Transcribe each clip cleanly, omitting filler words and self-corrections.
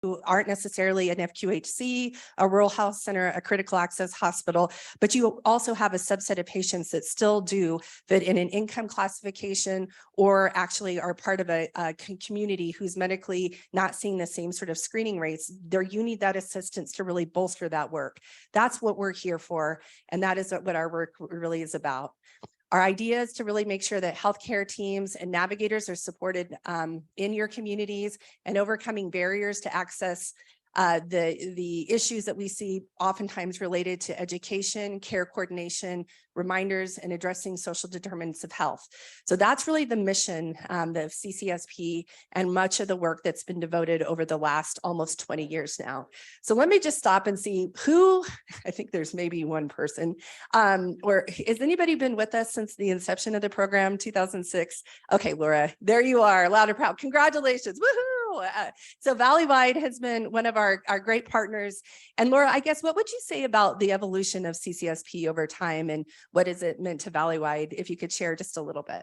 who aren't necessarily an FQHC, a rural health center, a critical access hospital, but you also have a subset of patients that still do fit in an income classification or actually are part of a community who's medically not seeing the same sort of screening rates. You need that assistance to really bolster that work. That's what we're here for, and that is what our work really is about. Our idea is to really make sure that healthcare teams and navigators are supported in your communities and overcoming barriers to access the issues that we see oftentimes related to education, care coordination, reminders, and addressing social determinants of health. So that's really the mission of CCSP and much of the work that's been devoted over the last almost 20 years now. So let me just stop and see who, I think there's maybe one person, or has anybody been with us since the inception of the program, 2006? Okay, Laura, there you are, loud and proud. Congratulations, woohoo! So Valleywide has been one of our great partners. And Laura, I guess, what would you say about the evolution of CCSP over time and what has it meant to Valleywide, if you could share just a little bit?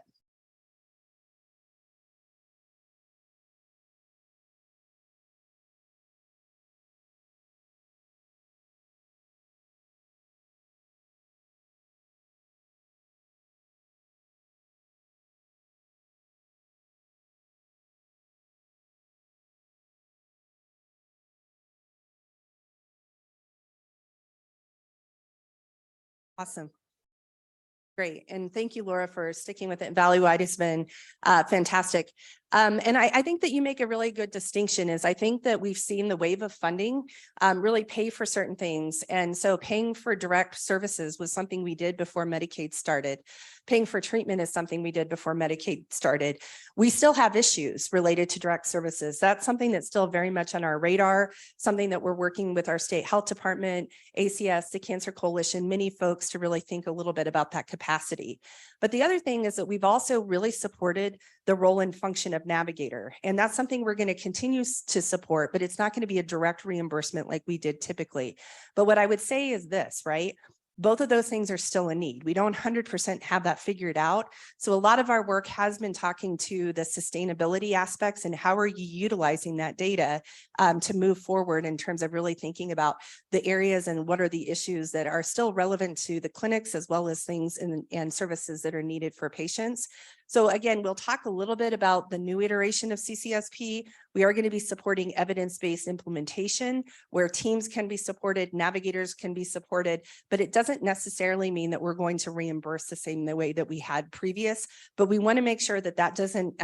Awesome. Great. And thank you, Laura, for sticking with it. Valleywide has been fantastic. And I think that you make a really good distinction is I think that we've seen the wave of funding really pay for certain things. And so paying for direct services was something we did before Medicaid started. Paying for treatment is something we did before Medicaid started. We still have issues related to direct services. That's something that's still very much on our radar, something that we're working with our state health department, ACS, the Cancer Coalition, many folks to really think a little bit about that capacity. But the other thing is that we've also really supported the role and function of navigator. And that's something we're going to continue to support, but it's not going to be a direct reimbursement like we did typically. But what I would say is this, right? Both of those things are still a need. We don't 100% have that figured out. So a lot of our work has been talking to the sustainability aspects and how are you utilizing that data to move forward in terms of really thinking about the areas and what are the issues that are still relevant to the clinics as well as things and services that are needed for patients. So again, we'll talk a little bit about the new iteration of CCSP. We are going to be supporting evidence-based implementation where teams can be supported, navigators can be supported, but it doesn't necessarily mean that we're going to reimburse the same way that we had previous, but we want to make sure that that doesn't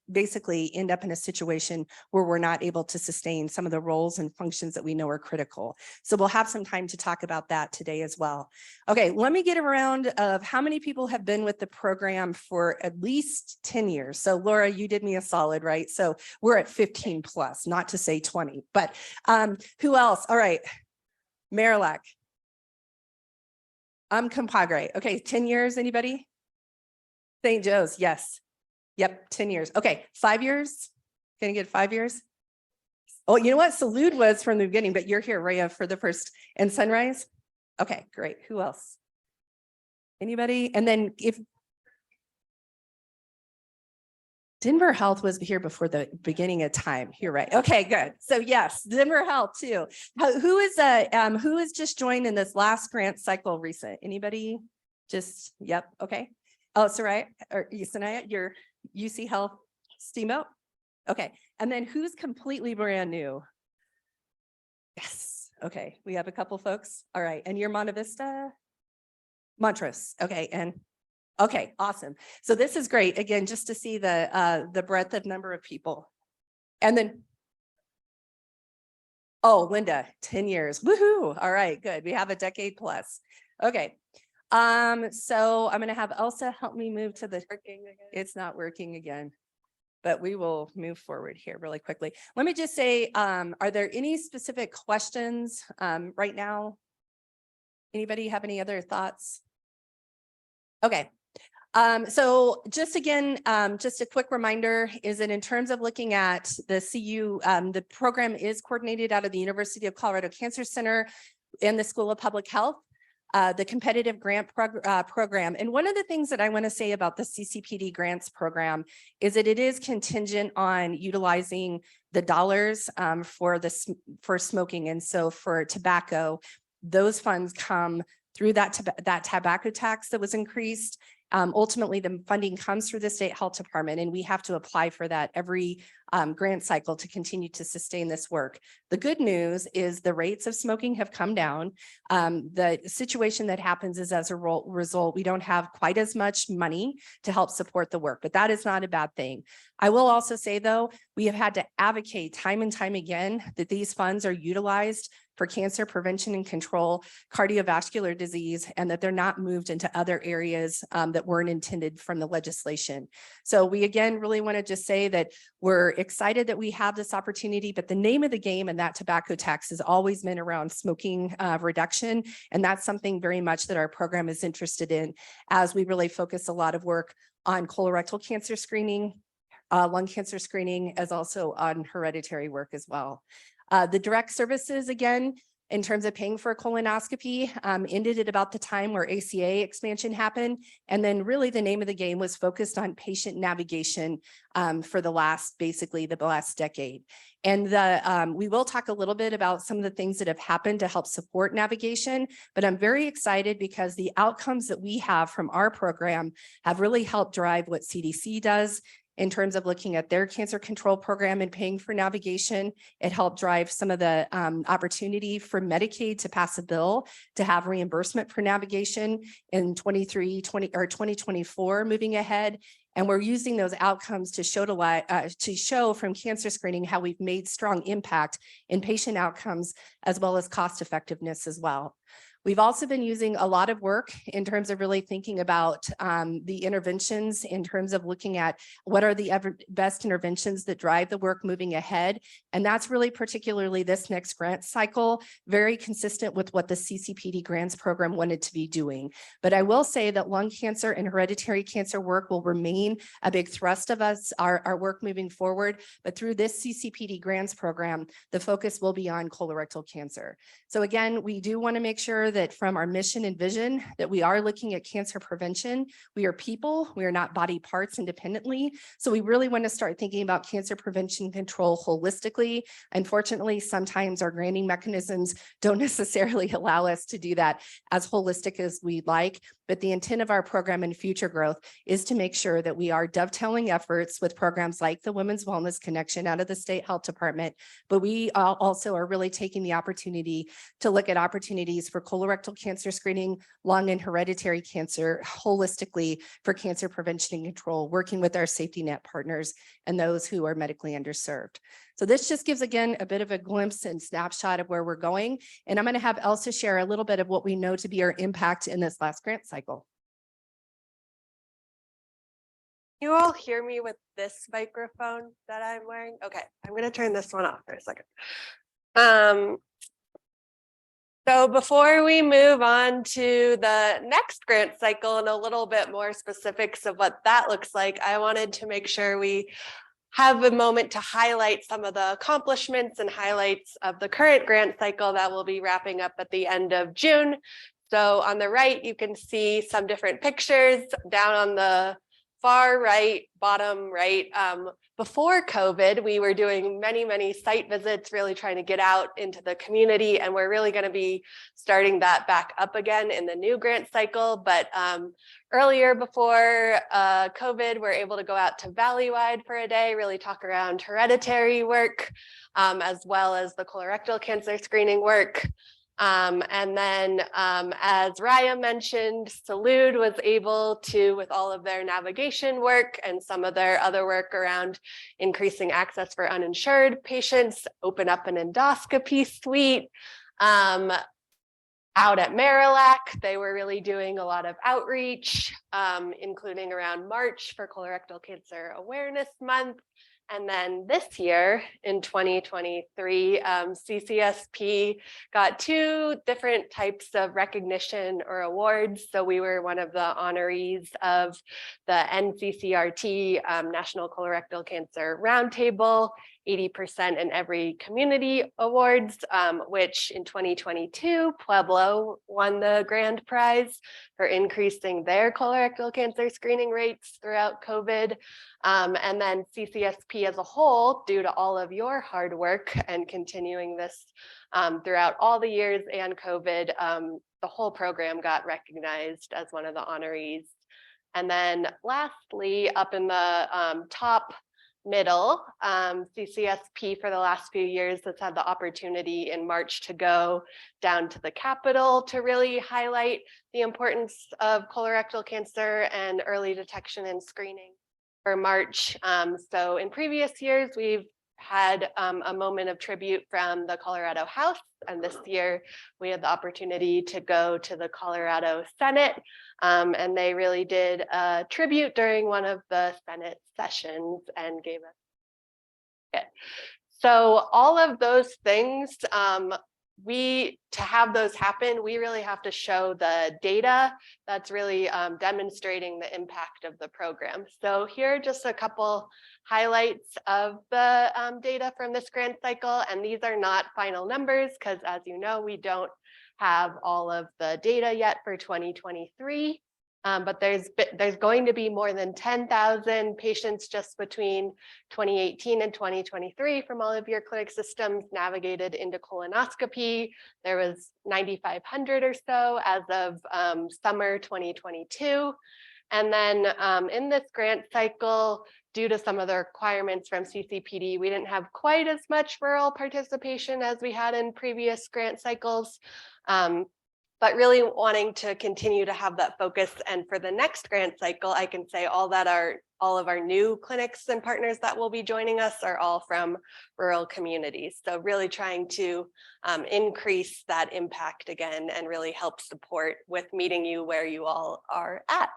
basically end up in a situation where we're not able to sustain some of the roles and functions that we know are critical. So we'll have some time to talk about that today as well. Okay, let me get around of how many people have been with the program for at least 10 years. So Laura, you did me a solid, right? So we're at 15 plus, not to say 20, but who else? All right, Marillac. I'm Compagre. Okay, 10 years, anybody? St. Joe's, yes. Yep, 10 years. Okay, 5 years? Can you get 5 years? Oh, you know what? Salud was from the beginning, but you're here, Rhea, for the first. And Sunrise? Okay, great. Who else? Anybody? And then if Denver Health was here before the beginning of time. You're right. Okay, good. So yes, Denver Health too. Who is just joined in this last grant cycle recent? Anybody? Just, yep. Okay. Oh, Soraya or Sanaya, your UC Health Steamboat. Okay. And then who's completely brand new? Yes. Okay. We have a couple folks. All right. And you're Monte Vista? Montrose. Okay. And okay, awesome. So this is great. Again, just to see the breadth of number of people. And then, oh, Linda, 10 years. Woohoo. All right, good. We have a decade plus. Okay. So I'm going to have Elsa help me move to the, it's not working again, but we will move forward here really quickly. Let me just say, are there any specific questions right now? Anybody have any other thoughts? Okay. So just again, just a quick reminder is that in terms of looking at the CU, the program is coordinated out of the University of Colorado Cancer Center and the School of Public Health. the competitive grant program. And one of the things that I want to say about the CCPD grants program is that it is contingent on utilizing the dollars for smoking. And so for tobacco, those funds come through that tobacco tax that was increased. Ultimately, the funding comes through the state health department, and we have to apply for that every grant cycle to continue to sustain this work. The good news is the rates of smoking have come down. The situation that happens is as a result, we don't have quite as much money to help support the work, but that is not a bad thing. I will also say, though, we have had to advocate time and time again that these funds are utilized for cancer prevention and control, cardiovascular disease, and that they're not moved into other areas that weren't intended from the legislation. So we, again, really want to just say that we're excited that we have this opportunity, but the name of the game and that tobacco tax has always been around smoking reduction. And that's something very much that our program is interested in, as we really focus a lot of work on colorectal cancer screening, lung cancer screening, as also on hereditary work as well. The direct services, again, in terms of paying for a colonoscopy, ended at about the time where ACA expansion happened. And then really the name of the game was focused on patient navigation for basically the last decade. And we will talk a little bit about some of the things that have happened to help support navigation, but I'm very excited because the outcomes that we have from our program have really helped drive what CDC does in terms of looking at their cancer control program and paying for navigation. It helped drive some of the opportunity for Medicaid to pass a bill to have reimbursement for navigation in 2024 moving ahead. And we're using those outcomes to show from cancer screening how we've made strong impact in patient outcomes as well as cost effectiveness as well. We've also been using a lot of work in terms of really thinking about the interventions, in terms of looking at what are the best interventions that drive the work moving ahead. And that's really particularly this next grant cycle, very consistent with what the CCPD grants program wanted to be doing. But I will say that lung cancer and hereditary cancer work will remain a big thrust of our work moving forward. But through this CCPD grants program, the focus will be on colorectal cancer. So again, we do want to make sure that from our mission and vision that we are looking at cancer prevention. We are people, we are not body parts independently. So we really want to start thinking about cancer prevention control holistically. Unfortunately, sometimes our granting mechanisms don't necessarily allow us to do that as holistic as we'd like. But the intent of our program and future growth is to make sure that we are dovetailing efforts with programs like the Women's Wellness Connection out of the State Health Department. But we also are really taking the opportunity to look at opportunities for colorectal cancer screening, lung and hereditary cancer holistically for cancer prevention and control, working with our safety net partners and those who are medically underserved. So this just gives, again, a bit of a glimpse and snapshot of where we're going. And I'm going to have Elsa share a little bit of what we know to be our impact in this last grant cycle. You all hear me with this microphone that I'm wearing? Okay, I'm going to turn this one off for a second. So before we move on to the next grant cycle and a little bit more specifics of what that looks like, I wanted to make sure we have a moment to highlight some of the accomplishments and highlights of the current grant cycle that will be wrapping up at the end of June. So on the right, you can see some different pictures. Down on the far right, bottom right, before COVID, we were doing many site visits, really trying to get out into the community, and we're really going to be starting that back up again in the new grant cycle. But earlier, before COVID, we're able to go out to Valleywide for a day, really talk around hereditary work, as well as the colorectal cancer screening work. And then, as Raya mentioned, Salud was able to, with all of their navigation work and some of their other work around increasing access for uninsured patients, open up an endoscopy suite. Out at Marillac, they were really doing a lot of outreach, including around March for Colorectal Cancer Awareness Month. And then this year in 2023, CCSP got 2 different types of recognition or awards. So we were one of the honorees of the NCCRT National Colorectal Cancer Roundtable 80% in every community awards, which in 2022, Pueblo won the grand prize for increasing their colorectal cancer screening rates throughout COVID. And then CCSP as a whole, due to all of your hard work and continuing this throughout all the years and COVID, the whole program got recognized as one of the honorees. And then lastly, up in the top middle, CCSP for the last few years has had the opportunity in March to go down to the Capitol to really highlight the importance of colorectal cancer and early detection and screening for March. So in previous years, we've had a moment of tribute from the Colorado House, and this year we had the opportunity to go to the Colorado Senate, and they really did a tribute during one of the Senate sessions and gave us it. So all of those things, to have those happen, we really have to show the data that's really demonstrating the impact of the program. So here are just a couple highlights of the data from this grant cycle, and these are not final numbers because, as you know, we don't have all of the data yet for 2023. But there's going to be more than 10,000 patients just between 2018 and 2023 from all of your clinic systems navigated into colonoscopy. There was 9,500 or so as of summer 2022. And then in this grant cycle, due to some of the requirements from CCPD, we didn't have quite as much rural participation as we had in previous grant cycles. But really wanting to continue to have that focus. And for the next grant cycle, I can say all of our new clinics and partners that will be joining us are all from rural communities. So really trying to increase that impact again and really help support with meeting you where you all are at.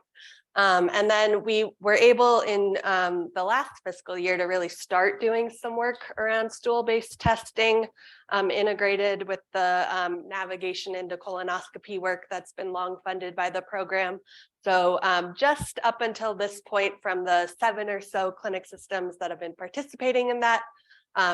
And then we were able in the last fiscal year to really start doing some work around stool-based testing, integrated with the navigation into colonoscopy work that's been long funded by the program. So just up until this point, from the 7 or so clinic systems that have been participating in that,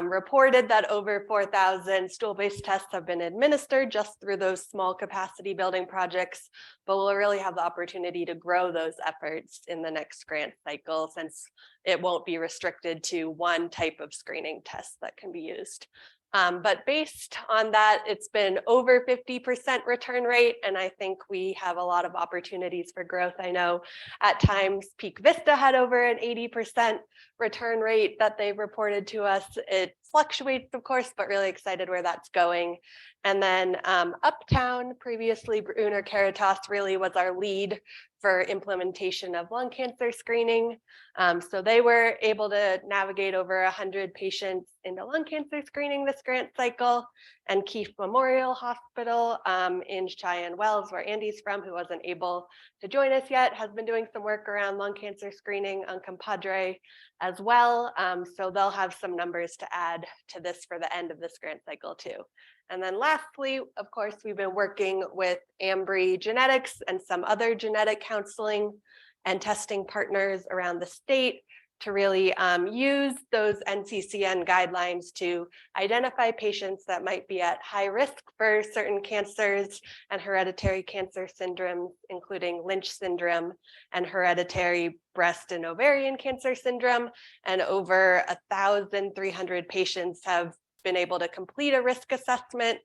reported that over 4,000 stool-based tests have been administered just through those small capacity building projects, but we'll really have the opportunity to grow those efforts in the next grant cycle, since it won't be restricted to one type of screening test that can be used. But based on that, it's been over 50% return rate, and I think we have a lot of opportunities for growth. I know at times Peak Vista had over an 80% return rate that they've reported to us. It fluctuates, of course, but really excited where that's going. And then Uptown, previously Bruner Caritas, really was our lead for implementation of lung cancer screening. So they were able to navigate over 100 patients into lung cancer screening this grant cycle. And Keefe Memorial Hospital in Cheyenne Wells, where Andy's from, who wasn't able to join us yet, has been doing some work around lung cancer screening on Compadre as well. So they'll have some numbers to add to this for the end of this grant cycle too. And then lastly, of course, we've been working with Ambry Genetics and some other genetic counseling and testing partners around the state to really use those NCCN guidelines to identify patients that might be at high risk for certain cancers and hereditary cancer syndromes, including Lynch syndrome and hereditary breast and ovarian cancer syndrome. And over 1,300 patients have been able to complete a risk assessment.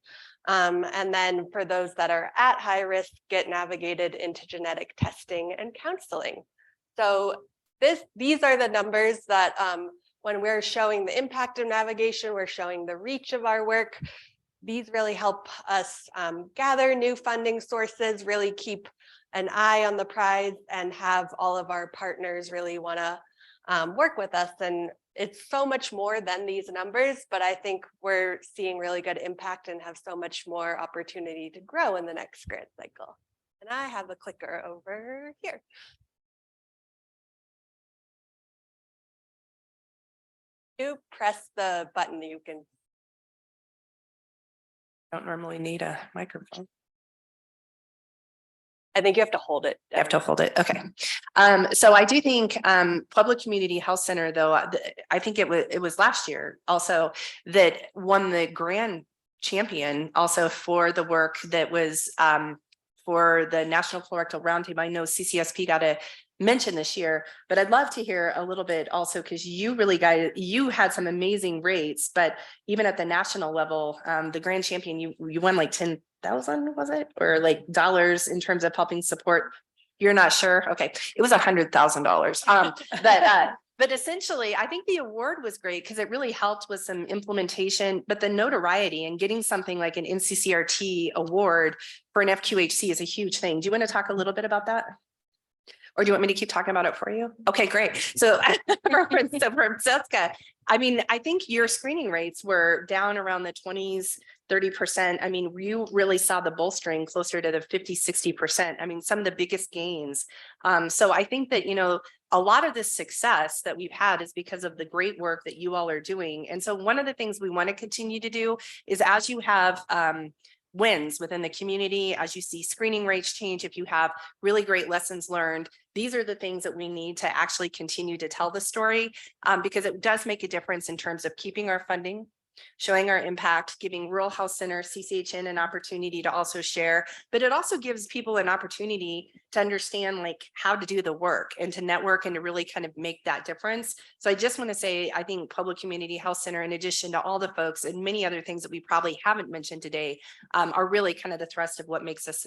And then for those that are at high risk, get navigated into genetic testing and counseling. So these are the numbers that when we're showing the impact of navigation, we're showing the reach of our work. These really help us gather new funding sources, really keep an eye on the prize, and have all of our partners really want to work with us. And it's so much more than these numbers, but I think we're seeing really good impact and have so much more opportunity to grow in the next grant cycle. And I have the clicker over here. You press the button, you can. Don't normally need a microphone. I think you have to hold it. I have to hold it. Okay. So I do think Public Community Health Center, though, I think it was last year also that won the grand champion also for the work that was for the National Colorectal Roundtable. I know CCSP got a mention this year, but I'd love to hear a little bit also because you had some amazing rates, but even at the national level, the grand champion, you won like 10,000, was it? Or like dollars in terms of helping support. You're not sure? Okay. It was $100,000. But essentially, I think the award was great because it really helped with some implementation, but the notoriety and getting something like an NCCRT award for an FQHC is a huge thing. Do you want to talk a little bit about that? Or do you want me to keep talking about it for you? Okay, great. So for Francesca, I mean, I think your screening rates were down around the 20s, 30%. I mean, you really saw the bolstering closer to the 50, 60%. I mean, some of the biggest gains. So I think that, a lot of this success that we've had is because of the great work that you all are doing. And so one of the things we want to continue to do is as you have wins within the community, as you see screening rates change, if you have really great lessons learned, these are the things that we need to actually continue to tell the story because it does make a difference in terms of keeping our funding, showing our impact, giving Rural Health Center, CCHN an opportunity to also share, but it also gives people an opportunity to understand like how to do the work and to network and to really kind of make that difference. So I just want to say, I think Public Community Health Center, in addition to all the folks and many other things that we probably haven't mentioned today, are really kind of the thrust of what makes us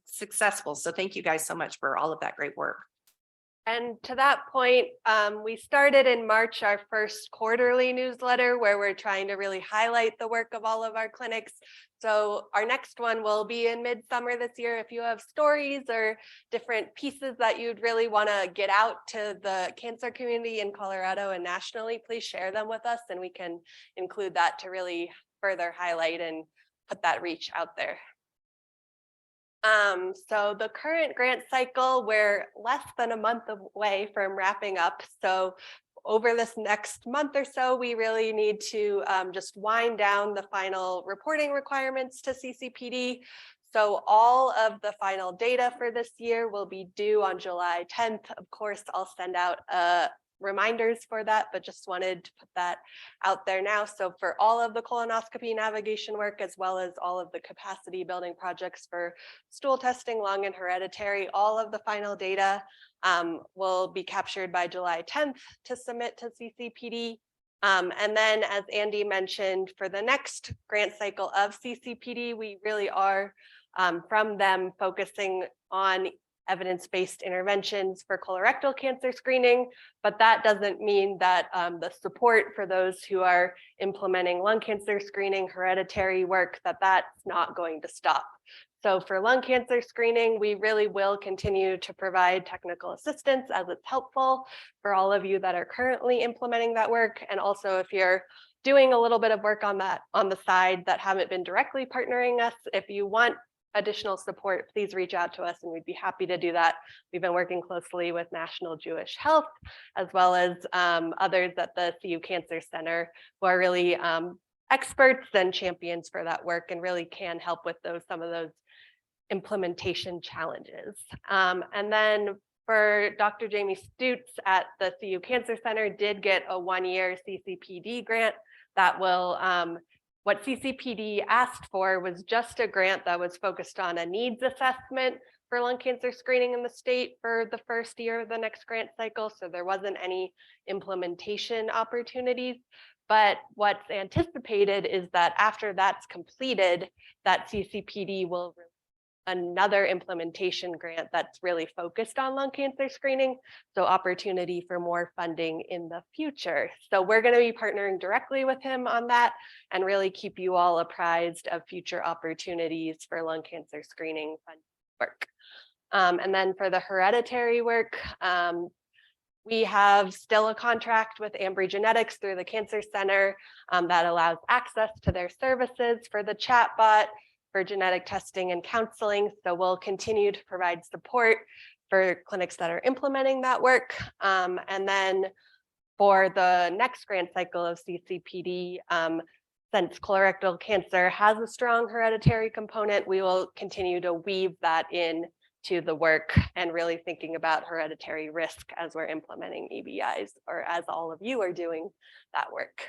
successful. So thank you guys so much for all of that great work. And to that point, we started in March our first quarterly newsletter where we're trying to really highlight the work of all of our clinics. So our next one will be in midsummer this year. If you have stories or different pieces that you'd really want to get out to the cancer community in Colorado and nationally, please share them with us and we can include that to really further highlight and put that reach out there. So the current grant cycle, we're less than a month away from wrapping up. So over this next month or so, we really need to just wind down the final reporting requirements to CCPD. So all of the final data for this year will be due on July 10th. Of course, I'll send out reminders for that, but just wanted to put that out there now. So for all of the colonoscopy navigation work, as well as all of the capacity building projects for stool testing, lung and hereditary, all of the final data will be captured by July 10th to submit to CCPD. And then as Andy mentioned, for the next grant cycle of CCPD, we really are from them focusing on evidence-based interventions for colorectal cancer screening, but that doesn't mean that the support for those who are implementing lung cancer screening, hereditary work, that's not going to stop. So for lung cancer screening, we really will continue to provide technical assistance as it's helpful for all of you that are currently implementing that work. And also if you're doing a little bit of work on that on the side that haven't been directly partnering us, if you want additional support, please reach out to us and we'd be happy to do that. We've been working closely with National Jewish Health as well as others at the CU Cancer Center who are really experts and champions for that work and really can help with some of those implementation challenges. And then for Dr. Jamie Stutz at the CU Cancer Center did get a 1-year CCPD grant that will what CCPD asked for was just a grant that was focused on a needs assessment for lung cancer screening in the state for the first year of the next grant cycle. So there wasn't any implementation opportunities. But what's anticipated is that after that's completed, that CCPD will release another implementation grant that's really focused on lung cancer screening. So opportunity for more funding in the future. So we're going to be partnering directly with him on that and really keep you all apprised of future opportunities for lung cancer screening work. And then for the hereditary work, we have still a contract with Ambry Genetics through the Cancer Center that allows access to their services for the chatbot, for genetic testing and counseling. So we'll continue to provide support for clinics that are implementing that work. And then for the next grant cycle of CCPD, since colorectal cancer has a strong hereditary component, we will continue to weave that in to the work and really thinking about hereditary risk as we're implementing EBIs, or as all of you are doing that work.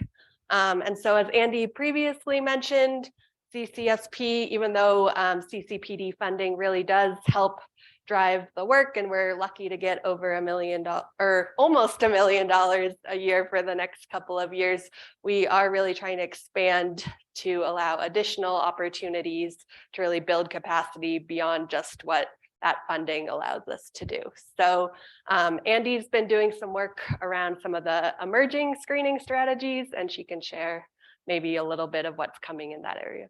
And so as Andy previously mentioned, CCSP, even though CCPD funding really does help drive the work, and we're lucky to get over $1 million or almost $1 million a year for the next couple of years, we are really trying to expand to allow additional opportunities to really build capacity beyond just what that funding allows us to do. So Andy's been doing some work around some of the emerging screening strategies, and she can share maybe a little bit of what's coming in that area.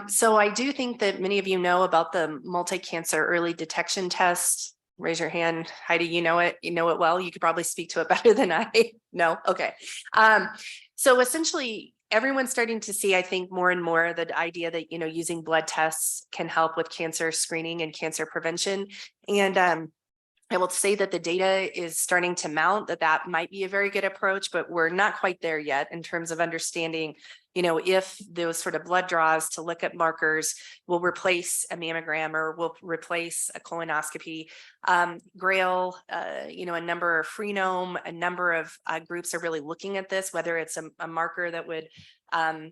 So I do think that many of you know about the multi-cancer early detection test. Raise your hand. Heidi, you know it. You know it well. You could probably speak to it better than I. No? Okay. So essentially, everyone's starting to see, I think, more and more the idea that, using blood tests can help with cancer screening and cancer prevention. And I will say that the data is starting to mount that might be a very good approach, but we're not quite there yet in terms of understanding, if those sort of blood draws to look at markers will replace a mammogram or will replace a colonoscopy. GRAIL, a number of Freenome, a number of groups are really looking at this, whether it's a marker that would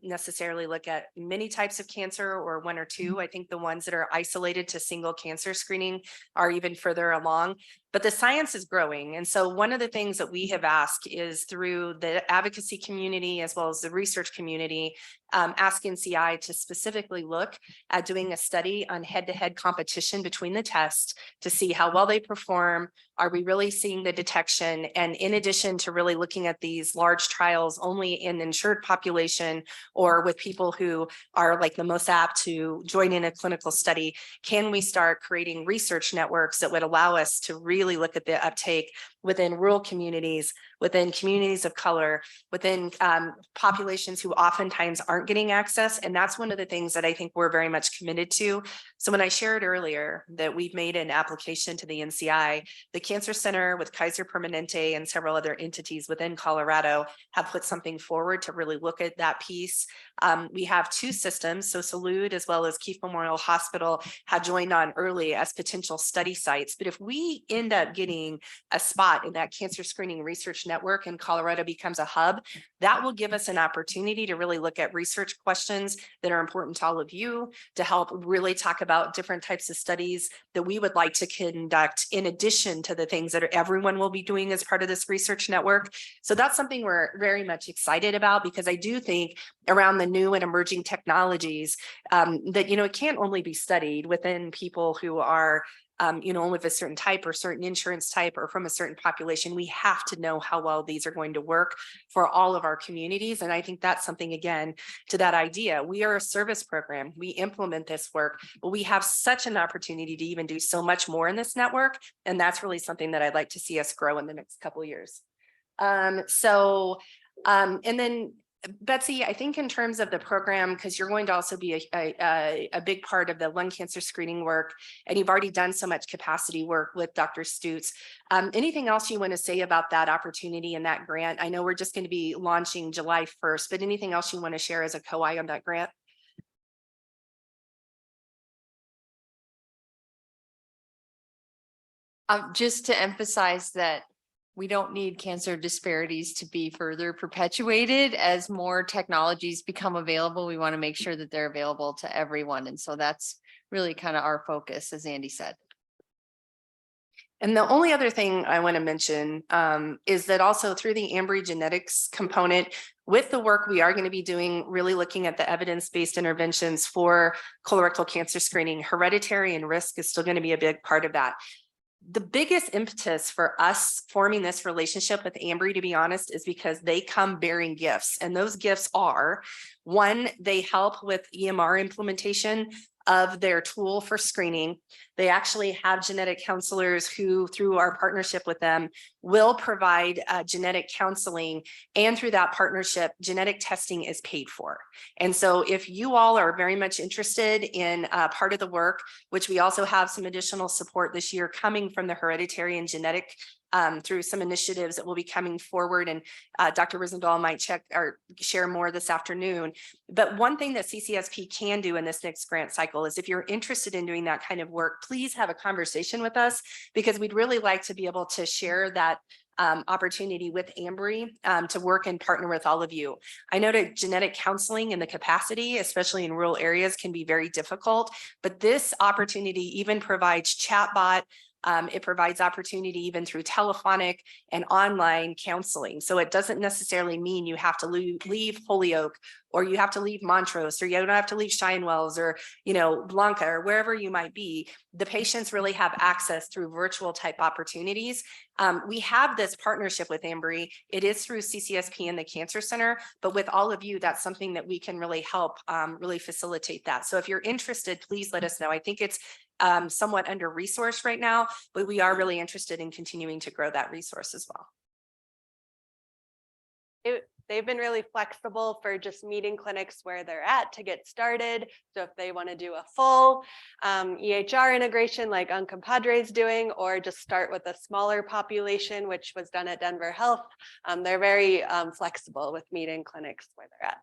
necessarily look at many types of cancer or one or two. I think the ones that are isolated to single cancer screening are even further along, but the science is growing. And so one of the things that we have asked is through the advocacy community as well as the research community, ask NCI to specifically look at doing a study on head-to-head competition between the tests to see how well they perform. Are we really seeing the detection? And in addition to really looking at these large trials only in insured population or with people who are like the most apt to join in a clinical study, can we start creating research networks that would allow us to really look at the uptake within rural communities, within communities of color, within populations who oftentimes aren't getting access. And that's one of the things that I think we're very much committed to. So when I shared earlier that we've made an application to the NCI, the Cancer Center with Kaiser Permanente and several other entities within Colorado have put something forward to really look at that piece. We have two systems, so Salud as well as Keefe Memorial Hospital have joined on early as potential study sites. But if we end up getting a spot in that cancer screening research network and Colorado becomes a hub, that will give us an opportunity to really look at research questions that are important to all of you, to help really talk about different types of studies that we would like to conduct in addition to the things that everyone will be doing as part of this research network. So that's something we're very much excited about, because I do think around the new and emerging technologies that, it can't only be studied within people who are with a certain type or certain insurance type or from a certain population. We have to know how well these are going to work for all of our communities. And I think that's something, again, to that idea. We are a service program. We implement this work, but we have such an opportunity to even do so much more in this network. And that's really something that I'd like to see us grow in the next couple of years. And then Betsy, I think in terms of the program, because you're going to also be a big part of the lung cancer screening work, and you've already done so much capacity work with Dr. Stutz. Anything else you want to say about that opportunity and that grant? I know we're just going to be launching July 1st, but anything else you want to share as a co-I on that grant? Just to emphasize that we don't need cancer disparities to be further perpetuated. As more technologies become available, we want to make sure that they're available to everyone. And so that's really kind of our focus, as Andy said. And the only other thing I want to mention is that also through the Ambry genetics component, with the work we are going to be doing, really looking at the evidence-based interventions for colorectal cancer screening, hereditary and risk is still going to be a big part of that. The biggest impetus for us forming this relationship with Ambry, to be honest, is because they come bearing gifts. And those gifts are, one, they help with EMR implementation of their tool for screening. They actually have genetic counselors who, through our partnership with them, will provide genetic counseling. And through that partnership, genetic testing is paid for. And so if you all are very much interested in part of the work, which we also have some additional support this year coming from the hereditary and genetic through some initiatives that will be coming forward. And Dr. Risendahl might check or share more this afternoon. But one thing that CCSP can do in this next grant cycle is if you're interested in doing that kind of work, please have a conversation with us, because we'd really like to be able to share that opportunity with Ambry to work and partner with all of you. I know that genetic counseling and the capacity, especially in rural areas, can be very difficult, but this opportunity even provides chatbot. It provides opportunity even through telephonic and online counseling. So it doesn't necessarily mean you have to leave Holyoke, or you have to leave Montrose, or you don't have to leave Shinewells, or, you know, Blanca, or wherever you might be. The patients really have access through virtual type opportunities. We have this partnership with Ambry. It is through CCSP and the Cancer Center, but with all of you, that's something that we can really help really facilitate that. So if you're interested, please let us know. I think it's somewhat under-resourced right now, but we are really interested in continuing to grow that resource as well. They've been really flexible for just meeting clinics where they're at to get started. So if they want to do a full EHR integration like Uncompadre is doing, or just start with a smaller population, which was done at Denver Health, they're very flexible with meeting clinics where they're at.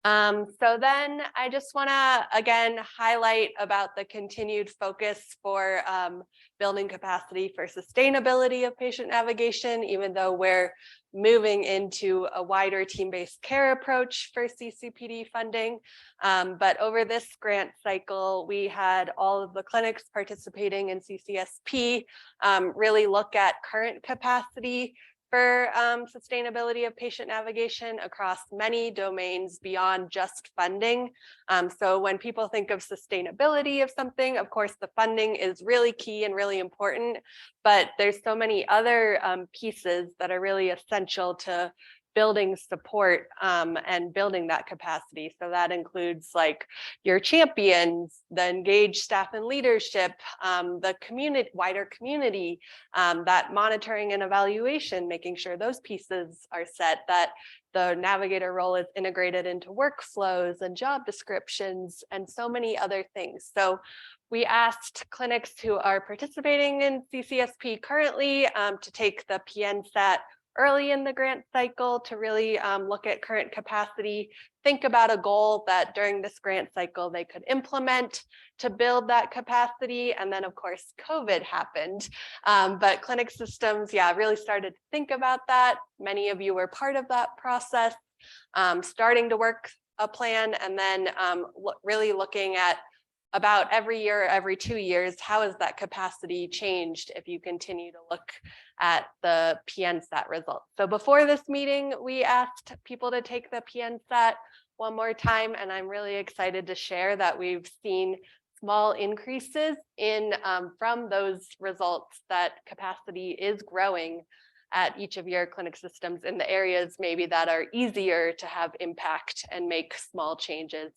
So then I just want to again highlight about the continued focus for building capacity for sustainability of patient navigation, even though we're moving into a wider team-based care approach for CCPD funding. But over this grant cycle, we had all of the clinics participating in CCSP really look at current capacity for sustainability of patient navigation across many domains beyond just funding. So when people think of sustainability of something, of course, the funding is really key and really important, but there's so many other pieces that are really essential to building support and building that capacity. So that includes like your champions, the engaged staff and leadership, the community, wider community, that monitoring and evaluation, making sure those pieces are set, that the navigator role is integrated into workflows and job descriptions and so many other things. So we asked clinics who are participating in CCSP currently to take the PNSAT early in the grant cycle to really look at current capacity, think about a goal that during this grant cycle they could implement to build that capacity. And then of course, COVID happened, but clinic systems, really started to think about that. Many of you were part of that process, starting to work a plan, and then really looking at about every year, every 2 years, how has that capacity changed if you continue to look at the PNSAT results. So before this meeting, we asked people to take the PNSAT one more time, and I'm really excited to share that we've seen small increases in from those results, that capacity is growing at each of your clinic systems in the areas maybe that are easier to have impact and make small changes.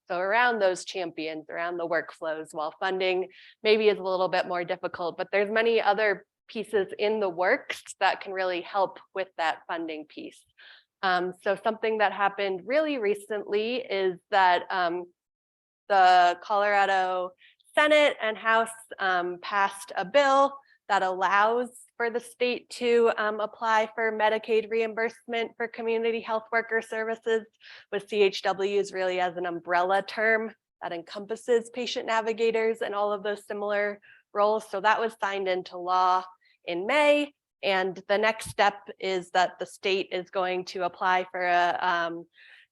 So around those champions, around the workflows, while funding maybe is a little bit more difficult, but there's many other pieces in the works that can really help with that funding piece. So something that happened really recently is that the Colorado Senate and House passed a bill that allows for the state to apply for Medicaid reimbursement for community health worker services, with CHWs really as an umbrella term that encompasses patient navigators and all of those similar roles. So that was signed into law in May. And the next step is that the state is going to apply for a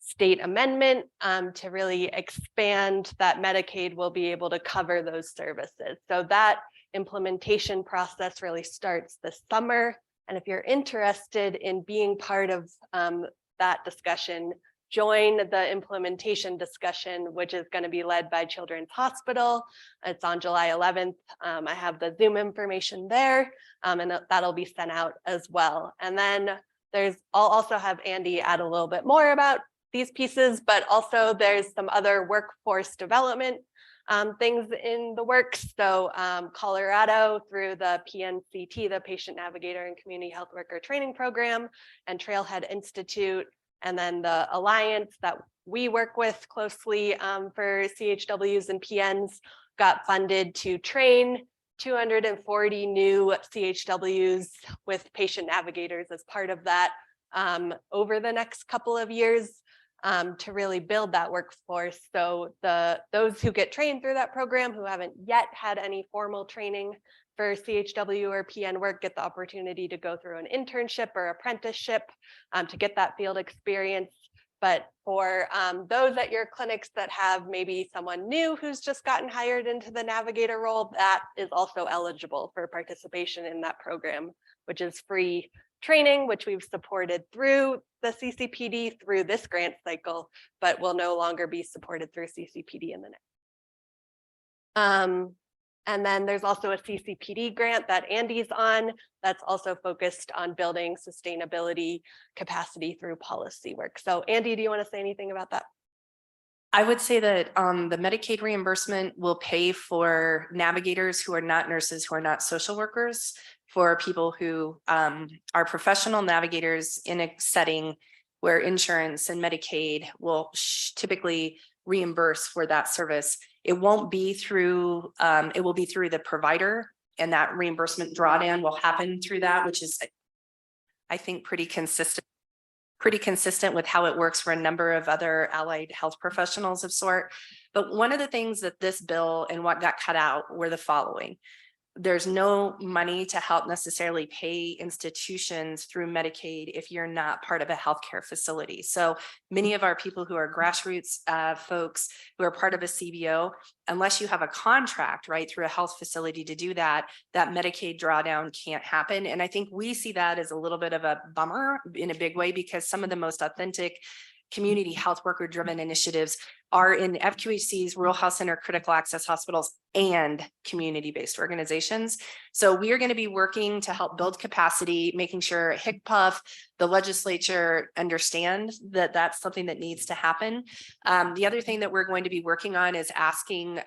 state amendment to really expand that Medicaid will be able to cover those services. So that implementation process really starts this summer. And if you're interested in being part of that discussion, join the implementation discussion, which is going to be led by Children's Hospital. It's on July 11th. I have the Zoom information there, and that'll be sent out as well. And then I'll also have Andy add a little bit more about these pieces, but also there's some other workforce development things in the works. So Colorado, through the PNCT, the Patient Navigator and Community Health Worker Training Program, and Trailhead Institute, and then the Alliance that we work with closely for CHWs and PNs, got funded to train 240 new CHWs with patient navigators as part of that over the next couple of years to really build that workforce. So those who get trained through that program who haven't yet had any formal training for CHW or PN work get the opportunity to go through an internship or apprenticeship to get that field experience. But for those at your clinics that have maybe someone new who's just gotten hired into the navigator role, that is also eligible for participation in that program, which is free training, which we've supported through the CCPD through this grant cycle, but will no longer be supported through CCPD in the next. And then there's also a CCPD grant that Andy's on that's also focused on building sustainability capacity through policy work. So Andy, do you want to say anything about that? I would say that the Medicaid reimbursement will pay for navigators who are not nurses, who are not social workers, for people who are professional navigators in a setting where insurance and Medicaid will typically reimburse for that service. It won't be through, it will be through the provider, and that reimbursement drawdown will happen through that, which is, I think, pretty consistent with how it works for a number of other allied health professionals of sort. But one of the things that this bill and what got cut out were the following. There's no money to help necessarily pay institutions through Medicaid if you're not part of a healthcare facility. So many of our people who are grassroots folks who are part of a CBO, unless you have a contract right through a health facility to do that, that Medicaid drawdown can't happen. And I think we see that as a little bit of a bummer in a big way, because some of the most authentic community health worker driven initiatives are in FQHCs, rural health center, critical access hospitals, and community-based organizations. So we are going to be working to help build capacity, making sure HCPF, the legislature, understand that that's something that needs to happen. The other thing that we're going to be working on is asking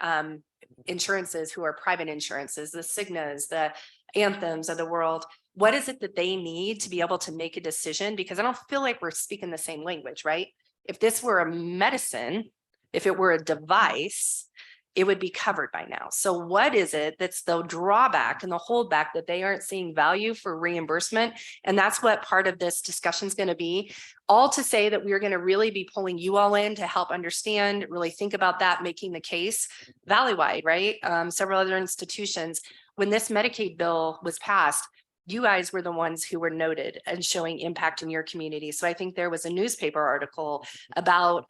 insurances who are private insurances, the Cignas, the Anthems of the world, what is it that they need to be able to make a decision? Because I don't feel like we're speaking the same language, right? If this were a medicine, if it were a device, it would be covered by now. So what is it that's the drawback and the holdback that they aren't seeing value for reimbursement? And that's what part of this discussion is going to be. All to say that we're going to really be pulling you all in to help understand, really think about that, making the case valley-wide, right? Several other institutions. When this Medicaid bill was passed, you guys were the ones who were noted and showing impact in your community. So I think there was a newspaper article about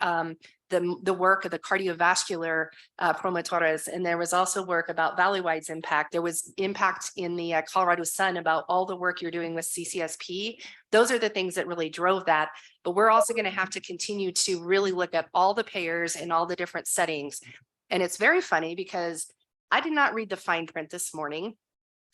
the work of the cardiovascular promotores, and there was also work about Valley-Wide's impact. There was impact in the Colorado Sun about all the work you're doing with CCSP. Those are the things that really drove that. But we're also going to have to continue to really look at all the payers and all the different settings. And it's very funny because I did not read the fine print this morning,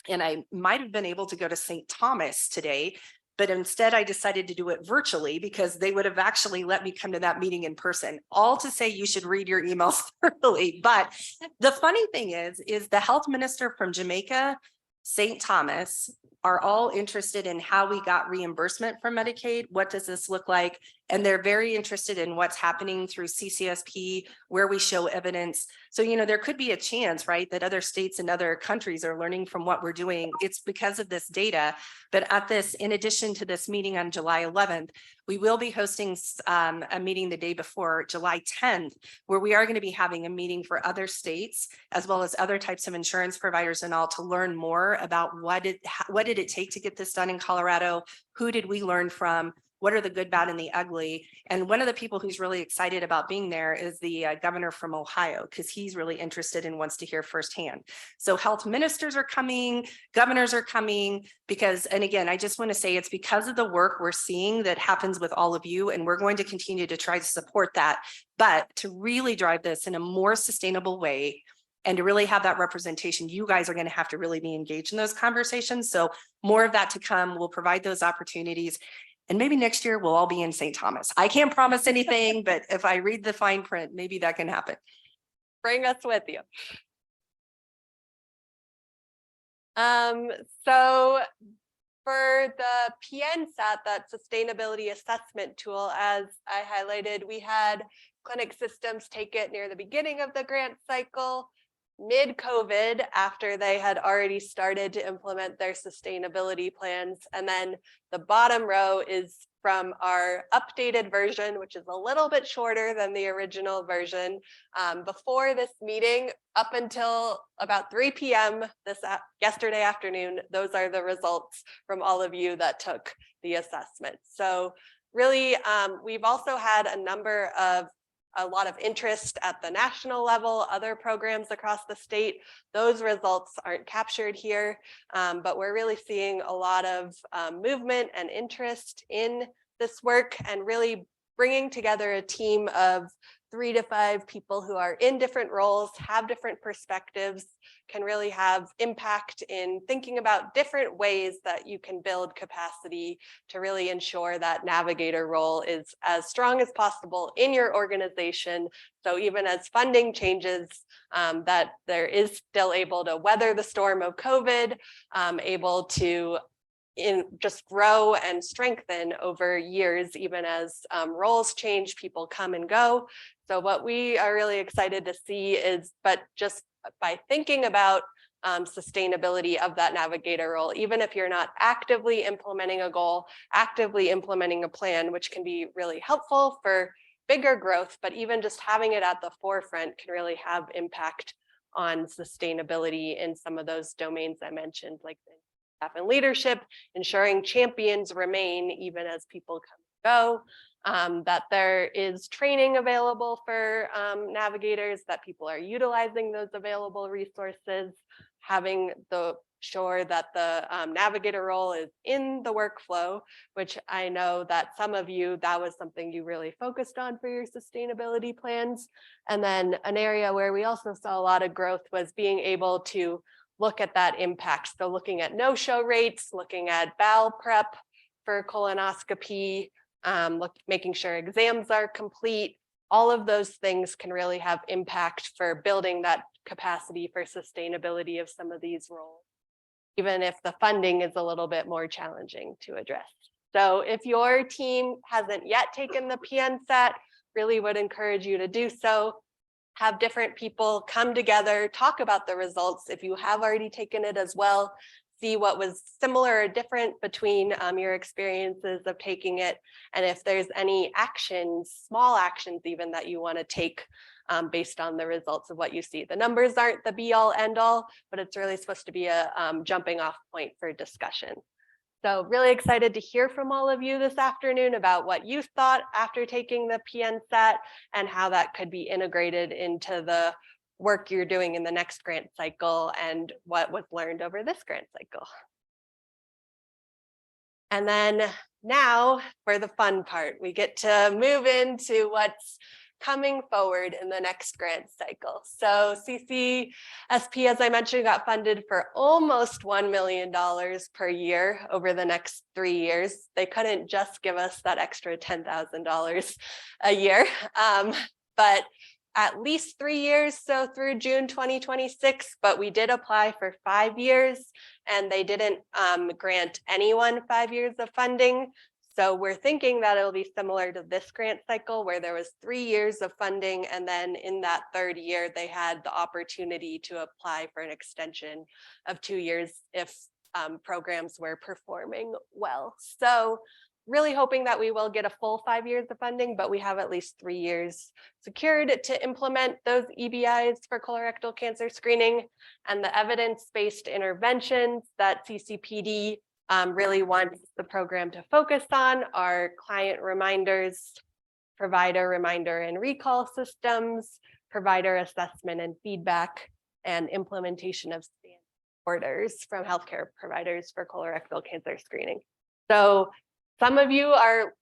and I might have been able to go to St. Thomas today, but instead I decided to do it virtually because they would have actually let me come to that meeting in person. All to say you should read your emails thoroughly. But the funny thing is the health minister from Jamaica, St. Thomas, are all interested in how we got reimbursement from Medicaid. What does this look like? And they're very interested in what's happening through CCSP, where we show evidence. So, you know, there could be a chance, right, that other states and other countries are learning from what we're doing. It's because of this data. But at this, in addition to this meeting on July 11th, we will be hosting a meeting the day before, July 10th, where we are going to be having a meeting for other states, as well as other types of insurance providers and all, to learn more about what did it take to get this done in Colorado? Who did we learn from? What are the good, bad, and the ugly? And one of the people who's really excited about being there is the governor from Ohio, because he's really interested and wants to hear firsthand. So health ministers are coming, governors are coming, because, and again, I just want to say it's because of the work we're seeing that happens with all of you, and we're going to continue to try to support that. But to really drive this in a more sustainable way, and to really have that representation, you guys are going to have to really be engaged in those conversations. So more of that to come. We'll provide those opportunities. And maybe next year we'll all be in St. Thomas. I can't promise anything, but if I read the fine print, maybe that can happen. Bring us with you. So for the PNSAT, that sustainability assessment tool, as I highlighted, we had clinic systems take it near the beginning of the grant cycle. mid-COVID, after they had already started to implement their sustainability plans. And then the bottom row is from our updated version, which is a little bit shorter than the original version. Before this meeting, up until about 3 p.m. Yesterday afternoon, those are the results from all of you that took the assessment. So really, we've also had a lot of interest at the national level, other programs across the state. Those results aren't captured here, but we're really seeing a lot of movement and interest in this work, and really bringing together a team of 3 to 5 people who are in different roles, have different perspectives, can really have impact in thinking about different ways that you can build capacity to really ensure that navigator role is as strong as possible in your organization. So even as funding changes, that there is still able to weather the storm of COVID, able to just grow and strengthen over years, even as roles change, people come and go. So what we are really excited to see is, but just by thinking about sustainability of that navigator role, even if you're not actively implementing a goal, actively implementing a plan, which can be really helpful for bigger growth, but even just having it at the forefront can really have impact on sustainability in some of those domains I mentioned, like staff and leadership, ensuring champions remain even as people come and go, that there is training available for navigators, that people are utilizing those available resources, having sure that the navigator role is in the workflow, which I know that some of you, that was something you really focused on for your sustainability plans. And then an area where we also saw a lot of growth was being able to look at that impact. So looking at no-show rates, looking at bowel prep for colonoscopy, making sure exams are complete. All of those things can really have impact for building that capacity for sustainability of some of these roles, even if the funding is a little bit more challenging to address. So if your team hasn't yet taken the PNSAT, really would encourage you to do so. Have different people come together, talk about the results. If you have already taken it as well, see what was similar or different between your experiences of taking it. And if there's any actions, small actions even, that you want to take based on the results of what you see. The numbers aren't the be all end all, but it's really supposed to be a jumping off point for discussion. So really excited to hear from all of you this afternoon about what you thought after taking the PNSAT and how that could be integrated into the work you're doing in the next grant cycle and what was learned over this grant cycle. And then now for the fun part, we get to move into what's coming forward in the next grant cycle. So CCSP, as I mentioned, got funded for almost $1 million per year over the next 3 years. They couldn't just give us that extra $10,000 a year, but at least 3 years, so through June 2026, but we did apply for 5 years and they didn't grant anyone 5 years of funding. So we're thinking that it'll be similar to this grant cycle where there was 3 years of funding, and then in that 3rd year, they had the opportunity to apply for an extension of 2 years if programs were performing well. So really hoping that we will get a full 5 years of funding, but we have at least 3 years secured to implement those EBIs for colorectal cancer screening, and the evidence-based interventions that CCPD really wants the program to focus on are client reminders, provider reminder and recall systems, provider assessment and feedback, and implementation of standard orders from healthcare providers for colorectal cancer screening. So some of you are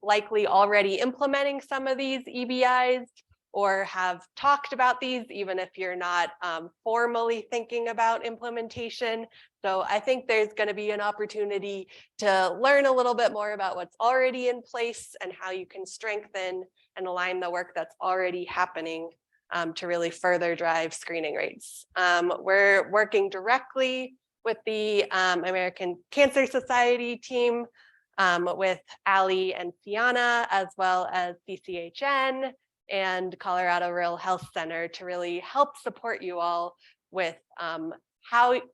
likely already implementing some of these EBIs or have talked about these, even if you're not formally thinking about implementation. So I think there's going to be an opportunity to learn a little bit more about what's already in place and how you can strengthen and align the work that's already happening to really further drive screening rates. We're working directly with the American Cancer Society team, with Ali and Fiona, as well as CCHN and Colorado Rural Health Center to really help support you all with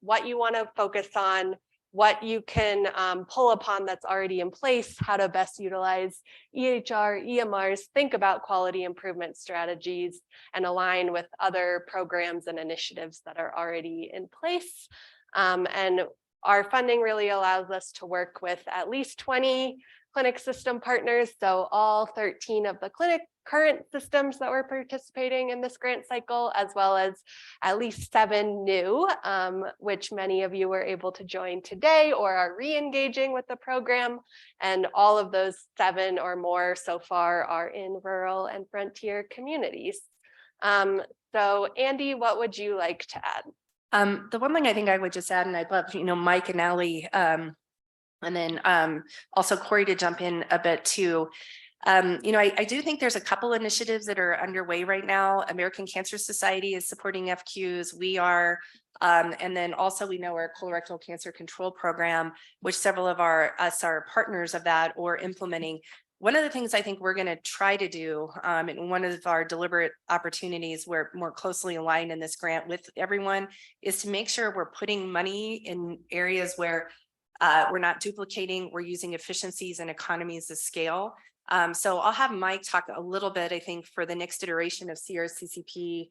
what you want to focus on, what you can pull upon that's already in place, how to best utilize EHR, EMRs, think about quality improvement strategies, and align with other programs and initiatives that are already in place. And our funding really allows us to work with at least 20 clinic system partners. So all 13 of the current systems that were participating in this grant cycle, as well as at least 7 new, which many of you were able to join today or are re-engaging with the program. And all of those 7 or more so far are in rural and frontier communities. So Andy, what would you like to add? The one thing I think I would just add, and I'd love, Mike and Allie, and then also Corey to jump in a bit too. I do think there's a couple initiatives that are underway right now. American Cancer Society is supporting FQs. We are, and then also we know our colorectal cancer control program, which several of us are partners of that or implementing. One of the things I think we're going to try to do, and one of our deliberate opportunities we're more closely aligned in this grant with everyone, is to make sure we're putting money in areas where we're not duplicating, we're using efficiencies and economies of scale. So I'll have Mike talk a little bit, I think, for the next iteration of CRCCP,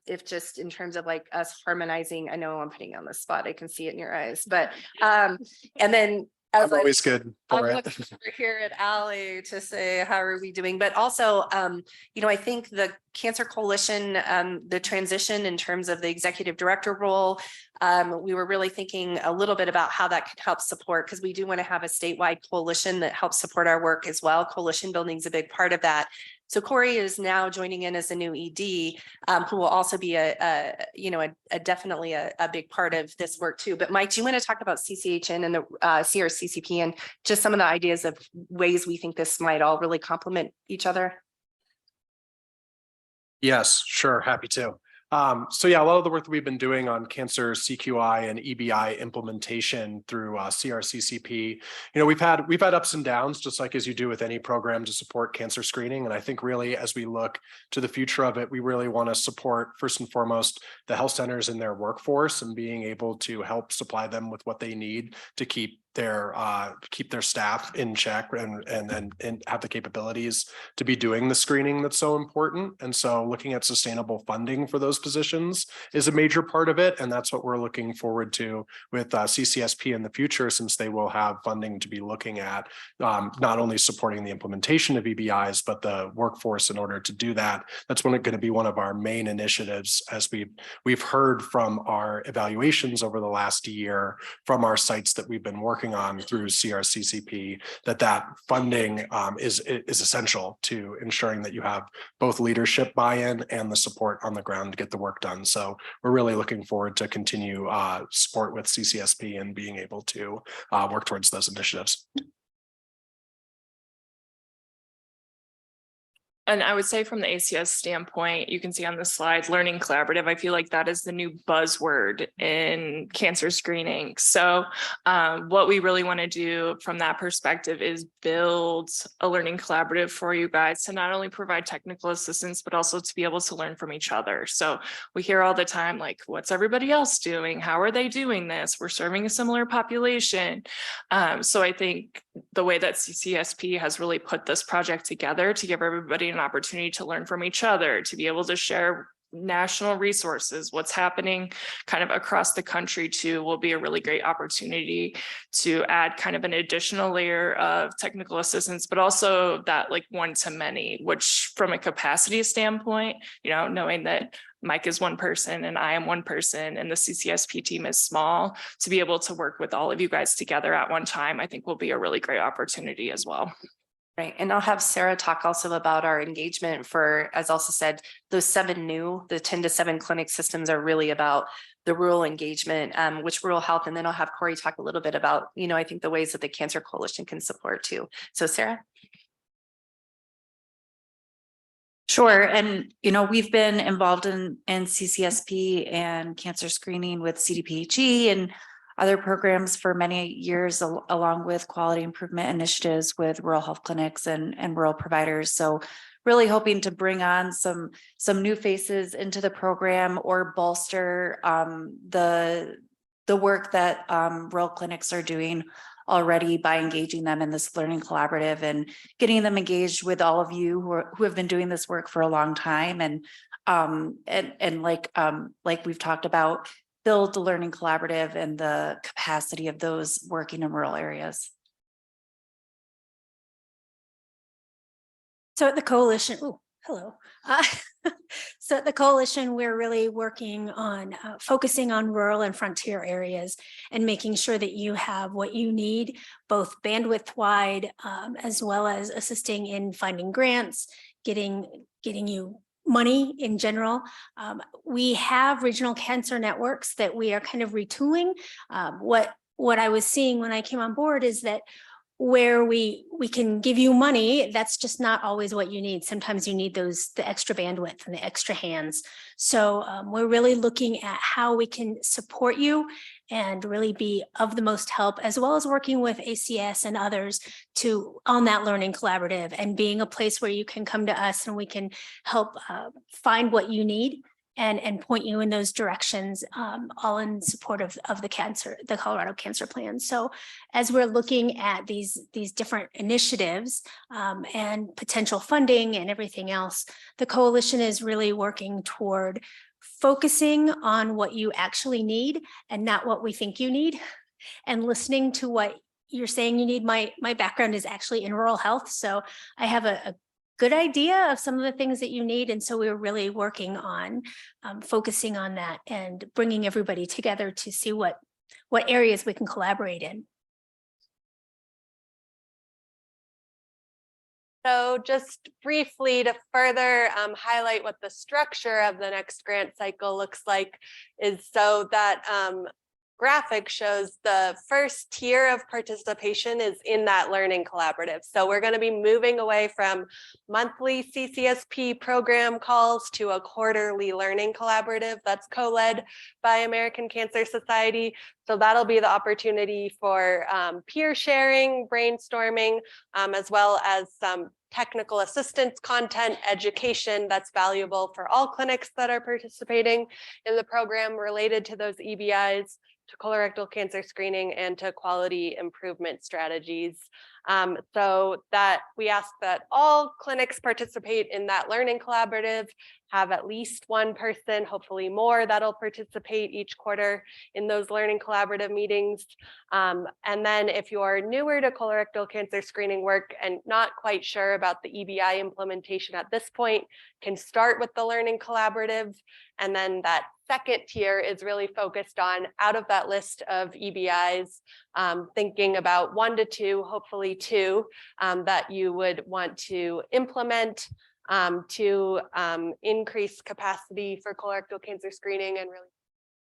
if just in terms of like us harmonizing. I know I'm putting you on the spot, I can see it in your eyes, but and then I'm always good I'm for it. looking over here at Allie to say, how are we doing? But also, I think the Cancer Coalition, the transition in terms of the executive director role, we were really thinking a little bit about how that could help support, because we do want to have a statewide coalition that helps support our work as well. Coalition building is a big part of that. So Corey is now joining in as a new ED, who will also be definitely a big part of this work too. But Mike, do you want to talk about CCHN and the CRCCP and just some of the ideas of ways we think this might all really complement each other? Yes, sure. Happy to. So yeah, a lot of the work that we've been doing on cancer CQI and EBI implementation through CRCCP, we've had ups and downs, just like as you do with any program to support cancer screening. And I think really, as we look to the future of it, we really want to support first and foremost the health centers and their workforce and being able to help supply them with what they need to keep their staff in check and have the capabilities to be doing the screening that's so important. And so looking at sustainable funding for those positions is a major part of it. And that's what we're looking forward to with CCSP in the future, since they will have funding to be looking at not only supporting the implementation of EBIs, but the workforce in order to do that. That's going to be one of our main initiatives, as we've heard from our evaluations over the last year from our sites that we've been working on through CRCCP, that funding is essential to ensuring that you have both leadership buy-in and the support on the ground to get the work done. So we're really looking forward to continue support with CCSP and being able to work towards those initiatives. And I would say from the ACS standpoint, you can see on the slide, learning collaborative. I feel like that is the new buzzword in cancer screening. So what we really want to do from that perspective is build a learning collaborative for you guys to not only provide technical assistance, but also to be able to learn from each other. So we hear all the time, like, what's everybody else doing? How are they doing this? We're serving a similar population. So I think the way that CCSP has really put this project together to give everybody an opportunity to learn from each other, to be able to share national resources, what's happening kind of across the country too, will be a really great opportunity to add kind of an additional layer of technical assistance, but also that like one-to-many, which from a capacity standpoint, knowing that Mike is one person and I am one person and the CCSP team is small, to be able to work with all of you guys together at one time, I think will be a really great opportunity as well. Right. And I'll have Sarah talk also about our engagement for, as also said, those 7 new, the 10 to 7 clinic systems are really about the rural engagement, which rural health. And then I'll have Corey talk a little bit about, I think the ways that the Cancer Coalition can support too. So Sarah. Sure. And, we've been involved in CCSP and cancer screening with CDPHE and other programs for many years, along with quality improvement initiatives with rural health clinics and rural providers. So really hoping to bring on some new faces into the program or bolster the work that rural clinics are doing already by engaging them in this learning collaborative and getting them engaged with all of you who have been doing this work for a long time. And like we've talked about, build the learning collaborative and the capacity of those working in rural areas. So at the coalition, oh, hello. So at the coalition, we're really working on focusing on rural and frontier areas and making sure that you have what you need, both bandwidth wide, as well as assisting in finding grants, getting you money in general. We have regional cancer networks that we are kind of retooling. What I was seeing when I came on board is that where we can give you money, that's just not always what you need. Sometimes you need the extra bandwidth and the extra hands. So we're really looking at how we can support you and really be of the most help, as well as working with ACS and others on that learning collaborative and being a place where you can come to us and we can help find what you need and point you in those directions, all in support of the Colorado Cancer Plan. So as we're looking at these different initiatives and potential funding and everything else, the coalition is really working toward focusing on what you actually need and not what we think you need, and listening to what you're saying you need. My background is actually in rural health, so I have a good idea of some of the things that you need. And so we're really working on focusing on that and bringing everybody together to see what areas we can collaborate in. So just briefly to further highlight what the structure of the next grant cycle looks like is so that graphic shows the first tier of participation is in that learning collaborative. So we're going to be moving away from monthly CCSP program calls to a quarterly learning collaborative that's co-led by American Cancer Society. So that'll be the opportunity for peer sharing, brainstorming, as well as some technical assistance content, education that's valuable for all clinics that are participating in the program related to those EBIs, to colorectal cancer screening, and to quality improvement strategies. So that we ask that all clinics participate in that learning collaborative, have at least one person, hopefully more, that'll participate each quarter in those learning collaborative meetings. And then if you're newer to colorectal cancer screening work and not quite sure about the EBI implementation at this point, can start with the learning collaborative. And then that second tier is really focused on, out of that list of EBIs, thinking about 1 to 2, hopefully 2, that you would want to implement to increase capacity for colorectal cancer screening and really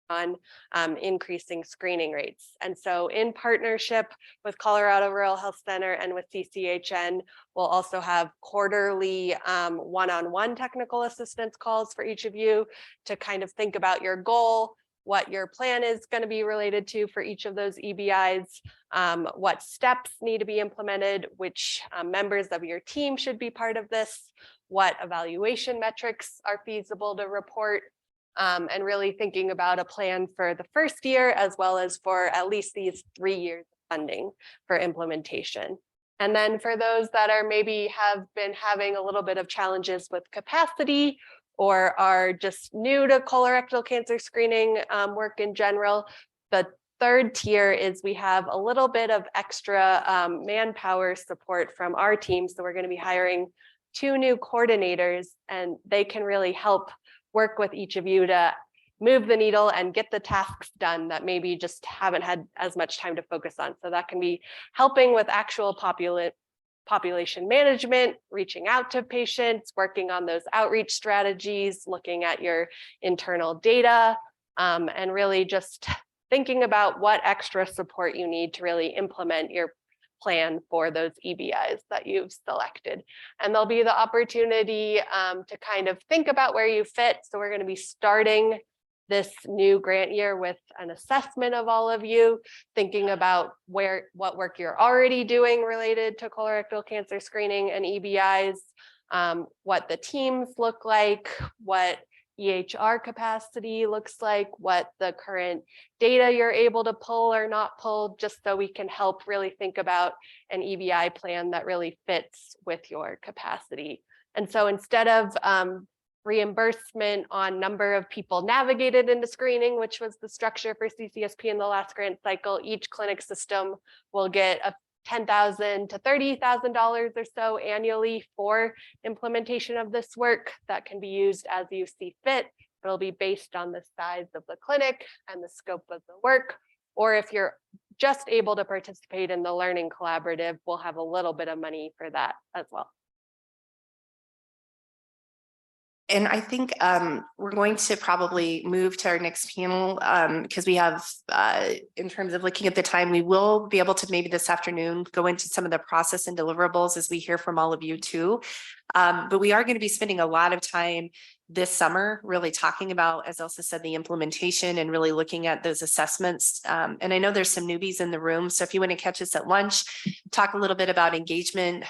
on increasing screening rates. And so in partnership with Colorado Rural Health Center and with CCHN, we'll also have quarterly one-on-one technical assistance calls for each of you to kind of think about your goal, what your plan is going to be related to for each of those EBIs, what steps need to be implemented, which members of your team should be part of this, what evaluation metrics are feasible to report, and really thinking about a plan for the first year, as well as for at least these 3 years of funding for implementation. And then for those that are maybe have been having a little bit of challenges with capacity or are just new to colorectal cancer screening work in general, the third tier is we have a little bit of extra manpower support from our team. So we're going to be hiring 2 new coordinators, and they can really help work with each of you to move the needle and get the tasks done that maybe just haven't had as much time to focus on. So that can be helping with actual population management, reaching out to patients, working on those outreach strategies, looking at your internal data, and really just thinking about what extra support you need to really implement your plan for those EBIs that you've selected. And there'll be the opportunity to kind of think about where you fit. So we're going to be starting this new grant year with an assessment of all of you, thinking about what work you're already doing related to colorectal cancer screening and EBIs, what the teams look like, what EHR capacity looks like, what the current data you're able to pull or not pull, just so we can help really think about an EBI plan that really fits with your capacity. And so instead of reimbursement on number of people navigated into screening, which was the structure for CCSP in the last grant cycle, each clinic system will get a $10,000 to $30,000 or so annually for implementation of this work that can be used as you see fit. It'll be based on the size of the clinic and the scope of the work. Or if you're just able to participate in the learning collaborative, we'll have a little bit of money for that as well. And I think we're going to probably move to our next panel because we have, in terms of looking at the time, we will be able to maybe this afternoon go into some of the process and deliverables as we hear from all of you too. But we are going to be spending a lot of time this summer really talking about, as Elsa said, the implementation and really looking at those assessments. And I know there's some newbies in the room, so if you want to catch us at lunch, talk a little bit about engagement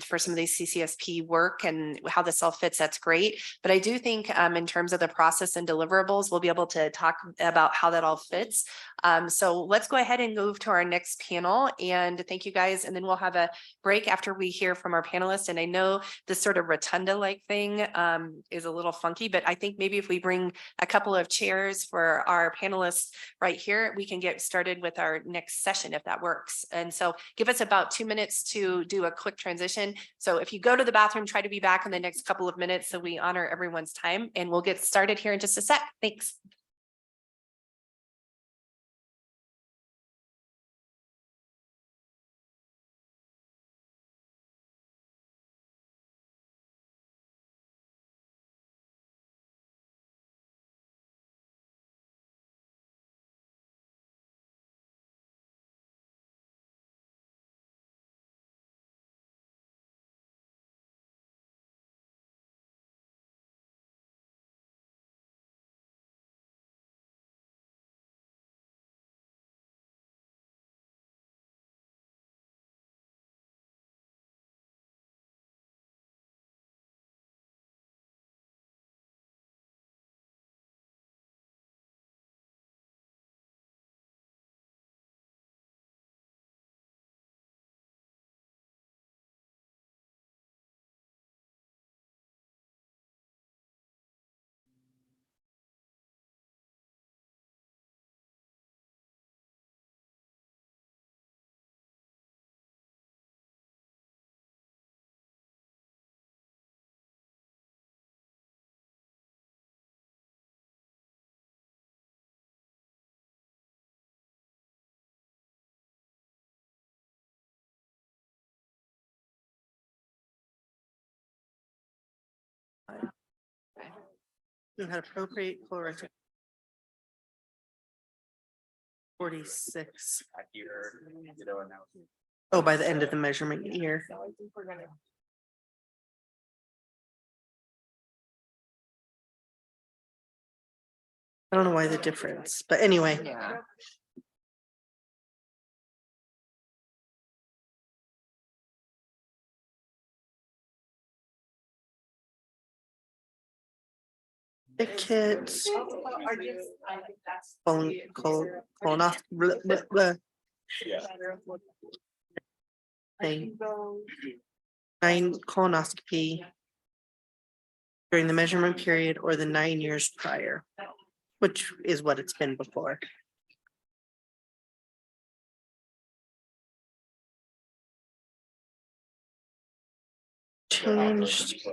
for some of these CCSP work and how this all fits, that's great. But I do think in terms of the process and deliverables, we'll be able to talk about how that all fits. So let's go ahead and move to our next panel, and thank you guys. And then we'll have a break after we hear from our panelists. And I know this sort of rotunda-like thing is a little funky, but I think maybe if we bring a couple of chairs for our panelists right here, we can get started with our next session if that works. And so give us about 2 minutes to do a quick transition. So if you go to the bathroom, try to be back in the next couple of minutes so we honor everyone's time, and we'll get started here in just a sec. Thanks. You had appropriate chloride. 46. Oh, by the end of the measurement year. I don't know why the difference, but anyway. Yeah. The kids. Colonoscopy. Nine colonoscopy during the measurement period or the 9 years prior, which is what it's been before. Changed.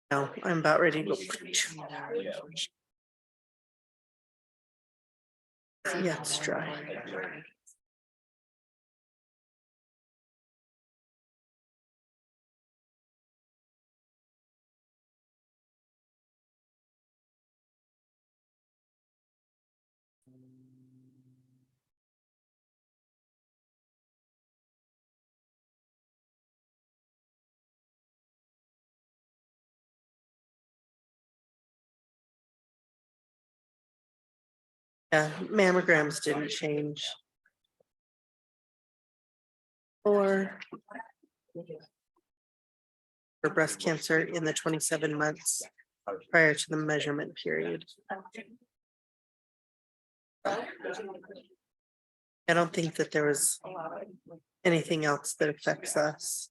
No, I'm about ready to go. Yeah, it's dry. Mammograms didn't change. Or for breast cancer in the 27 months prior to the measurement period. I don't think that there was anything else that affects us.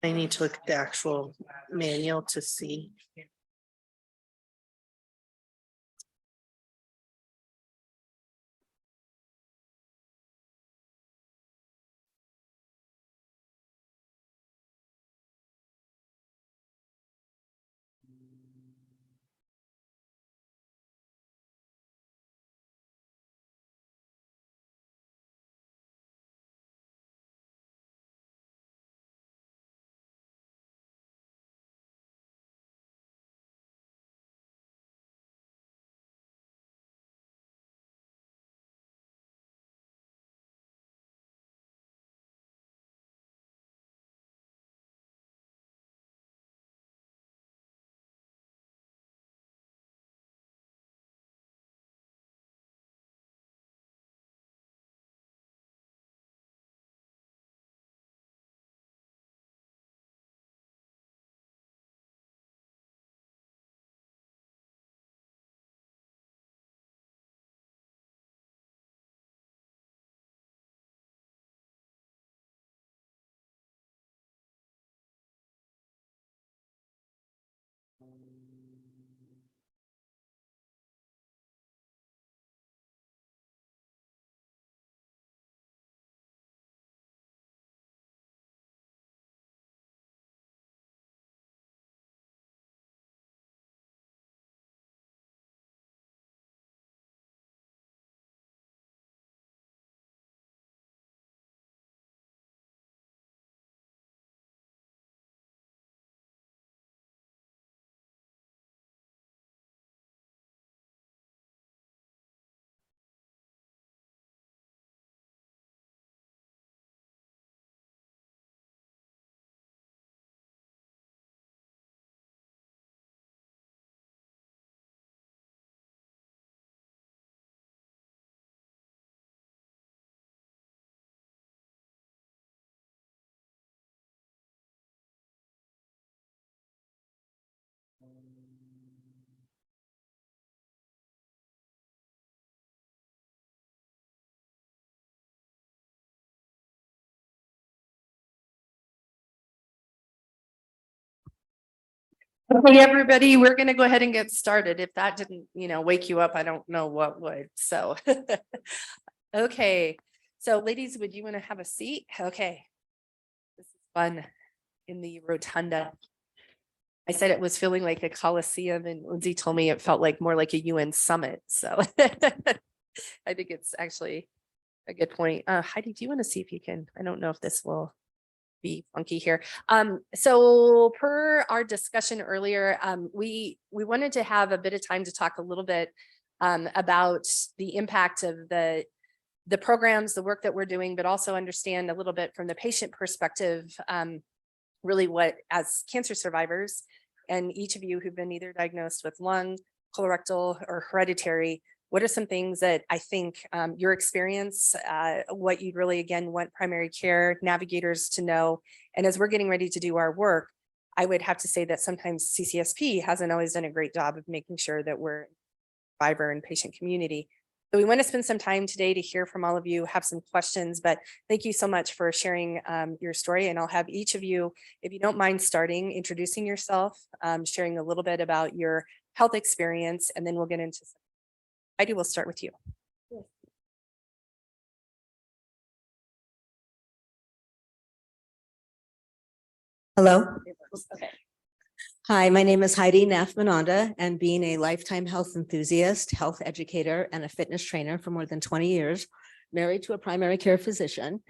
I need to look at the actual manual to see. Okay, everybody, we're going to go ahead and get started. If that didn't, wake you up, I don't know what would. So, okay. So ladies, would you want to have a seat? Okay. This is fun in the rotunda. I said it was feeling like a Coliseum, and Lindsay told me it felt like more like a UN summit. So I think it's actually a good point. Heidi, do you want to see if you can, I don't know if this will be funky here. So per our discussion earlier, we wanted to have a bit of time to talk a little bit about the impact of the programs, the work that we're doing, but also understand a little bit from the patient perspective, really what, as cancer survivors, and each of you who've been either diagnosed with lung, colorectal, or hereditary, what are some things that I think your experience, what you'd really, again, want primary care navigators to know. And as we're getting ready to do our work, I would have to say that sometimes CCSP hasn't always done a great job of making sure that we're survivor and patient community. So we want to spend some time today to hear from all of you, have some questions, but thank you so much for sharing your story. And I'll have each of you, if you don't mind starting, introducing yourself, sharing a little bit about your health experience, and then we'll get into some. Heidi, we'll start with you. Hello. Okay. Hi, my name is Heidi Nathmananda, and being a lifetime health enthusiast, health educator, and a fitness trainer for more than 20 years, married to a primary care physician,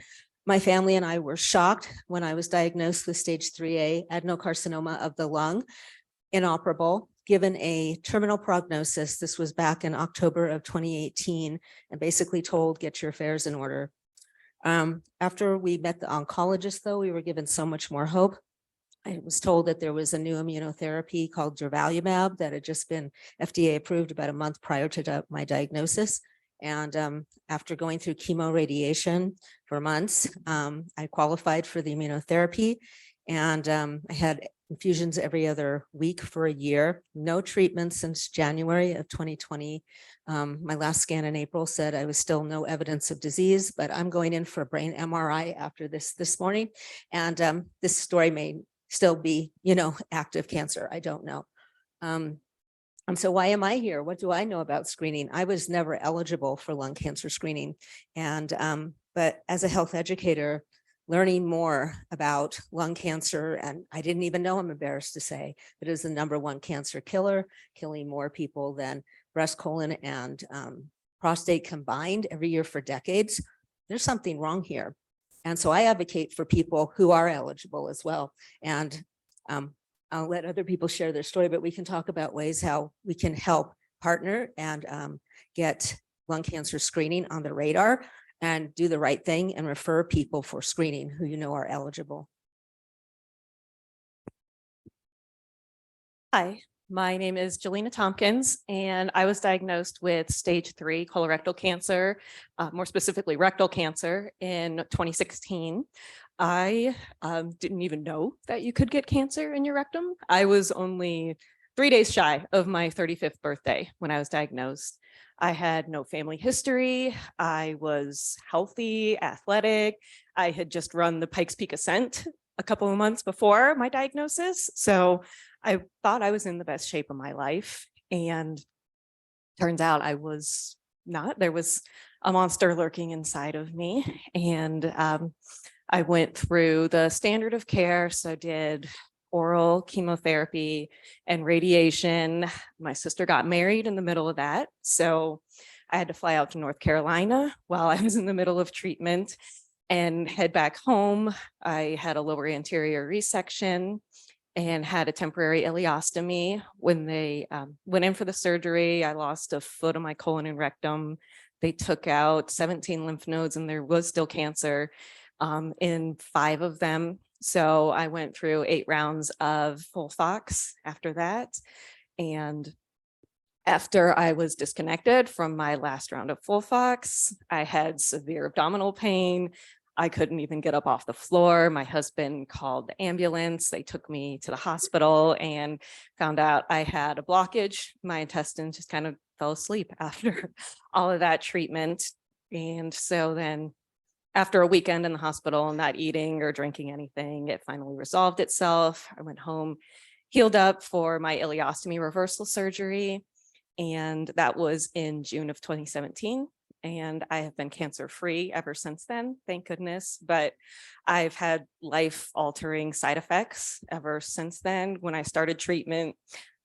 my family and I were shocked when I was diagnosed with stage 3A adenocarcinoma of the lung, inoperable, given a terminal prognosis. This was back in October of 2018, and basically told, get your affairs in order. After we met the oncologist, though, we were given so much more hope. I was told that there was a new immunotherapy called durvalumab that had just been FDA approved about a month prior to my diagnosis. And after going through chemo radiation for months, I qualified for the immunotherapy. And I had infusions every other week for a year, no treatment since January of 2020. My last scan in April said I was still no evidence of disease, but I'm going in for a brain MRI after this morning. And this story may still be, active cancer. I don't know. So why am I here? What do I know about screening? I was never eligible for lung cancer screening. And but as a health educator, learning more about lung cancer, and I didn't even know, I'm embarrassed to say, but it is the #1 cancer killer, killing more people than breast, colon, and prostate combined every year for decades. There's something wrong here. And so I advocate for people who are eligible as well. And I'll let other people share their story, but we can talk about ways how we can help partner and get lung cancer screening on the radar and do the right thing and refer people for screening who are eligible. Hi, my name is Jelena Tompkins, and I was diagnosed with stage 3 colorectal cancer, more specifically rectal cancer, in 2016. I didn't even know that you could get cancer in your rectum. I was only 3 days shy of my 35th birthday when I was diagnosed. I had no family history. I was healthy, athletic. I had just run the Pikes Peak Ascent a couple of months before my diagnosis. So I thought I was in the best shape of my life. And turns out I was not. There was a monster lurking inside of me. And I went through the standard of care. So did oral chemotherapy and radiation. My sister got married in the middle of that. So I had to fly out to North Carolina while I was in the middle of treatment and head back home. I had a lower anterior resection and had a temporary ileostomy. When they went in for the surgery, I lost a foot of my colon and rectum. They took out 17 lymph nodes and there was still cancer in 5 of them. So I went through 8 rounds of FOLFOX after that. And after I was disconnected from my last round of FOLFOX, I had severe abdominal pain. I couldn't even get up off the floor. My husband called the ambulance. They took me to the hospital and found out I had a blockage. My intestines just kind of fell asleep after all of that treatment. And so then after a weekend in the hospital, not eating or drinking anything, it finally resolved itself. I went home, healed up for my ileostomy reversal surgery. And that was in June of 2017. And I have been cancer-free ever since then, thank goodness. But I've had life-altering side effects ever since then. When I started treatment,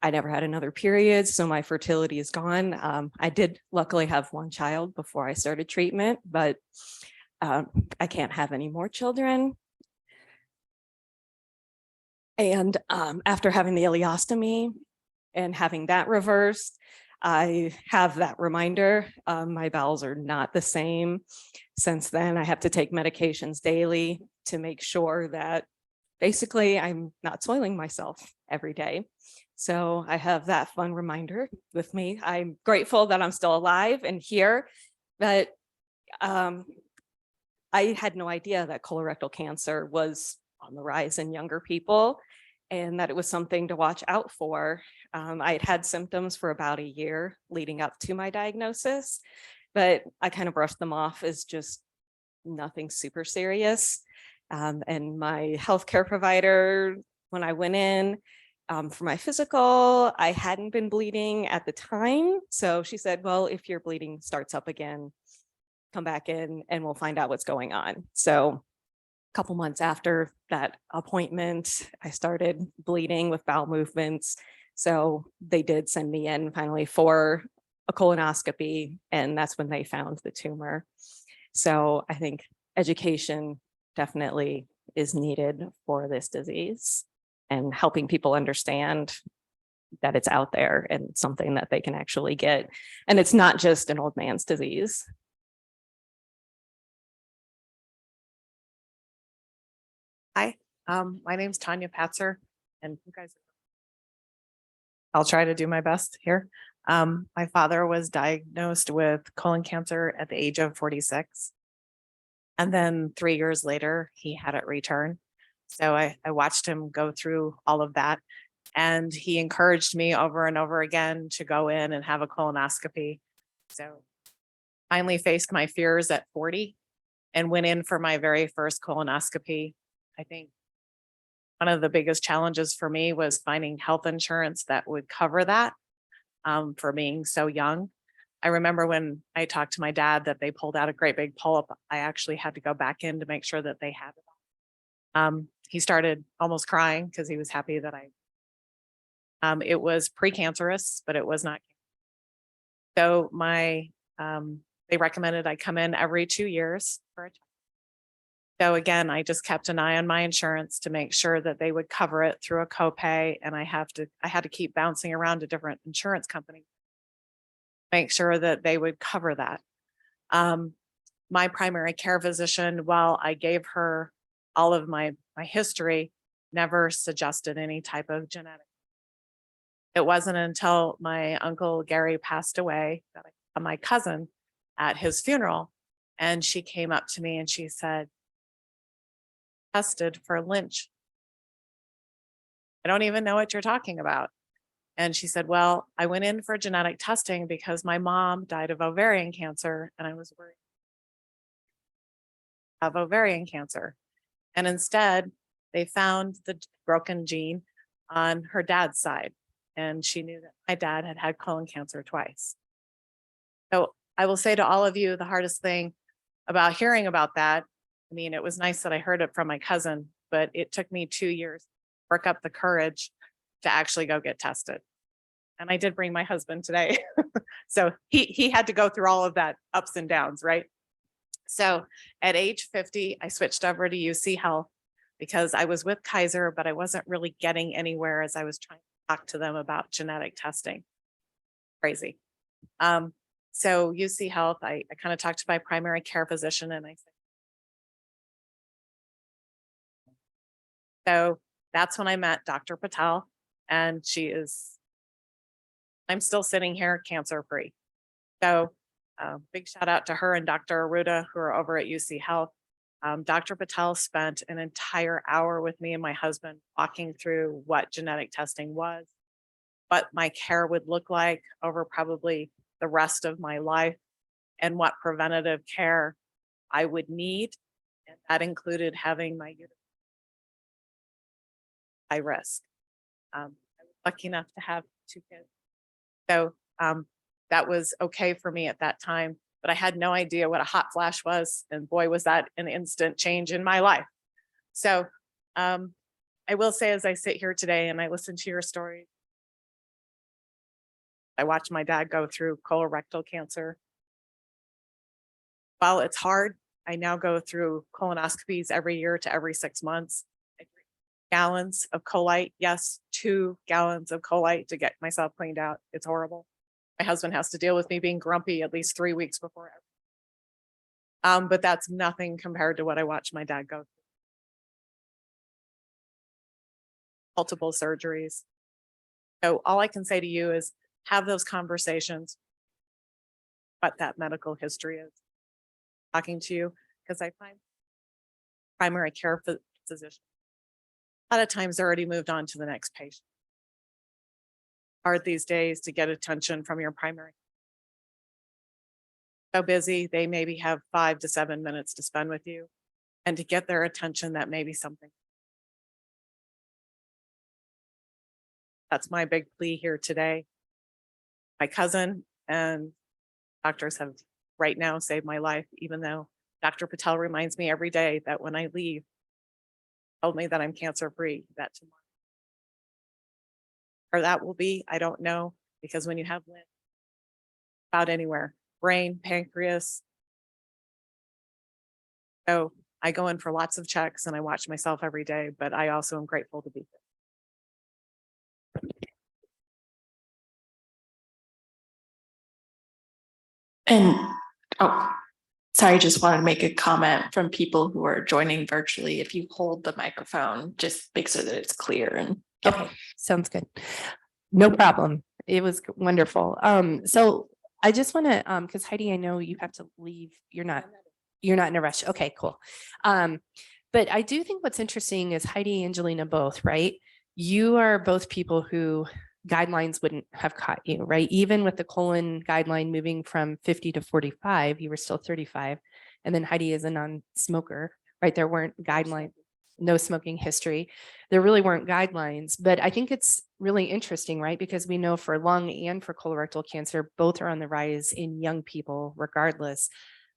I never had another period, so my fertility is gone. I did luckily have 1 child before I started treatment, but I can't have any more children. And after having the ileostomy and having that reversed, I have that reminder. My bowels are not the same. Since then, I have to take medications daily to make sure that basically I'm not soiling myself every day. So I have that fun reminder with me. I'm grateful that I'm still alive and here, but I had no idea that colorectal cancer was on the rise in younger people and that it was something to watch out for. I had had symptoms for about a year leading up to my diagnosis, but I kind of brushed them off as just nothing super serious. And my healthcare provider, when I went in for my physical, I hadn't been bleeding at the time. So she said, well, if your bleeding starts up again, come back in and we'll find out what's going on. So a couple months after that appointment, I started bleeding with bowel movements. So they did send me in finally for a colonoscopy, and that's when they found the tumor. So I think education definitely is needed for this disease and helping people understand that it's out there and something that they can actually get. And it's not just an old man's disease. Hi, My name's Tanya Patzer, and you guys. I'll try to do my best here. My father was diagnosed with colon cancer at the age of 46. And then 3 years later, he had it return. So I watched him go through all of that. And he encouraged me over and over again to go in and have a colonoscopy. So finally faced my fears at 40 and went in for my very first colonoscopy. I think one of the biggest challenges for me was finding health insurance that would cover that for being so young. I remember when I talked to my dad that they pulled out a great big polyp, I actually had to go back in to make sure that they had it. He started almost crying because he was happy that it was precancerous, but it was not. So they recommended I come in every 2 years for a check. So again, I just kept an eye on my insurance to make sure that they would cover it through a copay. And I had to keep bouncing around to different insurance companies, make sure that they would cover that. My primary care physician, while I gave her all of my history, never suggested any type of genetic. It wasn't until my uncle Gary passed away that I saw my cousin at his funeral, and she came up to me and she said, tested for Lynch. I don't even know what you're talking about. And she said, well, I went in for genetic testing because my mom died of ovarian cancer and I was worried of ovarian cancer. And instead, they found the broken gene on her dad's side. And she knew that my dad had had colon cancer twice. So I will say to all of you, the hardest thing about hearing about that, I mean, it was nice that I heard it from my cousin, but it took me 2 years to work up the courage to actually go get tested. And I did bring my husband today. So he had to go through all of that ups and downs, right? So at age 50, I switched over to UC Health because I was with Kaiser, but I wasn't really getting anywhere as I was trying to talk to them about genetic testing. Crazy. So UC Health, I kind of talked to my primary care physician and I said, so that's when I met Dr. Patel, and I'm still sitting here cancer free. So big shout out to her and Dr. Aruda, who are over at UC Health. Dr. Patel spent an entire hour with me and my husband walking through what genetic testing was, what my care would look like over probably the rest of my life, and what preventative care I would need. And that included having my uterus high risk. I was lucky enough to have 2 kids. So that was okay for me at that time, but I had no idea what a hot flash was. And boy, was that an instant change in my life. So I will say, as I sit here today and I listen to your story, I watched my dad go through colorectal cancer. While it's hard, I now go through colonoscopies every year to every 6 months. I drink gallons of Colite. Yes, 2 gallons of Colite to get myself cleaned out. It's horrible. My husband has to deal with me being grumpy at least 3 weeks before. But that's nothing compared to what I watched my dad go through. Multiple surgeries. So all I can say to you is have those conversations, what that medical history is. Talking to you, because I find primary care physicians, a lot of times they're already moved on to the next patient. Hard these days to get attention from your primary. So busy, they maybe have 5 to 7 minutes to spend with you, and to get their attention, that may be something. That's my big plea here today. My cousin and doctors have right now saved my life, even though Dr. Patel reminds me every day that when I leave, told me that I'm cancer free, that tomorrow. Or that will be, I don't know, because when you have lymph out anywhere, brain, pancreas. So I go in for lots of checks and I watch myself every day, but I also am grateful to be here. And, oh, Sorry, just wanted to make a comment from people who are joining virtually. If you hold the microphone, just make sure that it's clear and. Okay, sounds good. No problem. It was wonderful. So I just want to, because Heidi, I know you have to leave. You're not in a rush. Okay, cool. But I do think what's interesting is Heidi and Angelina both, right? You are both people who guidelines wouldn't have caught you, right? Even with the colon guideline moving from 50 to 45, you were still 35. And then Heidi is a non-smoker, right? There weren't guidelines, no smoking history. There really weren't guidelines, but I think it's really interesting, right? Because we know for lung and for colorectal cancer, both are on the rise in young people regardless.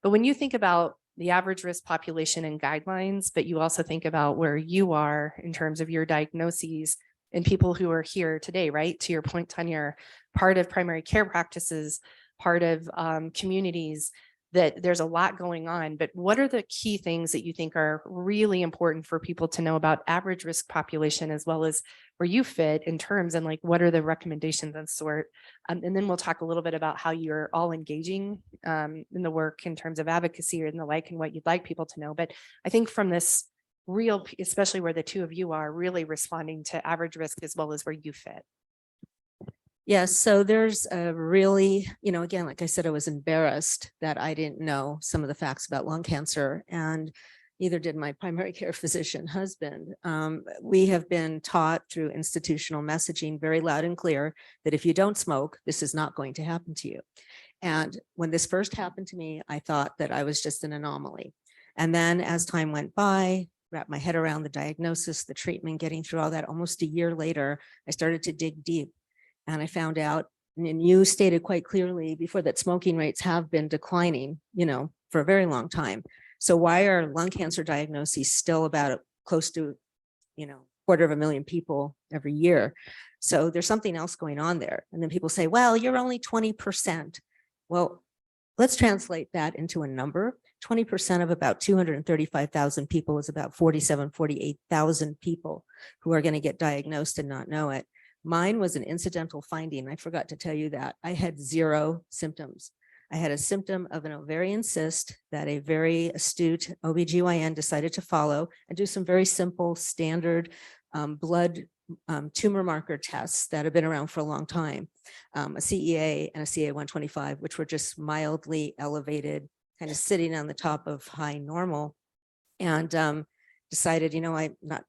But when you think about the average risk population and guidelines, but you also think about where you are in terms of your diagnoses and people who are here today, right? To your point, Tanya, part of primary care practices, part of communities, that there's a lot going on, but what are the key things that you think are really important for people to know about average risk population as well as where you fit in terms and like what are the recommendations and sort? And then we'll talk a little bit about how you're all engaging in the work in terms of advocacy and the like and what you'd like people to know. But I think from this real, especially where the two of you are really responding to average risk as well as where you fit. Yes, so there's a really, again, like I said, I was embarrassed that I didn't know some of the facts about lung cancer, and neither did my primary care physician husband. We have been taught through institutional messaging very loud and clear that if you don't smoke, this is not going to happen to you. And when this first happened to me, I thought that I was just an anomaly. And then as time went by, wrapped my head around the diagnosis, the treatment, getting through all that, almost a year later, I started to dig deep. And I found out, and you stated quite clearly before, that smoking rates have been declining, for a very long time. So why are lung cancer diagnoses still about close to, 250,000 people every year? So there's something else going on there. And then people say, well, you're only 20%. Well, let's translate that into a number. 20% of about 235,000 people is about 48,000 people who are going to get diagnosed and not know it. Mine was an incidental finding. I forgot to tell you that. I had 0 symptoms. I had a symptom of an ovarian cyst that a very astute OBGYN decided to follow and do some very simple standard blood tumor marker tests that have been around for a long time, a CEA and a CA-125, which were just mildly elevated, kind of sitting on the top of high normal, and decided, I'm not,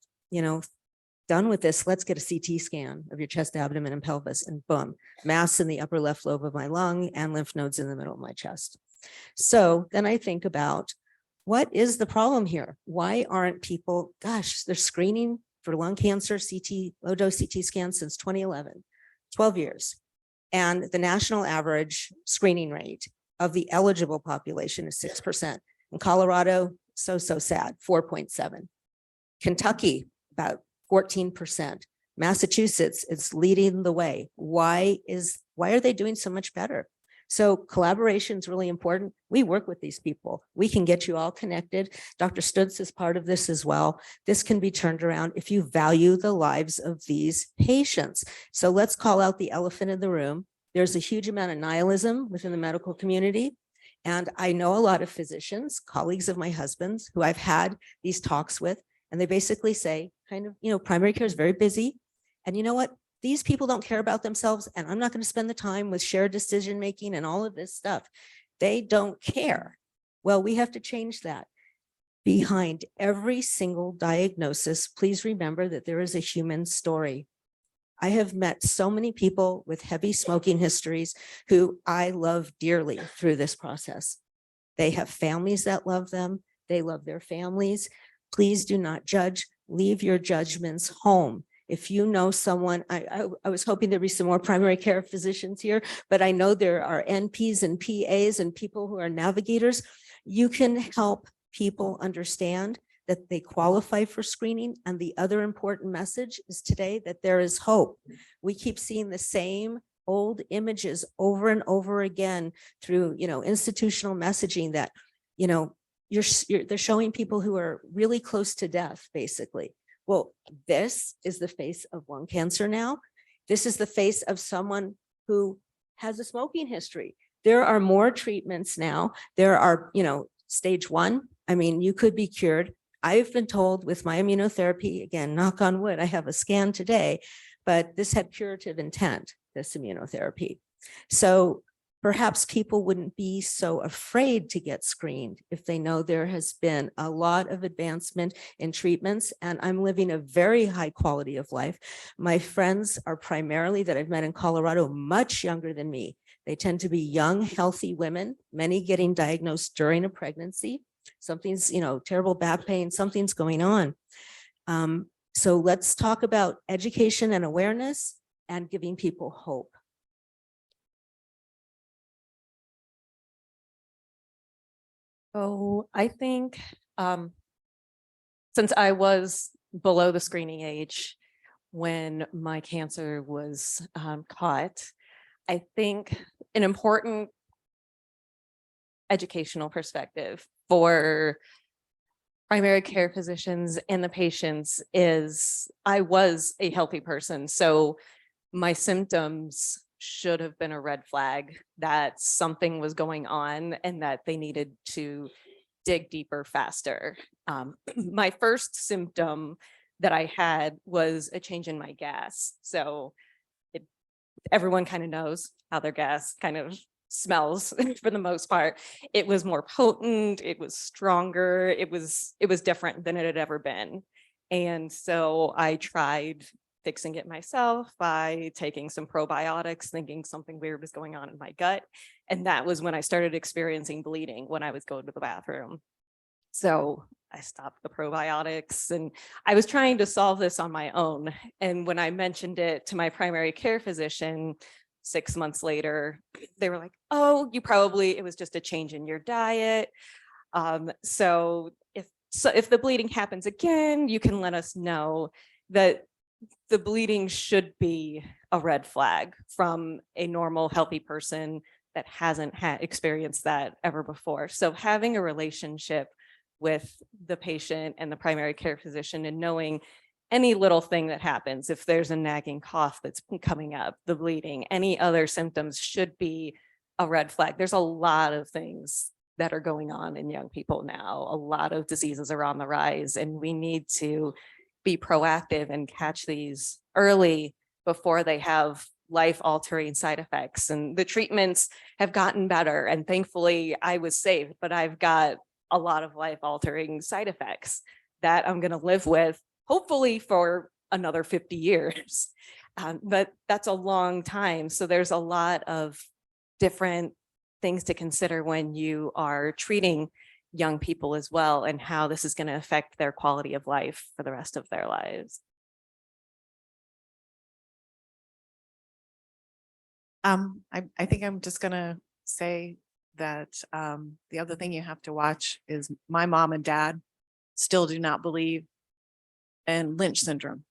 done with this, let's get a CT scan of your chest, abdomen, and pelvis, and boom, mass in the upper left lobe of my lung and lymph nodes in the middle of my chest. So then I think about, what is the problem here? Why aren't people, gosh, they're screening for lung cancer, low dose CT scans since 2011, 12 years. And the national average screening rate of the eligible population is 6%. In Colorado, so sad, 4.7. Kentucky, about 14%. Massachusetts is leading the way. Why are they doing so much better? So collaboration is really important. We work with these people. We can get you all connected. Dr. Stutz is part of this as well. This can be turned around if you value the lives of these patients. So let's call out the elephant in the room. There's a huge amount of nihilism within the medical community. And I know a lot of physicians, colleagues of my husband's, who I've had these talks with, and they basically say, primary care is very busy. And you know what? These people don't care about themselves, and I'm not going to spend the time with shared decision-making and all of this stuff. They don't care. Well, we have to change that. Behind every single diagnosis, please remember that there is a human story. I have met so many people with heavy smoking histories who I love dearly through this process. They have families that love them. They love their families. Please do not judge. Leave your judgments home. If you know someone, I was hoping there'd be some more primary care physicians here, but I know there are NPs and PAs and people who are navigators. You can help people understand that they qualify for screening. And the other important message is today that there is hope. We keep seeing the same old images over and over again through, institutional messaging that, they're showing people who are really close to death, basically. Well, this is the face of lung cancer now. This is the face of someone who has a smoking history. There are more treatments now. There are, stage 1, I mean, you could be cured. I've been told with my immunotherapy, again, knock on wood, I have a scan today, but this had curative intent, this immunotherapy. So perhaps people wouldn't be so afraid to get screened if they know there has been a lot of advancement in treatments, and I'm living a very high quality of life. My friends are primarily that I've met in Colorado much younger than me. They tend to be young, healthy women, many getting diagnosed during a pregnancy. Something's, terrible back pain, something's going on. So let's talk about education and awareness and giving people hope. So I think since I was below the screening age when my cancer was caught, I think an important educational perspective for primary care physicians and the patients is I was a healthy person. So my symptoms should have been a red flag that something was going on and that they needed to dig deeper faster. My first symptom that I had was a change in my gas. So everyone kind of knows how their gas kind of smells for the most part. It was more potent, it was stronger, it was different than it had ever been. And so I tried fixing it myself by taking some probiotics, thinking something weird was going on in my gut. And that was when I started experiencing bleeding when I was going to the bathroom. So I stopped the probiotics and I was trying to solve this on my own. And when I mentioned it to my primary care physician 6 months later, they were like, oh, it was just a change in your diet. So if the bleeding happens again, you can let us know. That the bleeding should be a red flag from a normal, healthy person that hasn't experienced that ever before. So having a relationship with the patient and the primary care physician and knowing any little thing that happens, if there's a nagging cough that's coming up, the bleeding, any other symptoms should be a red flag. There's a lot of things that are going on in young people now. A lot of diseases are on the rise, and we need to be proactive and catch these early before they have life-altering side effects. And the treatments have gotten better, and thankfully I was saved, but I've got a lot of life-altering side effects that I'm going to live with, hopefully for another 50 years. But that's a long time. So there's a lot of different things to consider when you are treating young people as well, and how this is going to affect their quality of life for the rest of their lives. I think I'm just gonna say that the other thing you have to watch is my mom and dad still do not believe in Lynch syndrome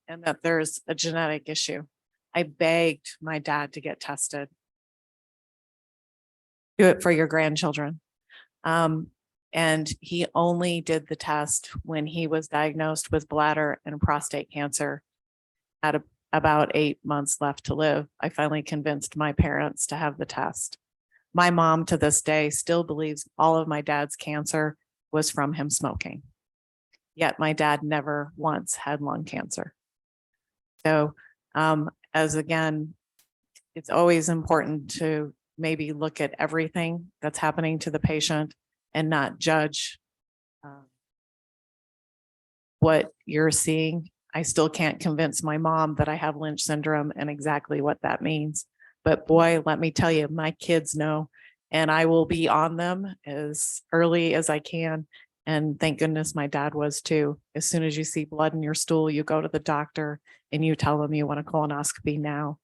and that there's a genetic issue. I begged my dad to get tested. Do it for your grandchildren. And he only did the test when he was diagnosed with bladder and prostate cancer at about 8 months left to live. I finally convinced my parents to have the test. My mom to this day still believes all of my dad's cancer was from him smoking. Yet my dad never once had lung cancer. So again, it's always important to maybe look at everything that's happening to the patient and not judge what you're seeing. I still can't convince my mom that I have Lynch syndrome and exactly what that means. But boy, let me tell you, my kids know, and I will be on them as early as I can. And thank goodness my dad was too. As soon as you see blood in your stool, you go to the doctor and you tell them you want a colonoscopy now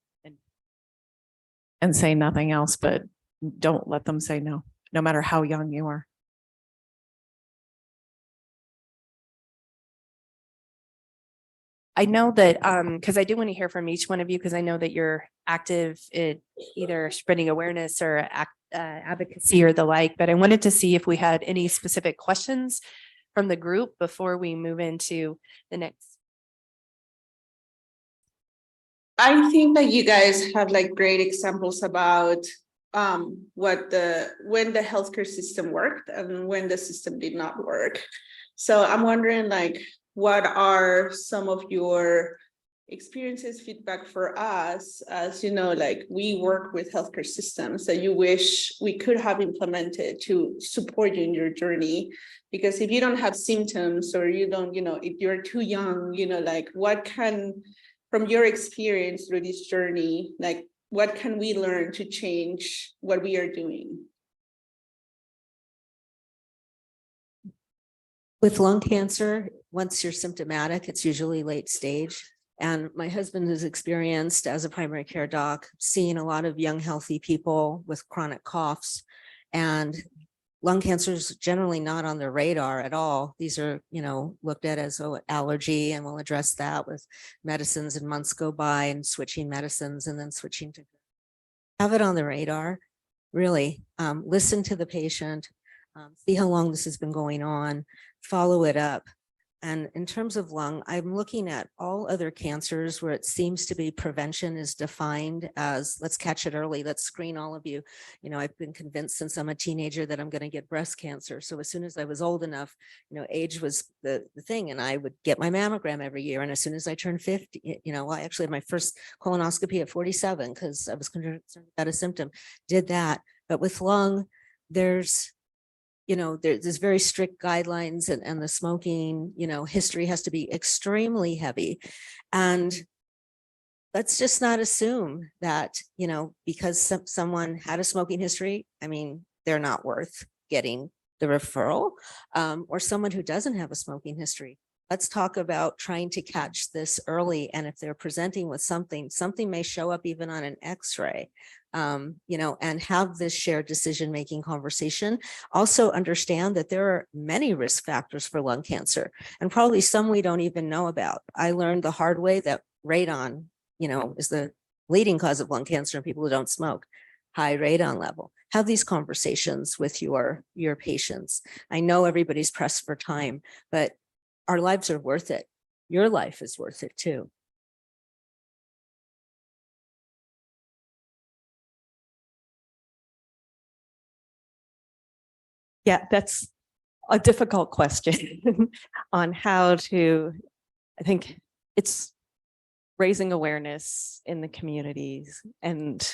and say nothing else, but don't let them say no, no matter how young you are. I know that, because I do want to hear from each one of you, because I know that you're active in either spreading awareness or advocacy or the like, but I wanted to see if we had any specific questions from the group before we move into the next. I think that you guys have like great examples about when the healthcare system worked and when the system did not work. So I'm wondering, like, what are some of your experiences, feedback for us, as you know, like we work with healthcare systems that you wish we could have implemented to support you in your journey? Because if you don't have symptoms, or you don't, if you're too young, like what can, from your experience through this journey, like what can we learn to change what we are doing? With lung cancer, once you're symptomatic, it's usually late stage. And my husband has experienced, as a primary care doc, seeing a lot of young, healthy people with chronic coughs. And lung cancer is generally not on their radar at all. These are, looked at as allergy, and we'll address that with medicines, and months go by and switching medicines and then switching to have it on the radar. Really listen to the patient, see how long this has been going on, follow it up. And in terms of lung, I'm looking at all other cancers where it seems to be prevention is defined as, let's catch it early, let's screen all of you. I've been convinced since I'm a teenager that I'm going to get breast cancer. So as soon as I was old enough, age was the thing, and I would get my mammogram every year. And as soon as I turned 50, I actually had my first colonoscopy at 47 because I was concerned about a symptom, did that. But with lung, there's very strict guidelines, and the smoking, history has to be extremely heavy. And let's just not assume that, because someone had a smoking history, they're not worth getting the referral, or someone who doesn't have a smoking history. Let's talk about trying to catch this early. And if they're presenting with something may show up even on an X-ray, and have this shared decision-making conversation. Also understand that there are many risk factors for lung cancer, and probably some we don't even know about. I learned the hard way that radon, is the leading cause of lung cancer in people who don't smoke. High radon level. Have these conversations with your patients. I know everybody's pressed for time, but our lives are worth it. Your life is worth it too. Yeah, that's a difficult question on how to, I think it's raising awareness in the communities and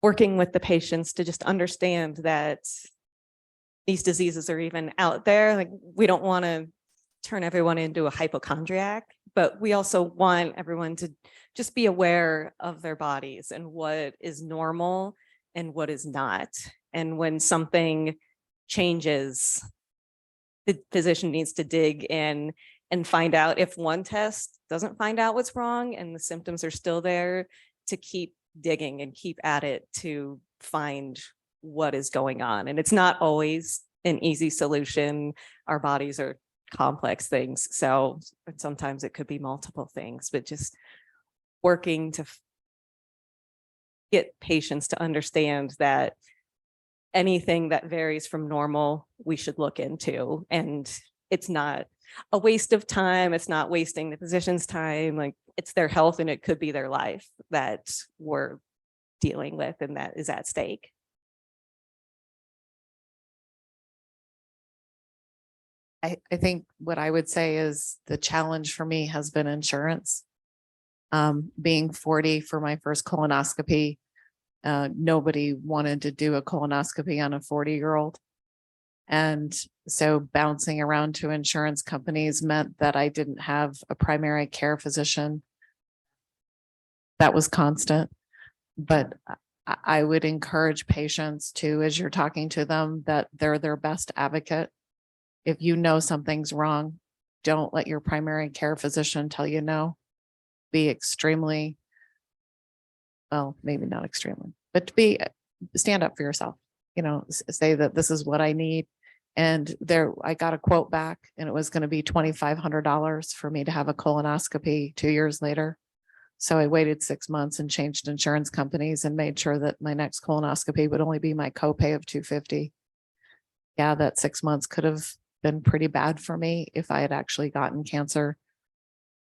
working with the patients to just understand that these diseases are even out there. Like, we don't want to turn everyone into a hypochondriac, but we also want everyone to just be aware of their bodies and what is normal and what is not. And when something changes, the physician needs to dig in and find out. If one test doesn't find out what's wrong and the symptoms are still there, to keep digging and keep at it to find what is going on. And it's not always an easy solution. Our bodies are complex things. So sometimes it could be multiple things, but just working to get patients to understand that anything that varies from normal, we should look into. And it's not a waste of time. It's not wasting the physician's time. Like, it's their health, and it could be their life that we're dealing with, and that is at stake. I think what I would say is the challenge for me has been insurance. Being 40 for my first colonoscopy, nobody wanted to do a colonoscopy on a 40-year-old. And so bouncing around to insurance companies meant that I didn't have a primary care physician that was constant. But I would encourage patients to, as you're talking to them, that they're their best advocate. If you know something's wrong, don't let your primary care physician tell you no. Be extremely, well, maybe not extremely, but stand up for yourself. Say that this is what I need. And I got a quote back, and it was going to be $2,500 for me to have a colonoscopy 2 years later. So I waited 6 months and changed insurance companies and made sure that my next colonoscopy would only be my copay of $250. Yeah, that 6 months could have been pretty bad for me if I had actually gotten cancer.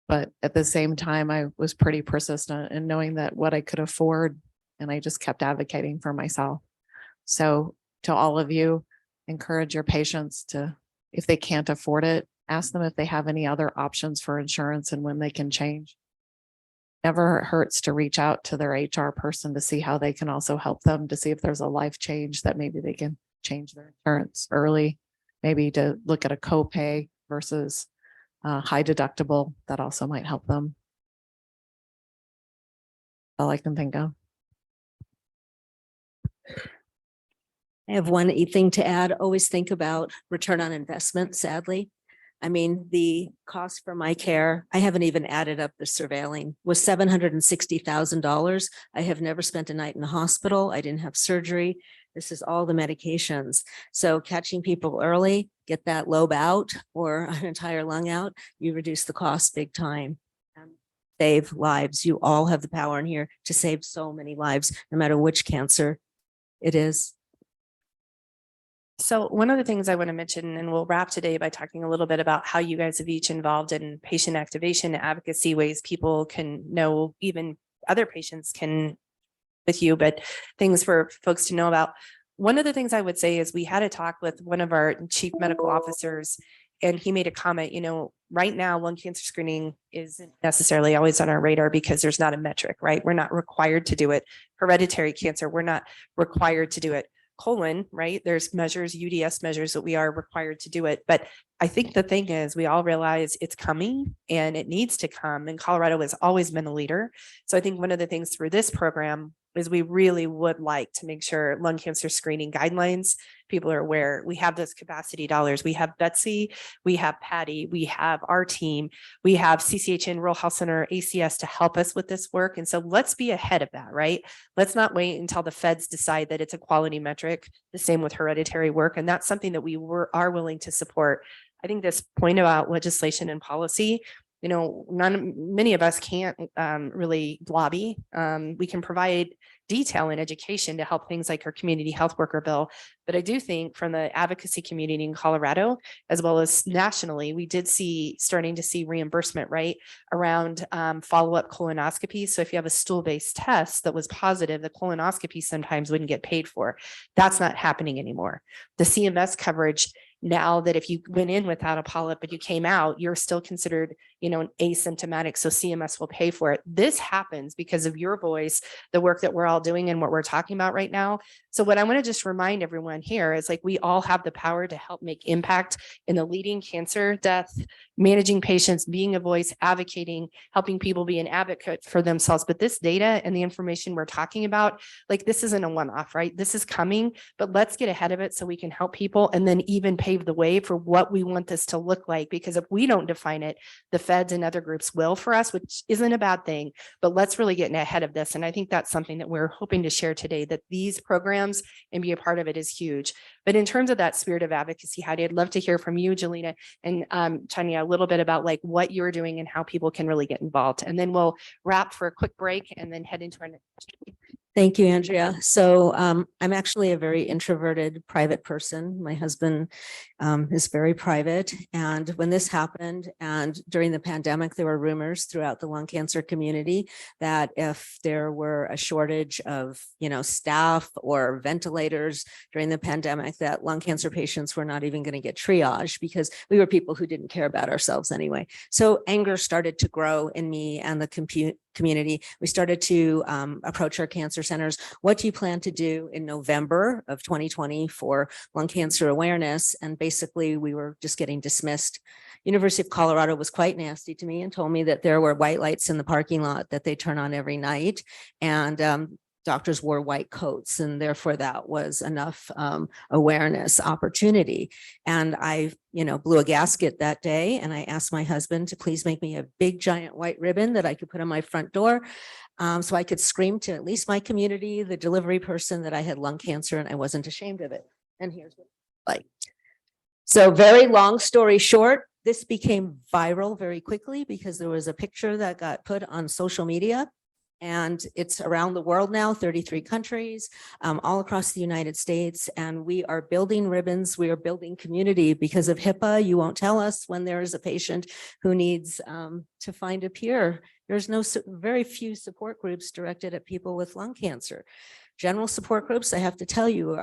But at the same time, I was pretty persistent in knowing that what I could afford and I just kept advocating for myself. So to all of you, encourage your patients to, if they can't afford it, ask them if they have any other options for insurance and when they can change. Never hurts to reach out to their HR person to see how they can also help them, to see if there's a life change that maybe they can change their insurance early, maybe to look at a copay versus high deductible. That also might help them. All I can think of. I have one thing to add. Always think about return on investment, sadly. I mean, the cost for my care, I haven't even added up the surveilling, was $760,000. I have never spent a night in the hospital. I didn't have surgery. This is all the medications. So catching people early, get that lobe out or an entire lung out, you reduce the cost big time. Save lives. You all have the power in here to save so many lives, no matter which cancer it is. So one of the things I want to mention, and we'll wrap today by talking a little bit about how you guys have each involved in patient activation, advocacy, ways people can know, even other patients can with you, but things for folks to know about. One of the things I would say is we had a talk with one of our chief medical officers, and he made a comment, you know, right now lung cancer screening isn't necessarily always on our radar because there's not a metric, right? We're not required to do it. Hereditary cancer, we're not required to do it. Colon, right? There's measures, UDS measures that we are required to do it. But I think the thing is we all realize it's coming and it needs to come. And Colorado has always been a leader. So I think one of the things through this program is we really would like to make sure lung cancer screening guidelines, people are aware. We have those capacity dollars. We have Betsy, we have Patty, we have our team, we have CCHN Rural Health Center, ACS to help us with this work. And so let's be ahead of that, right? Let's not wait until the feds decide that it's a quality metric, the same with hereditary work. And that's something that we are willing to support. I think this point about legislation and policy, you know, many of us can't really lobby. We can provide detail and education to help things like our community health worker bill. But I do think from the advocacy community in Colorado, as well as nationally, we did starting to see reimbursement, right, around follow-up colonoscopy. So if you have a stool-based test that was positive, the colonoscopy sometimes wouldn't get paid for. That's not happening anymore. The CMS coverage, now that if you went in without a polyp but you came out, you're still considered, you know, asymptomatic. So CMS will pay for it. This happens because of your voice, the work that we're all doing and what we're talking about right now. So what I want to just remind everyone here is like we all have the power to help make impact in the leading cancer death, managing patients, being a voice, advocating, helping people be an advocate for themselves. But this data and the information we're talking about, like this isn't a one-off, right? This is coming, but let's get ahead of it so we can help people and then even pave the way for what we want this to look like. Because if we don't define it, the feds and other groups will for us, which isn't a bad thing, but let's really get ahead of this. And I think that's something that we're hoping to share today, that these programs and be a part of it is huge. But in terms of that spirit of advocacy, Heidi, I'd love to hear from you, Jelena, and Tanya, a little bit about like what you're doing and how people can really get involved. And then we'll wrap for a quick break and then head into our next. Thank you, Andrea. So I'm actually a very introverted, private person. My husband is very private. And when this happened and during the pandemic, there were rumors throughout the lung cancer community that if there were a shortage of, you know, staff or ventilators during the pandemic, that lung cancer patients were not even going to get triage because we were people who didn't care about ourselves anyway. So anger started to grow in me and the community. We started to approach our cancer centers. What do you plan to do in November of 2020 for lung cancer awareness? And basically we were just getting dismissed. University of Colorado was quite nasty to me and told me that there were white lights in the parking lot that they turn on every night. And doctors wore white coats, and therefore that was enough awareness opportunity. And I, you know, blew a gasket that day, and I asked my husband to please make me a big giant white ribbon that I could put on my front door, so I could scream to at least my community, the delivery person, that I had lung cancer and I wasn't ashamed of it. And here's what it's like. So very long story short, this became viral very quickly because there was a picture that got put on social media. And it's around the world now, 33 countries, all across the United States. And we are building ribbons. We are building community because of HIPAA. You won't tell us when there is a patient who needs to find a peer There's very few support groups directed at people with lung cancer. General support groups, I have to tell you,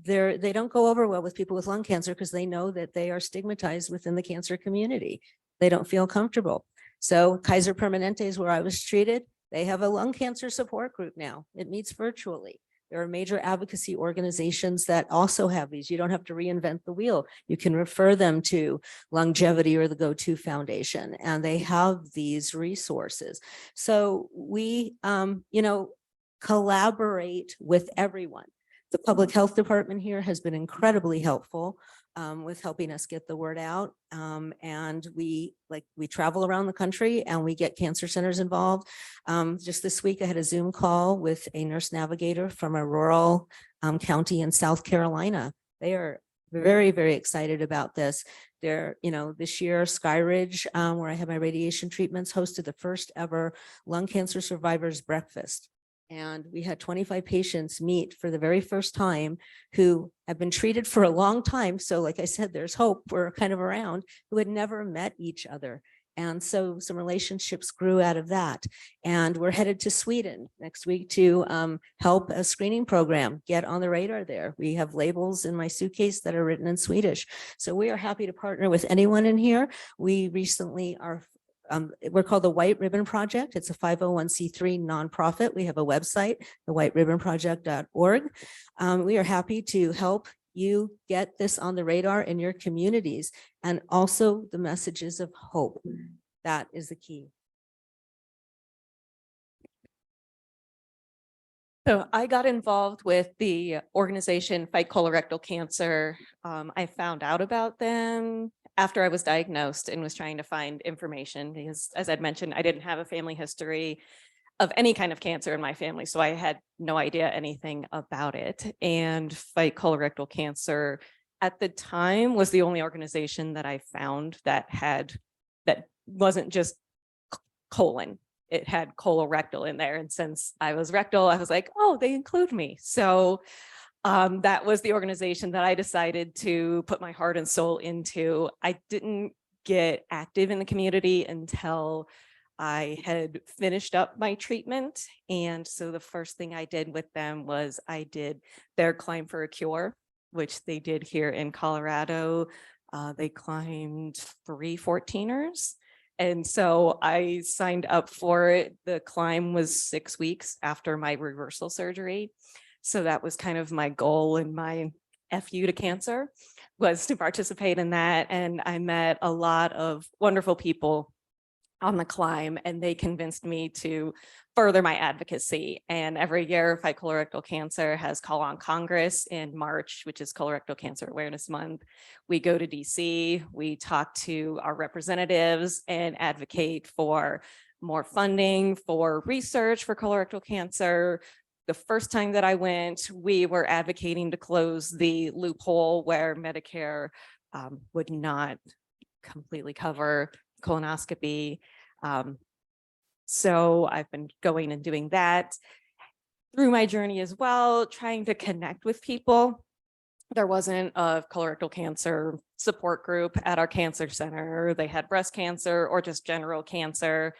they don't go over well with people with lung cancer because they know that they are stigmatized within the cancer community. They don't feel comfortable. So Kaiser Permanente is where I was treated. They have a lung cancer support group now. It meets virtually. There are major advocacy organizations that also have these. You don't have to reinvent the wheel. You can refer them to Longevity or the Go-To Foundation, and they have these resources. So we, collaborate with everyone. The public health department here has been incredibly helpful with helping us get the word out. And we travel around the country and we get cancer centers involved. Just this week, I had a Zoom call with a nurse navigator from a rural county in South Carolina. They are very, very excited about this. This year, Skyridge, where I have my radiation treatments, hosted the first ever lung cancer survivors breakfast. And we had 25 patients meet for the very first time who have been treated for a long time. So like I said, there's hope, we're kind of around, who had never met each other. And so some relationships grew out of that. And we're headed to Sweden next week to help a screening program get on the radar there. We have labels in my suitcase that are written in Swedish. So we are happy to partner with anyone in here. We recently we're called the White Ribbon Project. It's a 501c3 nonprofit. We have a website, thewhiteribbonproject.org. We are happy to help you get this on the radar in your communities, and also the messages of hope. That is the key. So I got involved with the organization Fight Colorectal Cancer. I found out about them after I was diagnosed and was trying to find information because, as I'd mentioned, I didn't have a family history of any kind of cancer in my family. So I had no idea anything about it. And Fight Colorectal Cancer at the time was the only organization that I found that wasn't just colon. It had colorectal in there. And since I was rectal, I was like, oh, they include me. So that was the organization that I decided to put my heart and soul into. I didn't get active in the community until I had finished up my treatment. And so the first thing I did with them was I did their Climb for a Cure, which they did here in Colorado. They climbed 3 14ers. And so I signed up for it. The climb was 6 weeks after my reversal surgery. So that was kind of my goal and my FU to cancer was to participate in that. And I met a lot of wonderful people on the climb, and they convinced me to further my advocacy. And every year, Fight Colorectal Cancer has Call on Congress in March, which is Colorectal Cancer Awareness Month. We go to DC, we talk to our representatives and advocate for more funding for research for colorectal cancer. The first time that I went, we were advocating to close the loophole where Medicare would not completely cover colonoscopy. So I've been going and doing that through my journey as well, trying to connect with people. There wasn't a colorectal cancer support group at our cancer center. They had breast cancer or just general cancer.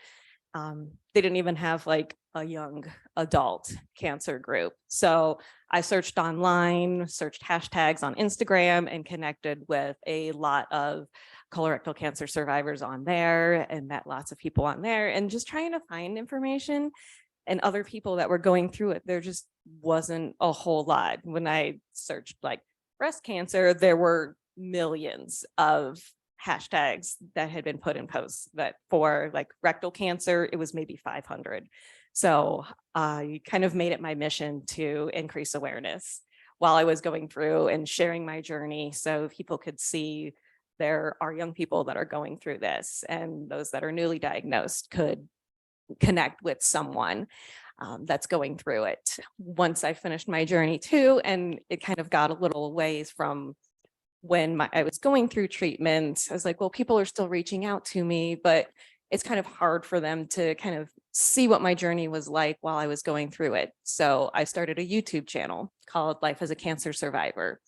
They didn't even have like a young adult cancer group. So I searched online, searched hashtags on Instagram, and connected with a lot of colorectal cancer survivors on there and met lots of people on there and just trying to find information and other people that were going through it. There just wasn't a whole lot. When I searched like breast cancer, there were millions of hashtags that had been put in posts, that for like rectal cancer, it was maybe 500. So I kind of made it my mission to increase awareness while I was going through and sharing my journey so people could see there are young people that are going through this, and those that are newly diagnosed could connect with someone that's going through it. Once I finished my journey too, and it kind of got a little ways from when I was going through treatment, I was like, well, people are still reaching out to me, but it's kind of hard for them to kind of see what my journey was like while I was going through it. So I started a YouTube channel called Life as a Cancer Survivor.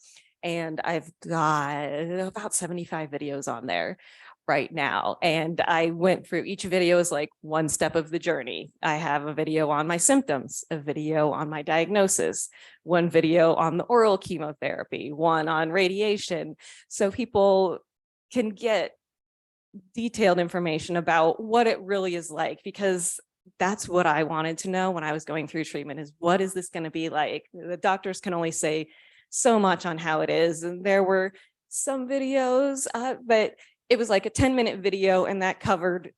And I've got about 75 videos on there right now. And I went through each video is like one step of the journey. I have a video on my symptoms, a video on my diagnosis, one video on the oral chemotherapy, one on radiation. So people can get detailed information about what it really is like, because that's what I wanted to know when I was going through treatment is what is this going to be like? The doctors can only say so much on how it is. And there were some videos, but it was like a 10-minute video and that covered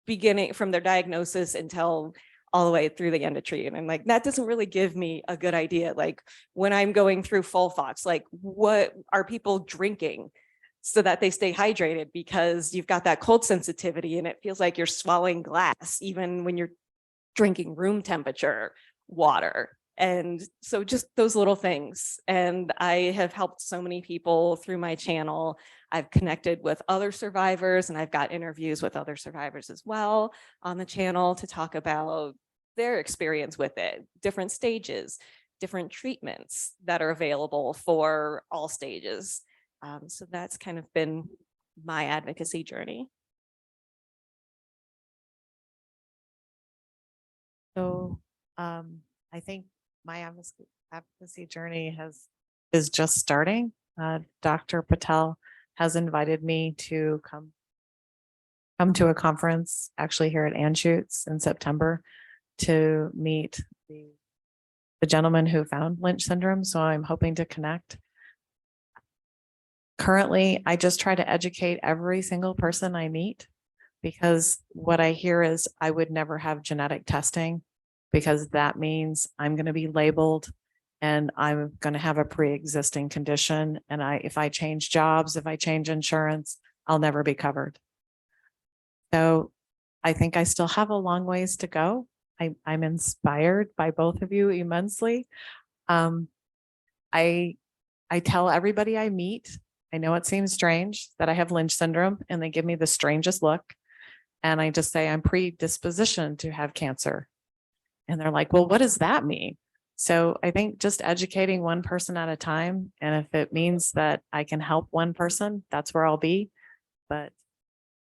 beginning from their diagnosis until all the way through the end of treatment. And like, that doesn't really give me a good idea. Like when I'm going through full thoughts, like what are people drinking so that they stay hydrated, because you've got that cold sensitivity and it feels like you're swallowing glass, even when you're drinking room temperature water. And so just those little things. And I have helped so many people through my channel. I've connected with other survivors and I've got interviews with other survivors as well on the channel to talk about their experience with it, different stages, different treatments that are available for all stages. So that's kind of been my advocacy journey. So I think my advocacy journey is just starting. Dr. Patel has invited me to come to a conference actually here at Anschutz in September to meet the gentleman who found Lynch syndrome. So I'm hoping to connect. Currently, I just try to educate every single person I meet, because what I hear is I would never have genetic testing, because that means I'm going to be labeled and I'm going to have a pre-existing condition. And if I change jobs, if I change insurance, I'll never be covered. So I think I still have a long ways to go. I'm inspired by both of you immensely. I tell everybody I meet, I know it seems strange that I have Lynch syndrome and they give me the strangest look. And I just say I'm predispositioned to have cancer. And they're like, well, what does that mean? So I think just educating one person at a time. And if it means that I can help one person, that's where I'll be. But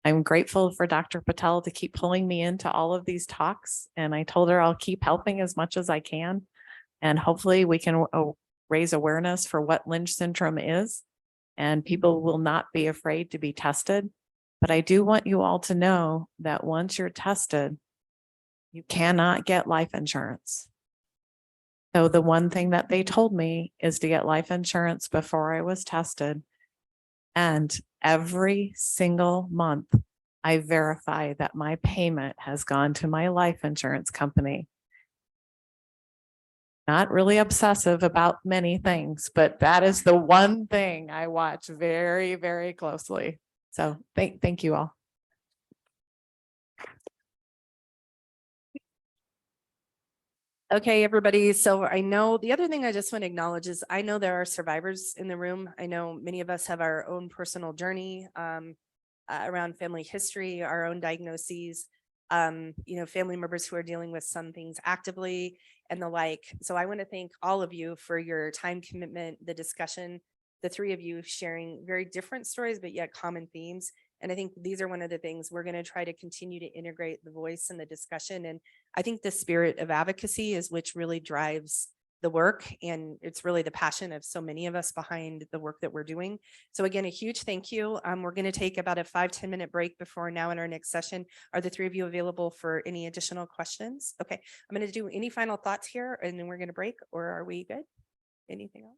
I'm grateful for Dr. Patel to keep pulling me into all of these talks. And I told her I'll keep helping as much as I can. And hopefully we can raise awareness for what Lynch syndrome is. And people will not be afraid to be tested. But I do want you all to know that once you're tested, you cannot get life insurance. So the one thing that they told me is to get life insurance before I was tested. And every single month, I verify that my payment has gone to my life insurance company. Not really obsessive about many things, but that is the one thing I watch very, very closely. So thank you all. Okay, everybody. So I know the other thing I just want to acknowledge is I know there are survivors in the room. I know many of us have our own personal journey around family history, our own diagnoses, family members who are dealing with some things actively and the like. So I want to thank all of you for your time commitment, the discussion, the three of you sharing very different stories, but yet common themes. And I think these are one of the things we're going to try to continue to integrate the voice and the discussion. And I think the spirit of advocacy is which really drives the work. And it's really the passion of so many of us behind the work that we're doing. So again, a huge thank you. We're going to take about a 5-10 minute break before now in our next session. Are the three of you available for any additional questions? Okay, I'm going to do any final thoughts here and then we're going to break, or are we good? Anything else?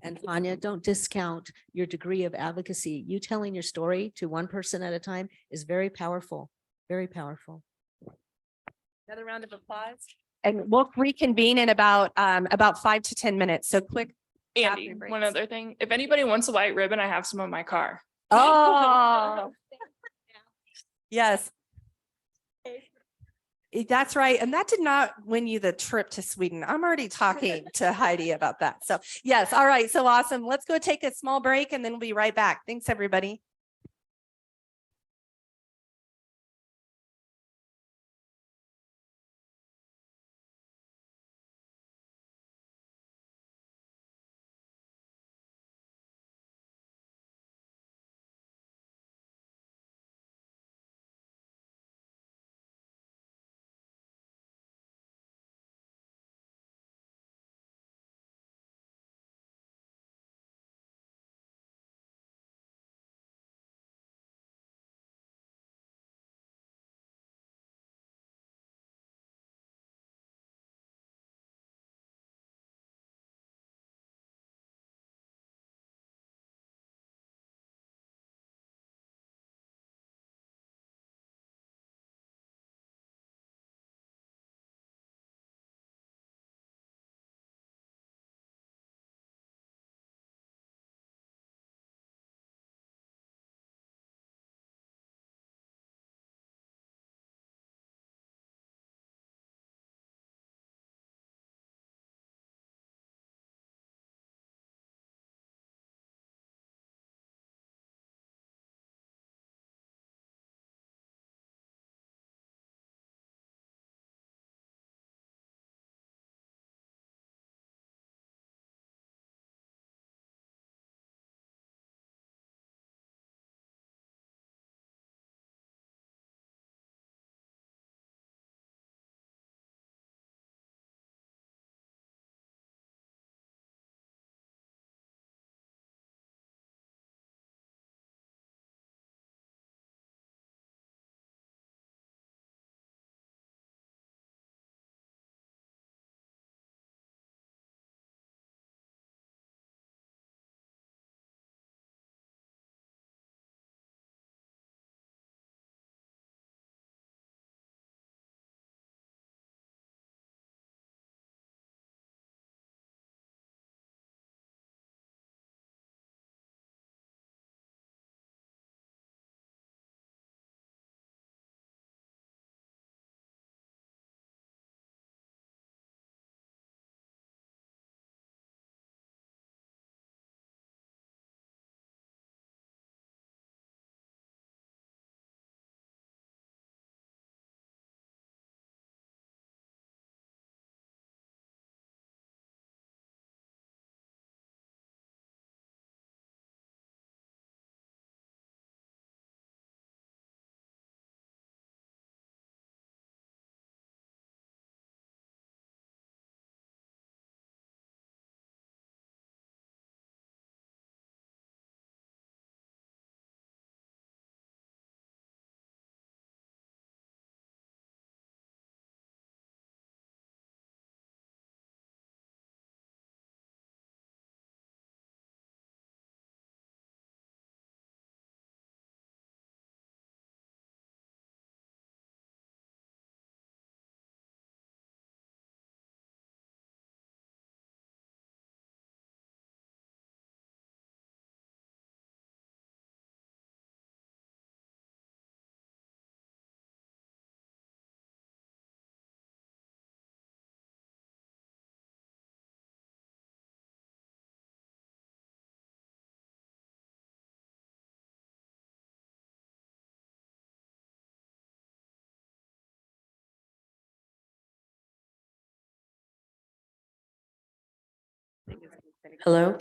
And Tanya, don't discount your degree of advocacy. You telling your story to one person at a time is very powerful, very powerful. Another round of applause. And we'll reconvene in about 5 to 10 minutes. So quick. Andy, one other thing. If anybody wants a white ribbon, I have some in my car. Oh, yes. That's right. And that did not win you the trip to Sweden. I'm already talking to Heidi about that. So yes. All right. So awesome. Let's go take a small break and then we'll be right back. Thanks, everybody. Hello?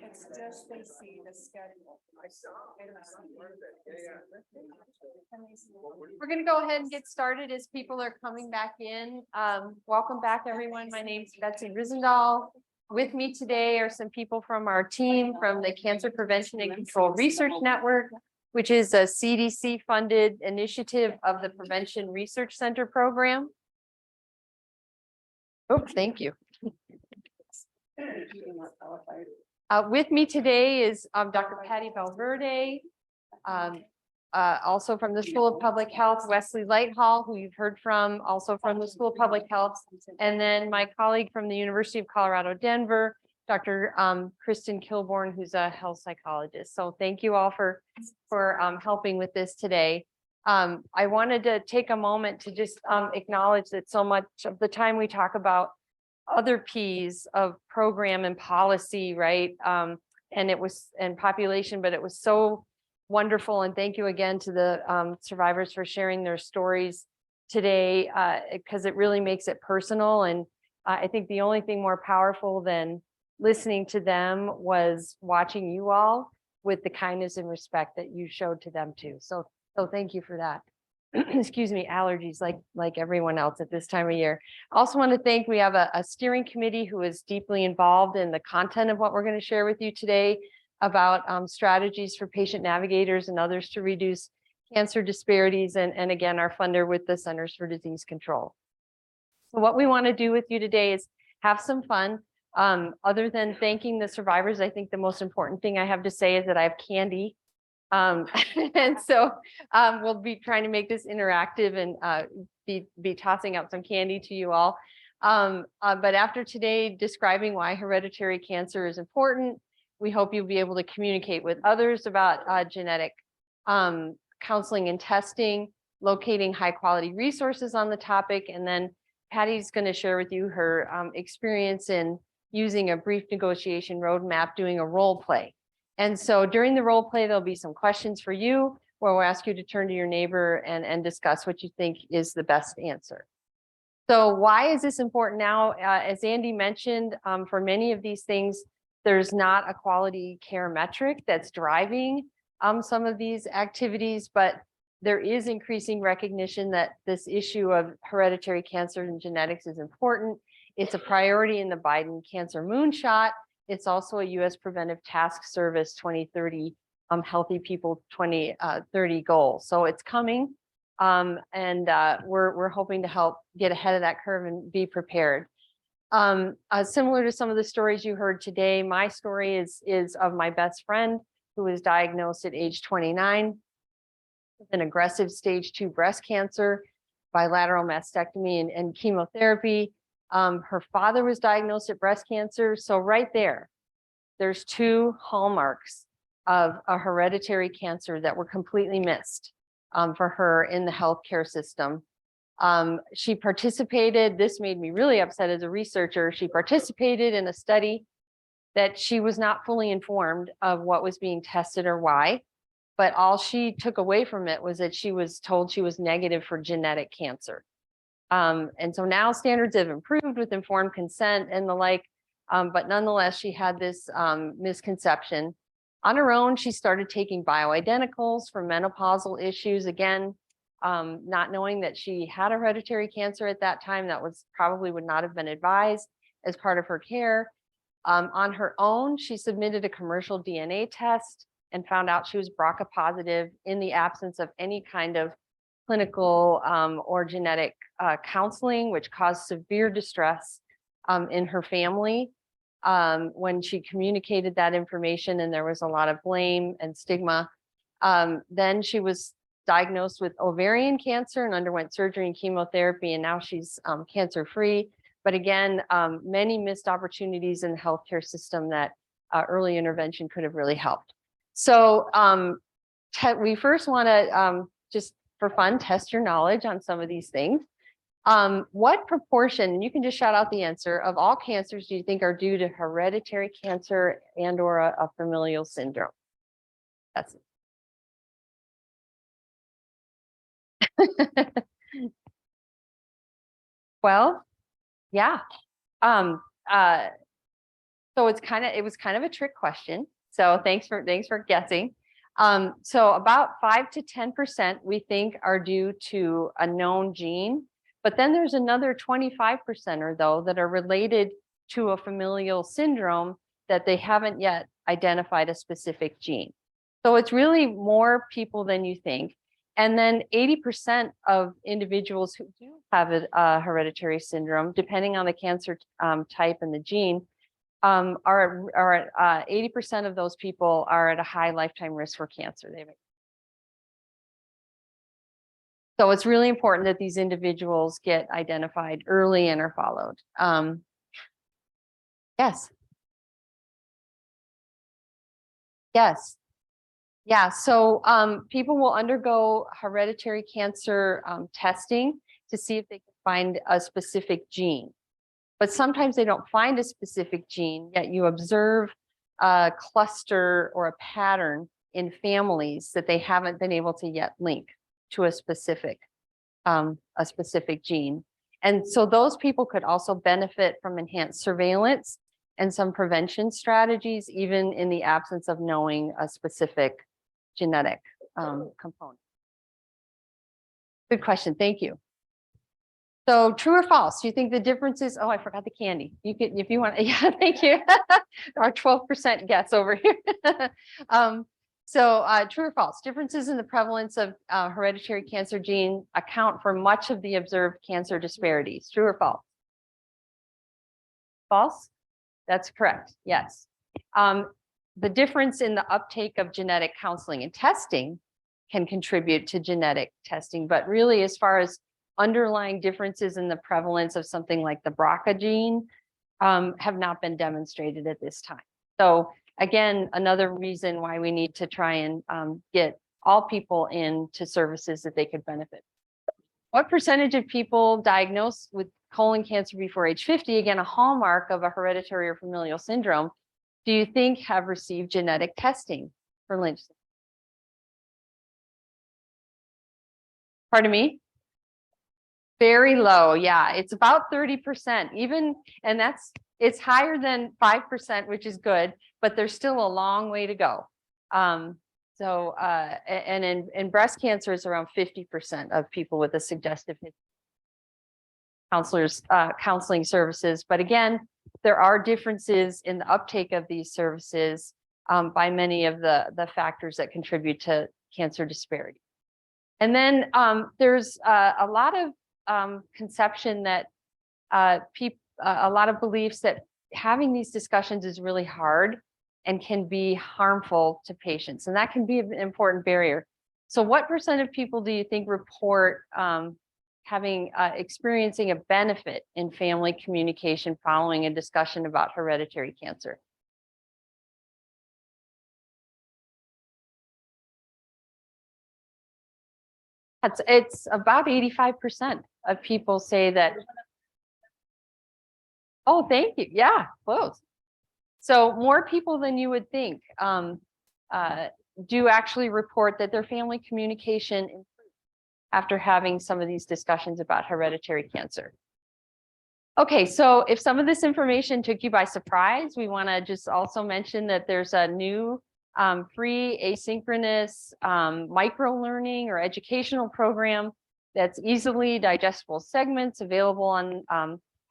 It's just they see the schedule. We're going to go ahead and get started as people are coming back in. Welcome back, everyone. My name is Betsy Risendahl. With me today are some people from our team from the Cancer Prevention and Control Research Network, which is a CDC-funded initiative of the Prevention Research Center program. Oh, thank you. With me today is Dr. Patty Valverde, also from the School of Public Health, Wesley Lighthall, who you've heard from, also from the School of Public Health, and then my colleague from the University of Colorado, Denver, Dr. Kristen Kilborn, who's a health psychologist. So thank you all for helping with this today. I wanted to take a moment to just acknowledge that so much of the time we talk about other P's of program and policy, right? And population, but it was so wonderful. And thank you again to the survivors for sharing their stories today, because it really makes it personal. And I think the only thing more powerful than listening to them was watching you all with the kindness and respect that you showed to them too. So thank you for that. Excuse me, allergies like everyone else at this time of year. Also want to thank, we have a steering committee who is deeply involved in the content of what we're going to share with you today about strategies for patient navigators and others to reduce cancer disparities, and again, our funder with the Centers for Disease Control. So what we want to do with you today is have some fun. Other than thanking the survivors, I think the most important thing I have to say is that I have candy. And so we'll be trying to make this interactive and be tossing out some candy to you all. But after today describing why hereditary cancer is important, we hope you'll be able to communicate with others about genetic counseling and testing, locating high quality resources on the topic. And then Patty's going to share with you her experience in using a brief negotiation roadmap, doing a role play. And so during the role play, there'll be some questions for you where we'll ask you to turn to your neighbor and discuss what you think is the best answer. So why is this important now? As Andy mentioned, for many of these things, there's not a quality care metric that's driving some of these activities, but there is increasing recognition that this issue of hereditary cancer and genetics is important. It's a priority in the Biden Cancer Moonshot. It's also a U.S. Preventive Task Service 2030 Healthy People 2030 goal. So it's coming, and we're hoping to help get ahead of that curve and be prepared. Similar to some of the stories you heard today, my story is of my best friend who was diagnosed at age 29 with an aggressive stage 2 breast cancer, bilateral mastectomy and chemotherapy. Her father was diagnosed with breast cancer. So right there's two hallmarks of a hereditary cancer that were completely missed for her in the healthcare system. She participated, this made me really upset as a researcher, she participated in a study that she was not fully informed of what was being tested or why, but all she took away from it was that she was told she was negative for genetic cancer. And so now standards have improved with informed consent and the like, but nonetheless, she had this misconception. On her own, she started taking bioidenticals for menopausal issues. Again, not knowing that she had hereditary cancer at that time, that was probably would not have been advised as part of her care. On her own, she submitted a commercial DNA test and found out she was BRCA positive in the absence of any kind of clinical or genetic counseling, which caused severe distress in her family when she communicated that information, and there was a lot of blame and stigma. Then she was diagnosed with ovarian cancer and underwent surgery and chemotherapy, and now she's cancer-free. But again, many missed opportunities in the healthcare system that early intervention could have really helped. So we first want to just for fun, test your knowledge on some of these things. What proportion, and you can just shout out the answer, of all cancers do you think are due to hereditary cancer and or a familial syndrome? That's it. Well, yeah. So it was kind of a trick question. So thanks for guessing. So about 5 to 10% we think are due to a known gene, but then there's another 25% or though that are related to a familial syndrome that they haven't yet identified a specific gene. So it's really more people than you think. And then 80% of individuals who do have a hereditary syndrome, depending on the cancer type and the gene, are at 80% of those people are at a high lifetime risk for cancer. So it's really important that these individuals get identified early and are followed. Yes. Yes. Yeah, so people will undergo hereditary cancer testing to see if they can find a specific gene. But sometimes they don't find a specific gene, yet you observe a cluster or a pattern in families that they haven't been able to yet link to a specific gene. And so those people could also benefit from enhanced surveillance and some prevention strategies, even in the absence of knowing a specific genetic component. Good question, thank you. So true or false? Do you think the difference is, oh, I forgot the candy. You could, if you want, yeah, thank you. Our 12% guess over here. True or false? Differences in the prevalence of hereditary cancer gene account for much of the observed cancer disparities. True or false? False? That's correct, yes. The difference in the uptake of genetic counseling and testing can contribute to genetic testing, but really as far as underlying differences in the prevalence of something like the BRCA gene have not been demonstrated at this time. So again, another reason why we need to try and get all people into services that they could benefit. What percentage of people diagnosed with colon cancer before age 50, again, a hallmark of a hereditary or familial syndrome, do you think have received genetic testing for Lynch syndrome? Pardon me? Very low, yeah, it's about 30%, even, and it's higher than 5%, which is good, but there's still a long way to go. And in breast cancer, it's around 50% of people with a suggestive history. Counseling services, but again, there are differences in the uptake of these services by many of the factors that contribute to cancer disparity. And then there's a lot of conception that a lot of beliefs that having these discussions is really hard and can be harmful to patients, and that can be an important barrier. So what percent of people do you think report experiencing a benefit in family communication following a discussion about hereditary cancer? It's about 85% of people say that. Oh, thank you. Yeah, close. So more people than you would think do actually report that their family communication improved after having some of these discussions about hereditary cancer. Okay, so if some of this information took you by surprise, we want to just also mention that there's a new free asynchronous micro-learning or educational program that's easily digestible segments available on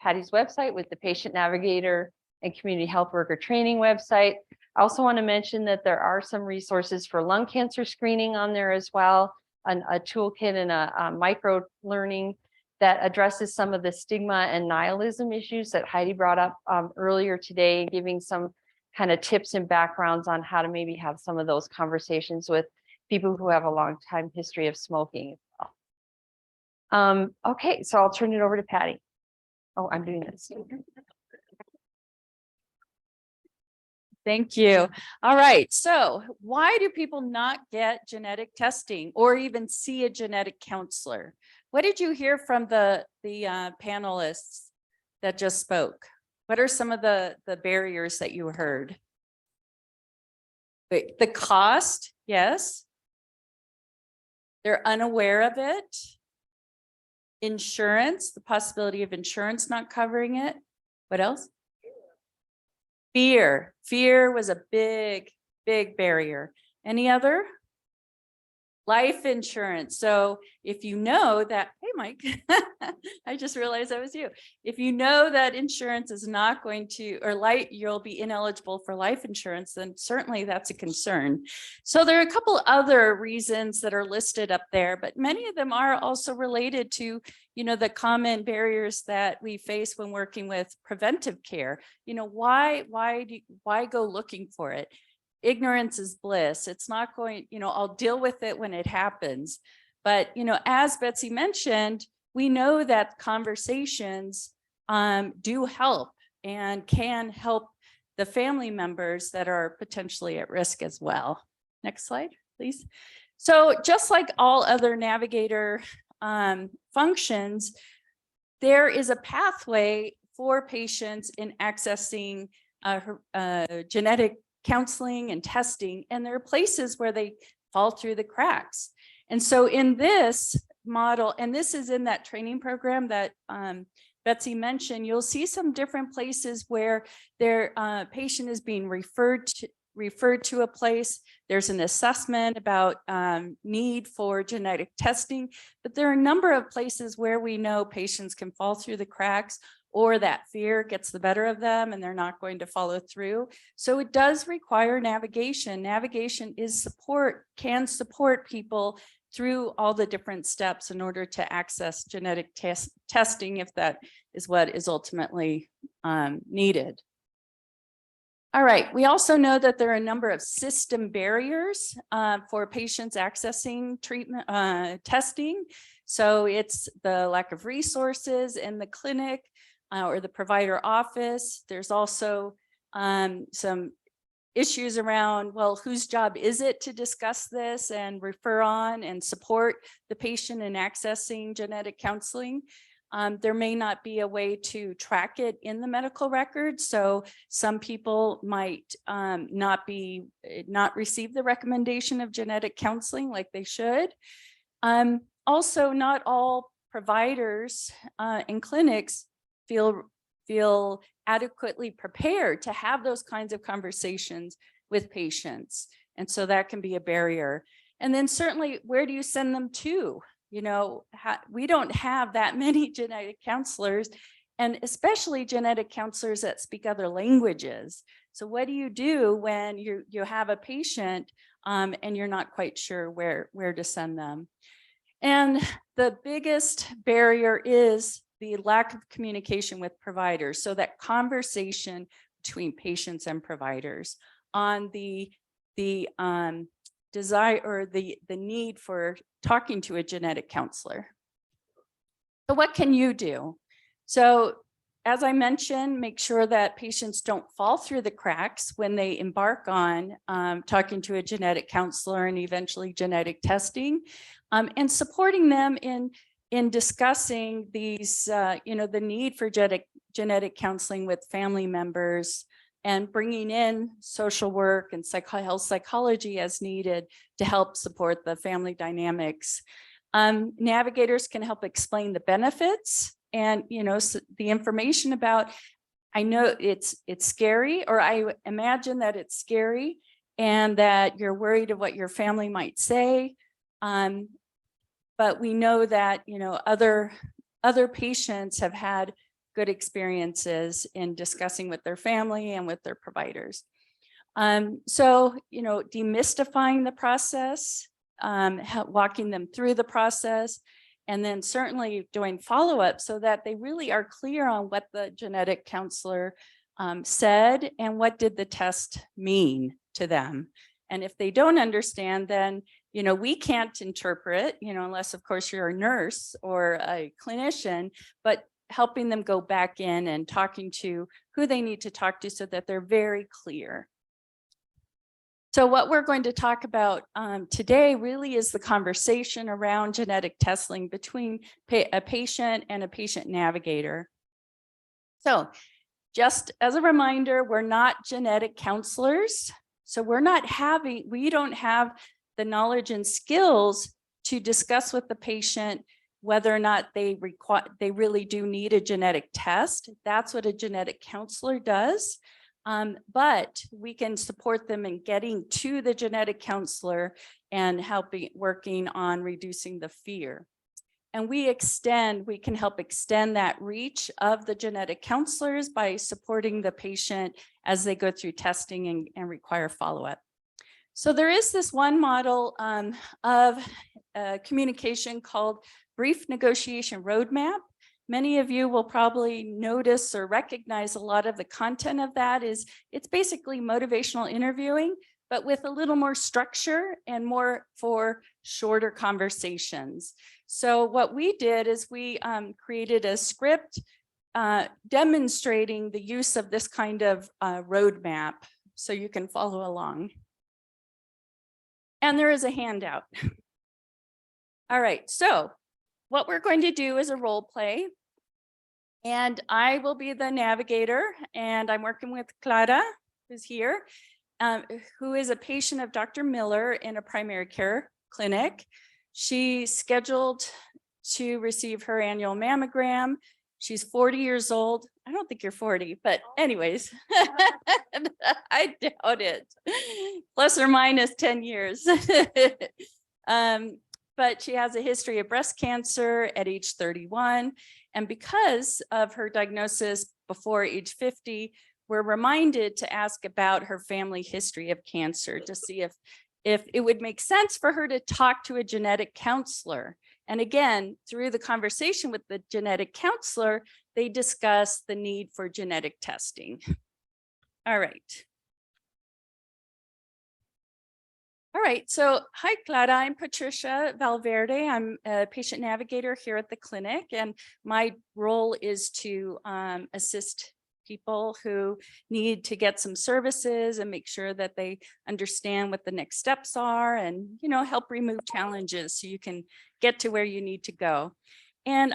Patty's website with the Patient Navigator and Community Health Worker Training website. I also want to mention that there are some resources for lung cancer screening on there as well, a toolkit and a micro-learning that addresses some of the stigma and nihilism issues that Heidi brought up earlier today, giving some kind of tips and backgrounds on how to maybe have some of those conversations with people who have a long time history of smoking as well. Okay, so I'll turn it over to Patty. Oh, I'm doing this. Thank you. All right. So why do people not get genetic testing or even see a genetic counselor? What did you hear from the panelists that just spoke? What are some of the barriers that you heard? The cost, yes. They're unaware of it. Insurance, the possibility of insurance not covering it. What else? Fear. Fear was a big barrier. Any other? Life insurance. So if you know that, hey, Mike, I just realized that was you. If you know that insurance is not going to, or you'll be ineligible for life insurance, then certainly that's a concern. So there are a couple other reasons that are listed up there, but many of them are also related to, the common barriers that we face when working with preventive care. Why go looking for it? Ignorance is bliss. It's not going, I'll deal with it when it happens. But, as Betsy mentioned, we know that conversations do help and can help the family members that are potentially at risk as well. Next slide, please. So just like all other navigator functions, there is a pathway for patients in accessing genetic counseling and testing, and there are places where they fall through the cracks. And so in this model, and this is in that training program that Betsy mentioned, you'll see some different places where their patient is being referred to a place. There's an assessment about need for genetic testing, but there are a number of places where we know patients can fall through the cracks, or that fear gets the better of them and they're not going to follow through. So it does require navigation. Navigation can support people through all the different steps in order to access genetic testing, if that is what is ultimately needed. All right, we also know that there are a number of system barriers for patients accessing treatment testing. So it's the lack of resources in the clinic or the provider office. There's also some issues around, well, whose job is it to discuss this and refer on and support the patient in accessing genetic counseling? There may not be a way to track it in the medical record. So some people might not receive the recommendation of genetic counseling like they should. Also, not all providers and clinics feel adequately prepared to have those kinds of conversations with patients. And so that can be a barrier. And then certainly, where do you send them to? We don't have that many genetic counselors, and especially genetic counselors that speak other languages. So what do you do when you have a patient and you're not quite sure where to send them? And the biggest barrier is the lack of communication with providers. So that conversation between patients and providers on the desire or the need for talking to a genetic counselor. So what can you do? So as I mentioned, make sure that patients don't fall through the cracks when they embark on talking to a genetic counselor and eventually genetic testing, and supporting them in discussing these, the need for genetic counseling with family members, and bringing in social work and health psychology as needed to help support the family dynamics. Navigators can help explain the benefits and the information about, I know it's scary, or I imagine that it's scary and that you're worried of what your family might say. But we know that other patients have had good experiences in discussing with their family and with their providers. So, demystifying the process, walking them through the process, and then certainly doing follow-up so that they really are clear on what the genetic counselor said and what did the test mean to them. And if they don't understand, then we can't interpret, unless of course you're a nurse or a clinician, but helping them go back in and talking to who they need to talk to so that they're very clear. So what we're going to talk about today really is the conversation around genetic testing between a patient and a patient navigator. So just as a reminder, we're not genetic counselors. So we don't have the knowledge and skills to discuss with the patient whether or not they really do need a genetic test. That's what a genetic counselor does. But we can support them in getting to the genetic counselor and working on reducing the fear. And we can help extend that reach of the genetic counselors by supporting the patient as they go through testing and require follow-up. So there is this one model of communication called Brief Negotiation Roadmap. Many of you will probably notice or recognize a lot of the content of that it's basically motivational interviewing, but with a little more structure and more for shorter conversations. So what we did is we created a script demonstrating the use of this kind of roadmap so you can follow along. And there is a handout. All right, so what we're going to do is a role play. And I will be the navigator, and I'm working with Clara, who's here, who is a patient of Dr. Miller in a primary care clinic. She's scheduled to receive her annual mammogram. She's 40 years old. I don't think you're 40, but anyways, I doubt it. Plus or minus 10 years. But she has a history of breast cancer at age 31. And because of her diagnosis before age 50, we're reminded to ask about her family history of cancer to see if it would make sense for her to talk to a genetic counselor. And again, through the conversation with the genetic counselor, they discuss the need for genetic testing. All right. All right, so hi, Clara. I'm Patricia Valverde. I'm a patient navigator here at the clinic, and my role is to assist people who need to get some services and make sure that they understand what the next steps are and, help remove challenges so you can get to where you need to go. And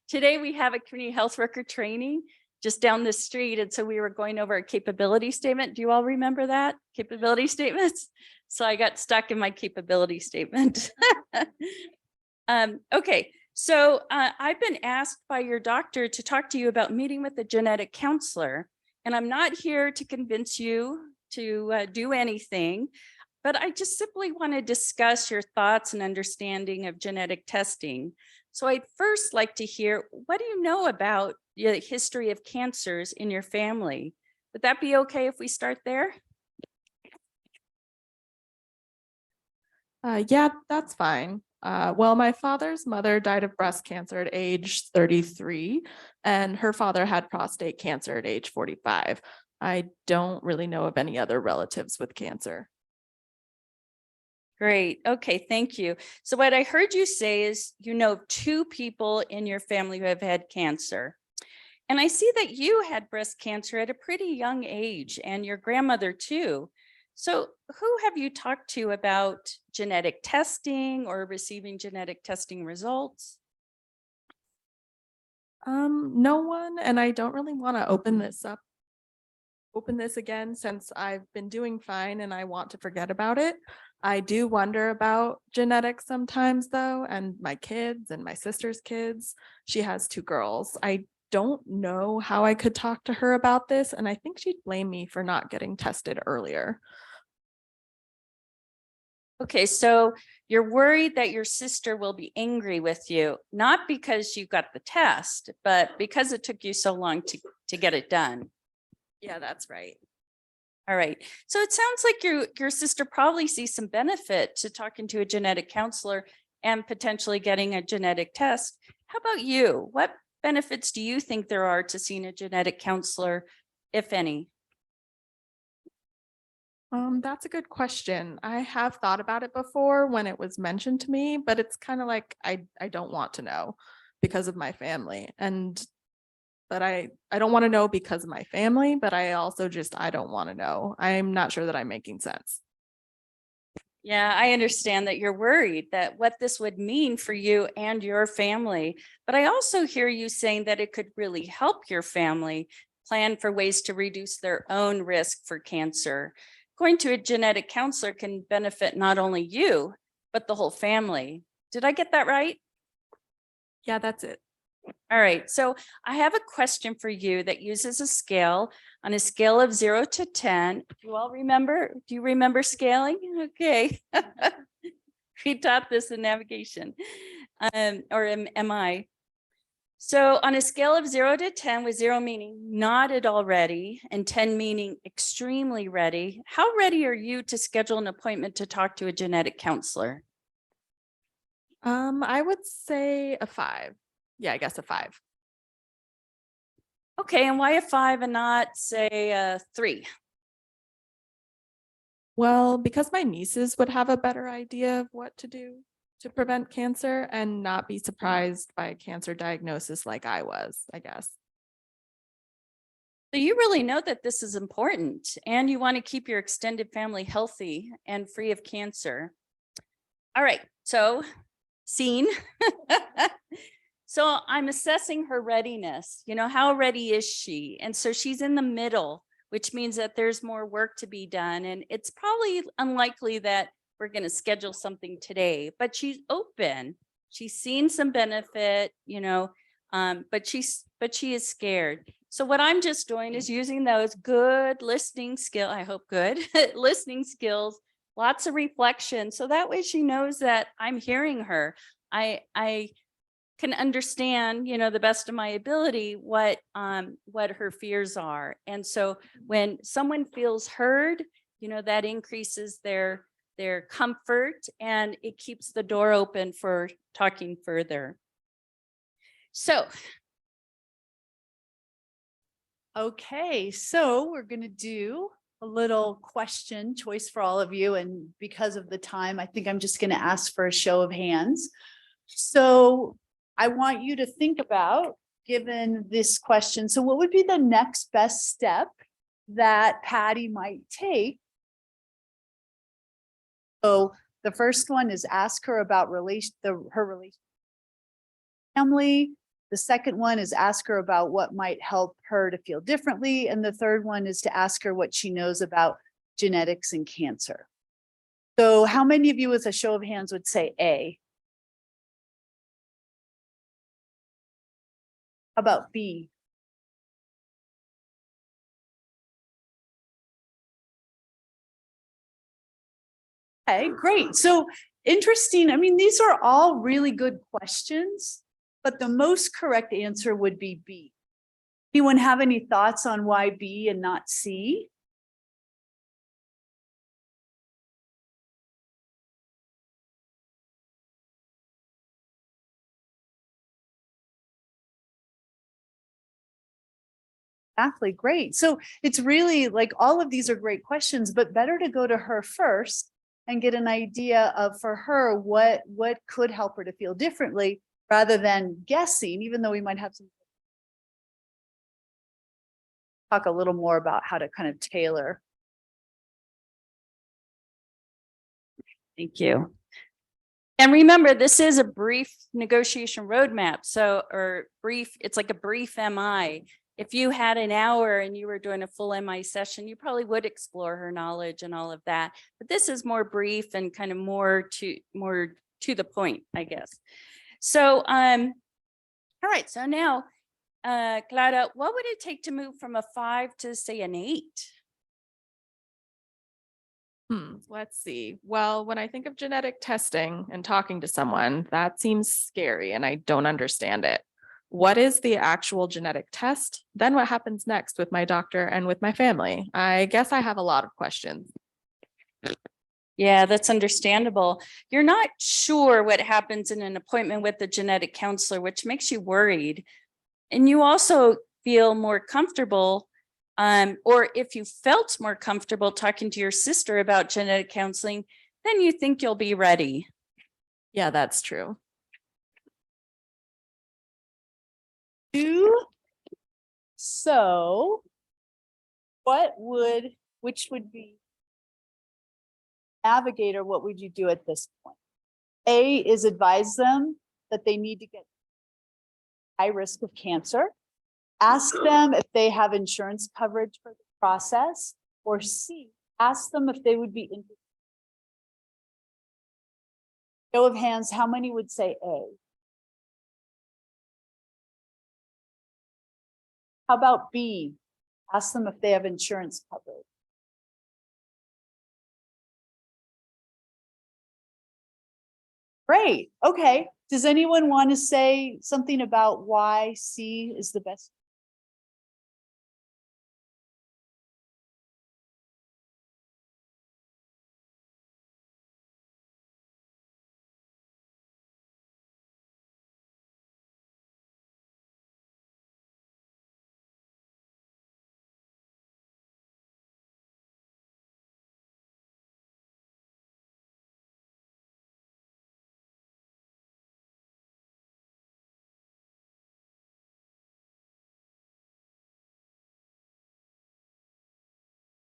today we have a community health worker training just down the street. And so we were going over a capability statement. Do you all remember that? Capability statements? So I got stuck in my capability statement. Okay, so I've been asked by your doctor to talk to you about meeting with a genetic counselor. And I'm not here to convince you to do anything, but I just simply want to discuss your thoughts and understanding of genetic testing. So I'd first like to hear, what do you know about the history of cancers in your family? Would that be okay if we start there? Yeah, that's fine. Well, my father's mother died of breast cancer at age 33, and her father had prostate cancer at age 45. I don't really know of any other relatives with cancer. Great. Okay, thank you. So what I heard you say is, 2 people in your family who have had cancer. And I see that you had breast cancer at a pretty young age, and your grandmother too. So who have you talked to about genetic testing or receiving genetic testing results? No one, and I don't really want to open this again since I've been doing fine and I want to forget about it. I do wonder about genetics sometimes though, and my kids and my sister's kids. She has 2 girls. I don't know how I could talk to her about this, and I think she'd blame me for not getting tested earlier. Okay, so you're worried that your sister will be angry with you, not because you got the test, but because it took you so long to get it done. Yeah, that's right. All right. So it sounds like your sister probably sees some benefit to talking to a genetic counselor and potentially getting a genetic test. How about you? What benefits do you think there are to seeing a genetic counselor if any? That's a good question. I have thought about it before when it was mentioned to me, but it's kind of like I don't want to know because of my family. But I don't want to know because of my family, but I also I don't want to know. I'm not sure that I'm making sense. Yeah, I understand that you're worried that what this would mean for you and your family. But I also hear you saying that it could really help your family plan for ways to reduce their own risk for cancer. Going to a genetic counselor can benefit not only you, but the whole family. Did I get that right? Yeah, that's it. All right, so I have a question for you that uses a scale on a scale of 0 to 10. Do you all remember? Do you remember scaling? Okay. We taught this in navigation, or MI. So on a scale of 0 to 10, with 0 meaning not at all ready and 10 meaning extremely ready, how ready are you to schedule an appointment to talk to a genetic counselor? I would say a 5. Yeah, I guess a 5. Okay, and why a 5 and not say a 3? Well, because my nieces would have a better idea of what to do to prevent cancer and not be surprised by a cancer diagnosis like I was, I guess. So you really know that this is important and you want to keep your extended family healthy and free of cancer. All right, so scene. So I'm assessing her readiness. You know, how ready is she? And so she's in the middle, which means that there's more work to be done. And it's probably unlikely that we're going to schedule something today, but she's open. She's seen some benefit, you know, but she is scared. So what I'm just doing is using those good listening skill, I hope good listening skills, lots of reflection. So that way she knows that I'm hearing her. I can understand, you know, the best of my ability, what her fears are. And so when someone feels heard, you know, that increases their comfort and it keeps the door open for talking further. So. Okay, so we're going to do a little question choice for all of you. And because of the time, I think I'm just going to ask for a show of hands. So I want you to think about, given this question, so what would be the next best step that Patty might take? So the first one is ask her about her relationship family. The second one is ask her about what might help her to feel differently. And the third one is to ask her what she knows about genetics and cancer. So how many of you with a show of hands would say A? How about B? Okay, great. So interesting. I mean, these are all really good questions, but the most correct answer would be B. Anyone have any thoughts on why B and not C? Exactly, great. So it's really like all of these are great questions, but better to go to her first and get an idea of for her what could help her to feel differently rather than guessing, even though we might have some talk a little more about how to kind of tailor. Thank you. And remember, this is a brief negotiation roadmap. So, it's like a brief MI. If you had an hour and you were doing a full MI session, you probably would explore her knowledge and all of that. But this is more brief and kind of more to the point, I guess. So, all right. So now, Clara, what would it take to move from a 5 to say an 8? Let's see. Well, when I think of genetic testing and talking to someone, that seems scary and I don't understand it. What is the actual genetic test? Then what happens next with my doctor and with my family? I guess I have a lot of questions. Yeah, that's understandable. You're not sure what happens in an appointment with a genetic counselor, which makes you worried. And you also feel more comfortable Or if you felt more comfortable talking to your sister about genetic counseling, then you think you'll be ready. Yeah, that's true. So which would be navigator, what would you do at this point? A is advise them that they need to get high risk of cancer. Ask them if they have insurance coverage for the process, or C, ask them if they would be interested. Show of hands, how many would say A? How about B? Ask them if they have insurance coverage. Great. Okay. Does anyone want to say something about why C is the best?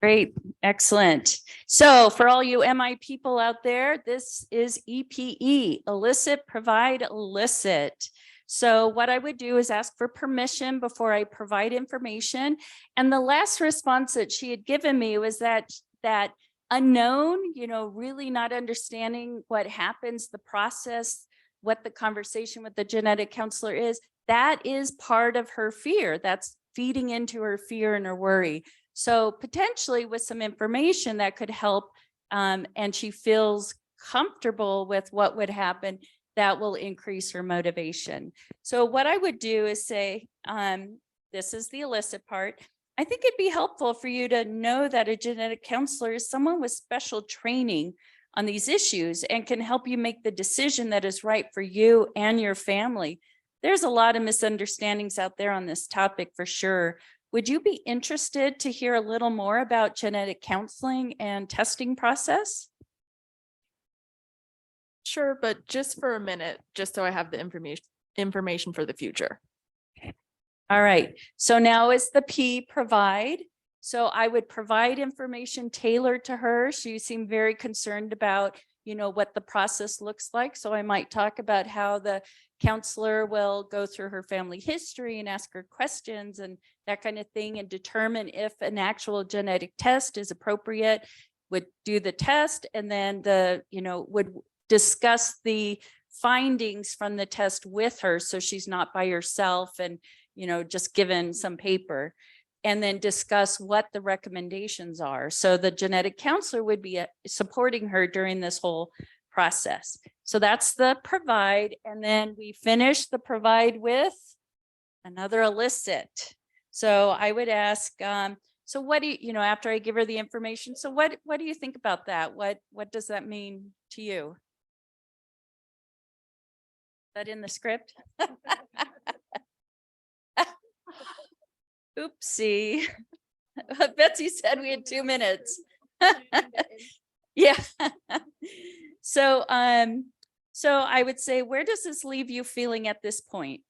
Great, excellent. So for all you MI people out there, this is EPE, elicit, provide, elicit. So what I would do is ask for permission before I provide information. And the last response that she had given me was that unknown, really not understanding what happens, the process, what the conversation with the genetic counselor is, that is part of her fear. That's feeding into her fear and her worry. So potentially with some information that could help, and she feels comfortable with what would happen, that will increase her motivation. So what I would do is say, this is the elicit part. I think it'd be helpful for you to know that a genetic counselor is someone with special training on these issues and can help you make the decision that is right for you and your family. There's a lot of misunderstandings out there on this topic for sure. Would you be interested to hear a little more about genetic counseling and testing process? Sure, but just for a minute, just so I have the information for the future. All right, so now is the P, provide. So I would provide information tailored to her. She seemed very concerned about, what the process looks like. So I might talk about how the counselor will go through her family history and ask her questions and that kind of thing, and determine if an actual genetic test is appropriate, would do the test, and then would discuss the findings from the test with her. So she's not by herself and, just given some paper, and then discuss what the recommendations are. So the genetic counselor would be supporting her during this whole process. So that's the provide. And then we finish the provide with another elicit. So I would ask, so what do you, after I give her the information, so what do you think about that? What does that mean to you? Is that in the script? Oopsie. Betsy said we had 2 minutes. Yeah. So I would say, where does this leave you feeling at this point?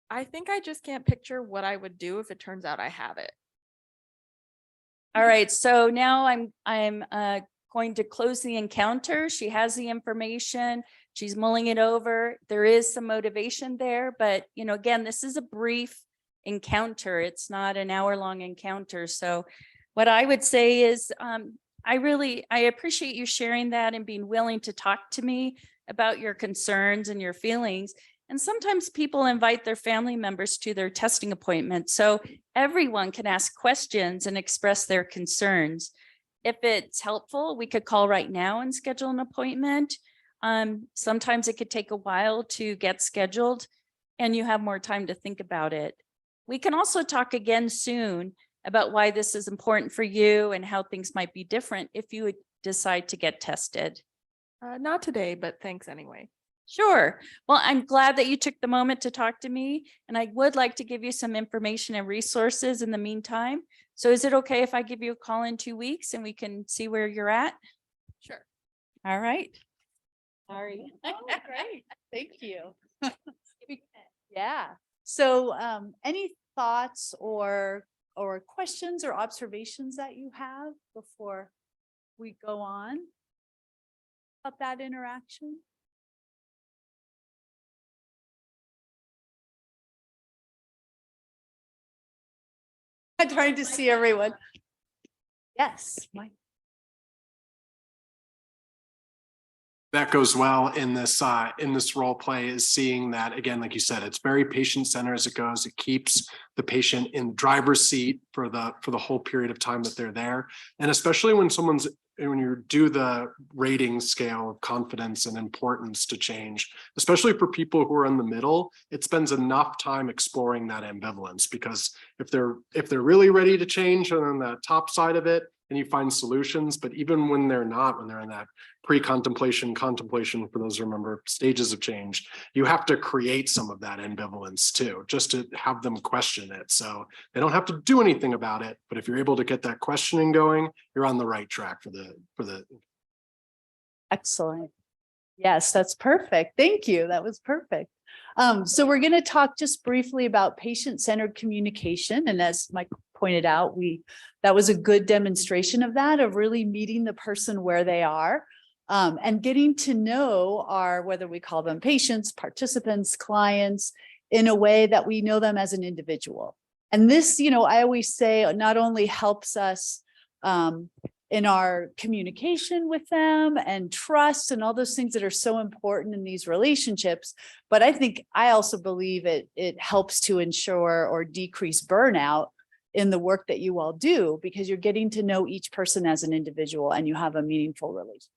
I think I just can't picture what I would do if it turns out I have it. All right, so now I'm going to close the encounter. She has the information. She's mulling it over. There is some motivation there, but again, this is a brief encounter. It's not an hour-long encounter. So what I would say is, I appreciate you sharing that and being willing to talk to me about your concerns and your feelings. And sometimes people invite their family members to their testing appointment. So everyone can ask questions and express their concerns. If it's helpful, we could call right now and schedule an appointment. Sometimes it could take a while to get scheduled and you have more time to think about it. We can also talk again soon about why this is important for you and how things might be different if you would decide to get tested. Not today, but thanks anyway. Sure. Well, I'm glad that you took the moment to talk to me, and I would like to give you some information and resources in the meantime. So is it okay if I give you a call in 2 weeks and we can see where you're at? Sure. All right. Sorry. Great, thank you. Yeah, so any thoughts or questions or observations that you have before we go on about that interaction? I'm trying to see everyone. Yes, Mike. That goes well in this role play, is seeing that, again, like you said, it's very patient-centered as it goes. It keeps the patient in the driver's seat for the whole period of time that they're there. And especially when you do the rating scale of confidence and importance to change, especially for people who are in the middle, it spends enough time exploring that ambivalence, because if they're really ready to change and on the top side of it, and you find solutions, but even when they're not, when they're in that pre-contemplation, contemplation, for those who remember stages of change, you have to create some of that ambivalence too, just to have them question it. So they don't have to do anything about it, but if you're able to get that questioning going, you're on the right track for the. Excellent. Yes, that's perfect. Thank you. That was perfect. So we're going to talk just briefly about patient-centered communication. And as Mike pointed out, that was a good demonstration of that, of really meeting the person where they are, and getting to know whether we call them patients, participants, clients, in a way that we know them as an individual. And this, I always say, not only helps us in our communication with them and trust and all those things that are so important in these relationships, but I also believe it helps to ensure or decrease burnout in the work that you all do, because you're getting to know each person as an individual and you have a meaningful relationship.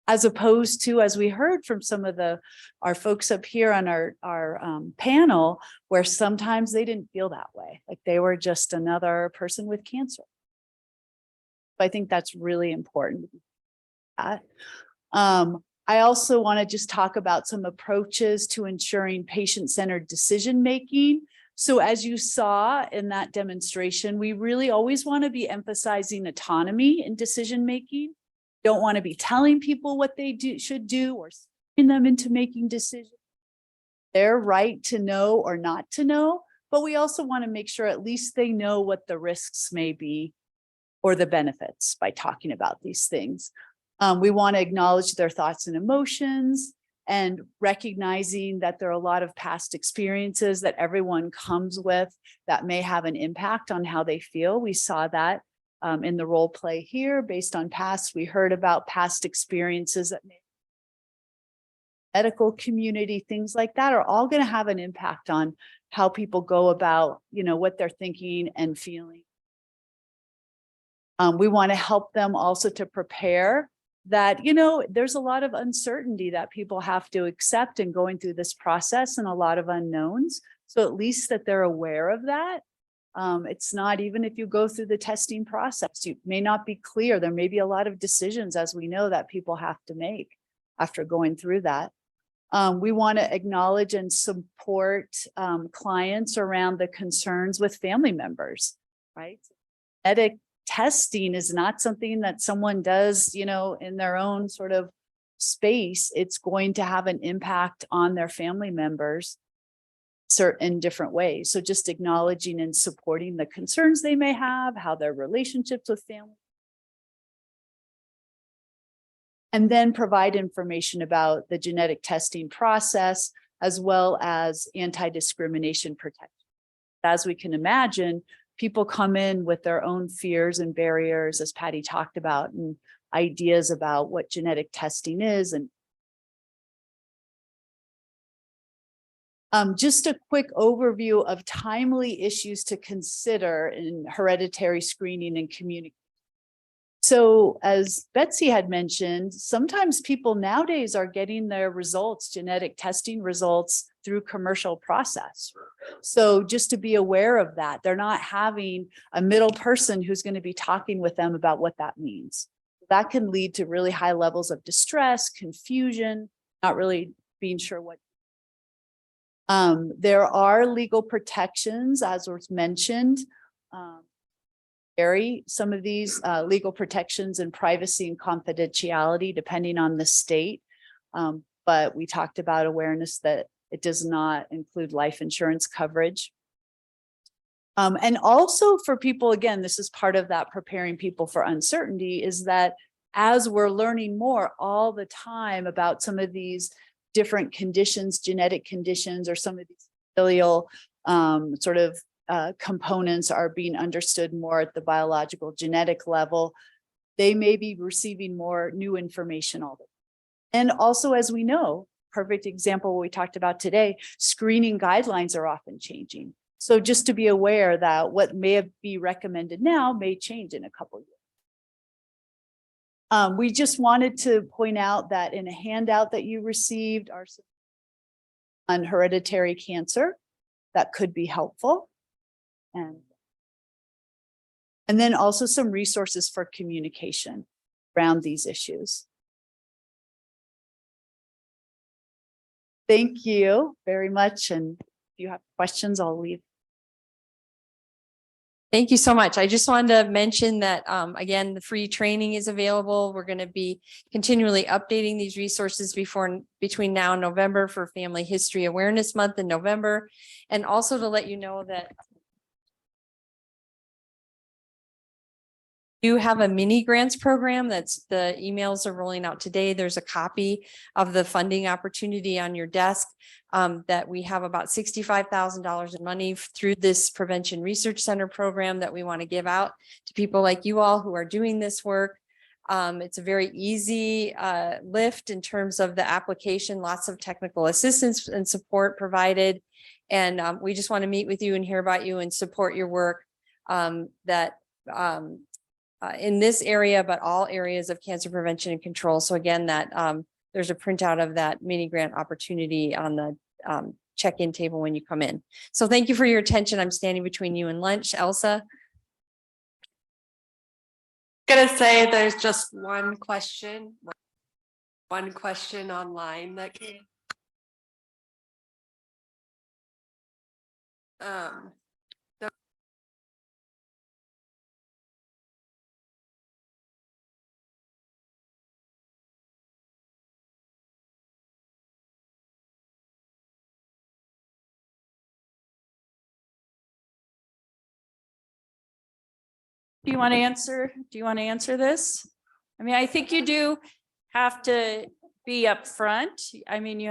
As opposed to, as we heard from some of our folks up here on our panel, where sometimes they didn't feel that way, like they were just another person with cancer. I think that's really important. I also want to just talk about some approaches to ensuring patient-centered decision-making. So as you saw in that demonstration, we really always want to be emphasizing autonomy in decision-making. Don't want to be telling people what they should do or steering them into making decisions. Their right to know or not to know, but we also want to make sure at least they know what the risks may be or the benefits by talking about these things. We want to acknowledge their thoughts and emotions, and recognizing that there are a lot of past experiences that everyone comes with that may have an impact on how they feel. We saw that in the role play here based on past. We heard about past experiences that medical community, things like that are all going to have an impact on how people go about, what they're thinking and feeling. We want to help them also to prepare that, there's a lot of uncertainty that people have to accept in going through this process, and a lot of unknowns. So at least that they're aware of that. It's not, even if you go through the testing process, you may not be clear. There may be a lot of decisions, as we know, that people have to make after going through that. We want to acknowledge and support clients around the concerns with family members, right? Genetic testing is not something that someone does, in their own sort of space. It's going to have an impact on their family members in different ways. So just acknowledging and supporting the concerns they may have, how their relationships with family. And then provide information about the genetic testing process, as well as anti-discrimination protection. As we can imagine, people come in with their own fears and barriers, as Patty talked about, and ideas about what genetic testing is. And just a quick overview of timely issues to consider in hereditary screening and communication. So as Betsy had mentioned, sometimes people nowadays are getting their results, genetic testing results, through commercial process. So just to be aware of that, they're not having a middle person who's going to be talking with them about what that means. That can lead to really high levels of distress, confusion, not really being sure what. There are legal protections, as was mentioned. Vary some of these legal protections and privacy and confidentiality depending on the state. But we talked about awareness that it does not include life insurance coverage. And also for people, again, this is part of that preparing people for uncertainty, is that as we're learning more all the time about some of these different conditions, genetic conditions, or some of these familial components are being understood more at the biological genetic level, they may be receiving more new information all the time. And also, as we know, perfect example we talked about today, screening guidelines are often changing. So just to be aware that what may be recommended now may change in a couple of years. We just wanted to point out that in a handout that you received are some on hereditary cancer that could be helpful. And then also some resources for communication around these issues. Thank you very much. And if you have questions, I'll leave. Thank you so much. I just wanted to mention that, again, the free training is available. We're going to be continually updating these resources between now and November for Family History Awareness Month in November. And also to let you know that you have a mini grants program that's the emails are rolling out today. There's a copy of the funding opportunity on your desk that we have about $65,000 in money through this Prevention Research Center program that we want to give out to people like you all who are doing this work. It's a very easy lift in terms of the application, lots of technical assistance and support provided. And we just want to meet with you and hear about you and support your work in this area, but all areas of cancer prevention and control. So again, that there's a printout of that mini grant opportunity on the check-in table when you come in. So thank you for your attention. I'm standing between you and lunch. Elsa? Gonna say there's just one question online that came. Do you want to answer? Do you want to answer this? I mean, I think you do have to be upfront. I mean,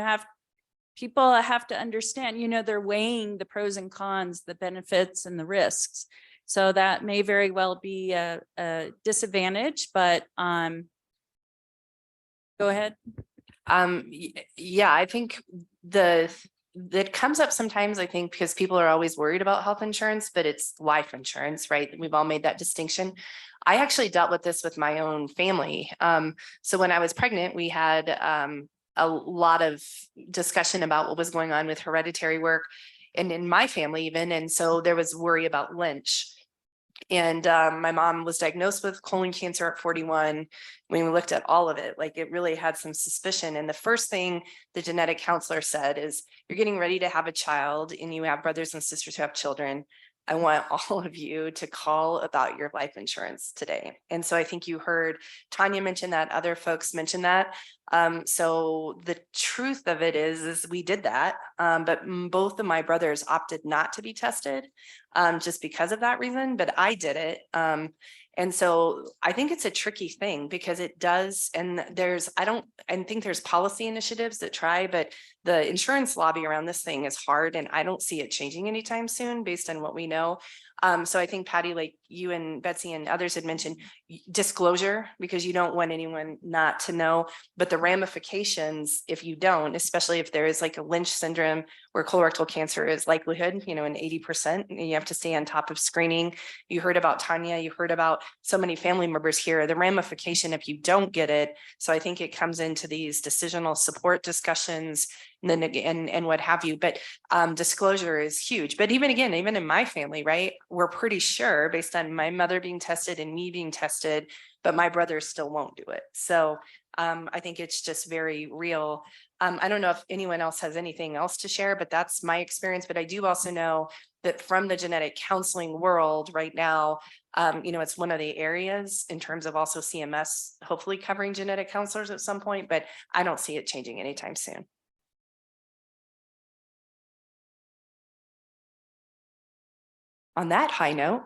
people have to understand, they're weighing the pros and cons, the benefits and the risks. So that may very well be a disadvantage, but go ahead. Yeah, I think that comes up sometimes, I think, because people are always worried about health insurance, but it's life insurance, right? We've all made that distinction. I actually dealt with this with my own family. So when I was pregnant, we had a lot of discussion about what was going on with hereditary work and in my family even. And so there was worry about Lynch. And my mom was diagnosed with colon cancer at 41. When we looked at all of it, like it really had some suspicion. And the first thing the genetic counselor said is, you're getting ready to have a child and you have brothers and sisters who have children. I want all of you to call about your life insurance today. And so I think you heard Tanya mention that, other folks mentioned that. So the truth of it is we did that, but both of my brothers opted not to be tested just because of that reason, but I did it. And so I think it's a tricky thing because it does, and I think there's policy initiatives that try, but the insurance lobby around this thing is hard and I don't see it changing anytime soon based on what we know. So I think Patty, like you and Betsy and others had mentioned, disclosure, because you don't want anyone not to know, but the ramifications if you don't, especially if there is like a Lynch syndrome where colorectal cancer is likelihood, in 80%, and you have to stay on top of screening. You heard about Tanya, you heard about so many family members here, the ramification if you don't get it. So I think it comes into these decisional support discussions and what have you, but disclosure is huge. But even in my family, right, we're pretty sure based on my mother being tested and me being tested, but my brothers still won't do it. So I think it's just very real. I don't know if anyone else has anything else to share, but that's my experience. But I do also know that from the genetic counseling world right now, it's one of the areas in terms of also CMS, hopefully covering genetic counselors at some point, but I don't see it changing anytime soon. On that high note.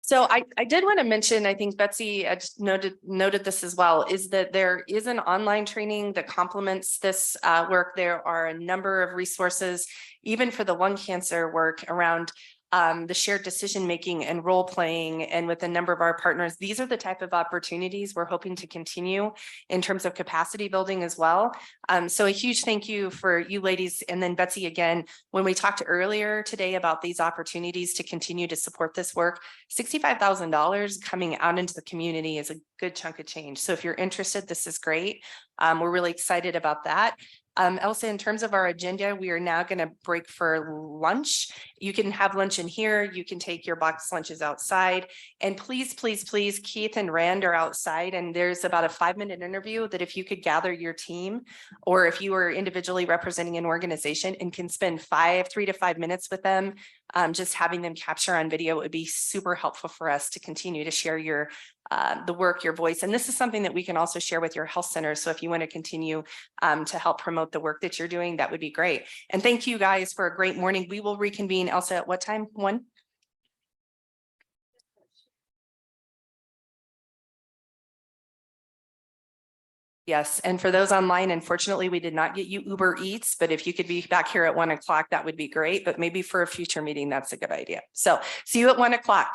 So I did want to mention, I think Betsy just noted this as well, is that there is an online training that complements this work. There are a number of resources, even for the lung cancer work around the shared decision making and role playing, and with a number of our partners. These are the type of opportunities we're hoping to continue in terms of capacity building as well. So a huge thank you for you ladies, and then Betsy again, when we talked earlier today about these opportunities to continue to support this work, $65,000 coming out into the community is a good chunk of change. So if you're interested, this is great. We're really excited about that. Elsa, in terms of our agenda, we are now going to break for lunch. You can have lunch in here. You can take your box lunches outside. And please, please, please, Keith and Rand are outside. And there's about a 5-minute interview that if you could gather your team, or if you are individually representing an organization and can spend 3 to 5 minutes with them, just having them capture on video would be super helpful for us to continue to share your the work, your voice. And this is something that we can also share with your health center. So if you want to continue to help promote the work that you're doing, that would be great. And thank you guys for a great morning. We will reconvene. Elsa, at what time? 1? Yes, and for those online, unfortunately, we did not get you Uber Eats, but if you could be back here at 1 o'clock, that would be great. But maybe for a future meeting, that's a good idea. So see you at 1 o'clock.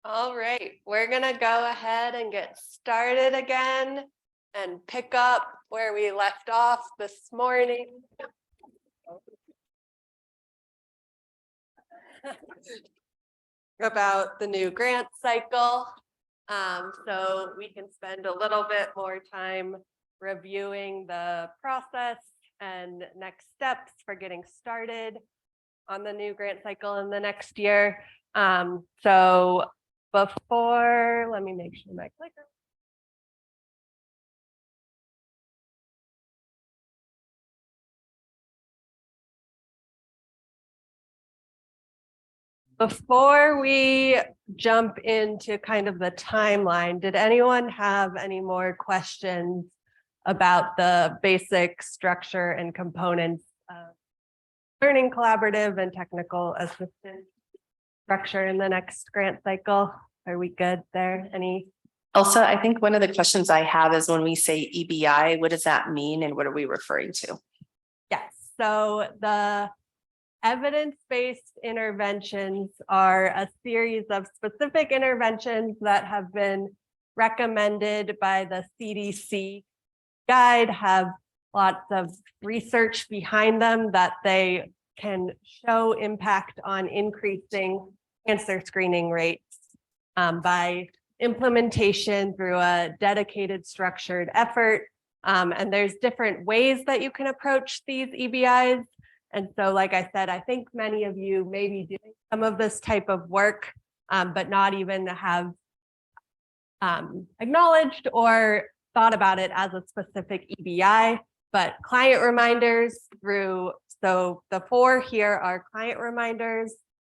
All right, we're gonna go ahead and get started again and pick up where we left off this morning. About the new grant cycle. So we can spend a little bit more time reviewing the process and next steps for getting started on the new grant cycle in the next year. So before, let me make sure my clicker. Before we jump into kind of the timeline, did anyone have any more questions about the basic structure and components of learning collaborative and technical assistance structure in the next grant cycle? Are we good there? Any? Also, I think one of the questions I have is when we say EBI, what does that mean and what are we referring to? Yes, so the evidence-based interventions are a series of specific interventions that have been recommended by the CDC guide, have lots of research behind them that they can show impact on increasing cancer screening rates by implementation through a dedicated structured effort. And there's different ways that you can approach these EBIs. And so, like I said, I think many of you may be doing some of this type of work, but not even have acknowledged or thought about it as a specific EBI, but client reminders through, so the 4 here are client reminders,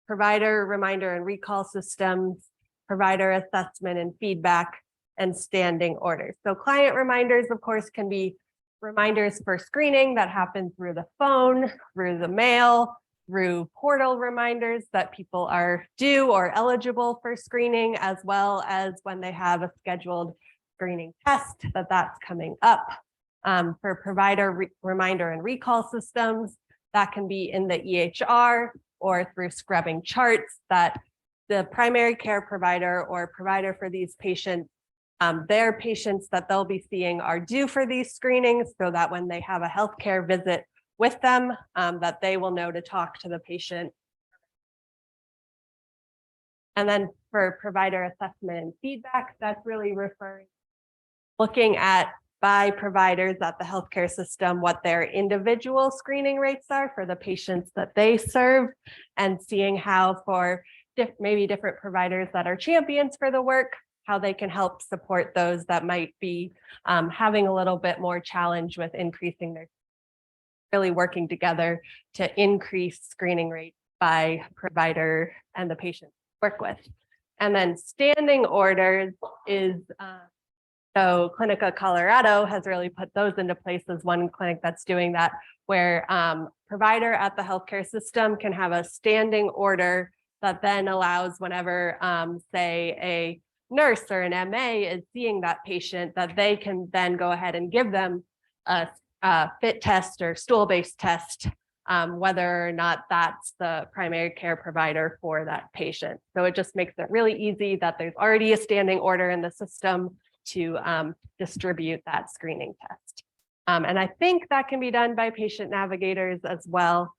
provider reminder and recall systems, provider assessment and feedback, and standing orders. So client reminders, of course, can be reminders for screening that happen through the phone, through the mail, through portal reminders that people are due or eligible for screening, as well as when they have a scheduled screening test that's coming up. For provider reminder and recall systems, that can be in the EHR or through scrubbing charts that the primary care provider or provider for these patients, their patients that they'll be seeing are due for these screenings, so that when they have a healthcare visit with them, that they will know to talk to the patient. And then for provider assessment and feedback, that's really looking at by providers at the healthcare system, what their individual screening rates are for the patients that they serve, and seeing how for maybe different providers that are champions for the work, how they can help support those that might be having a little bit more challenge with increasing their, really working together to increase screening rates by provider and the patient work with. And then standing orders is, so Clinica Colorado has really put those into place as one clinic that's doing that, where provider at the healthcare system can have a standing order that then allows whenever, say, a nurse or an MA is seeing that patient, that they can then go ahead and give them a fit test or stool-based test, whether or not that's the primary care provider for that patient. So it just makes it really easy that there's already a standing order in the system to distribute that screening test. And I think that can be done by patient navigators as well.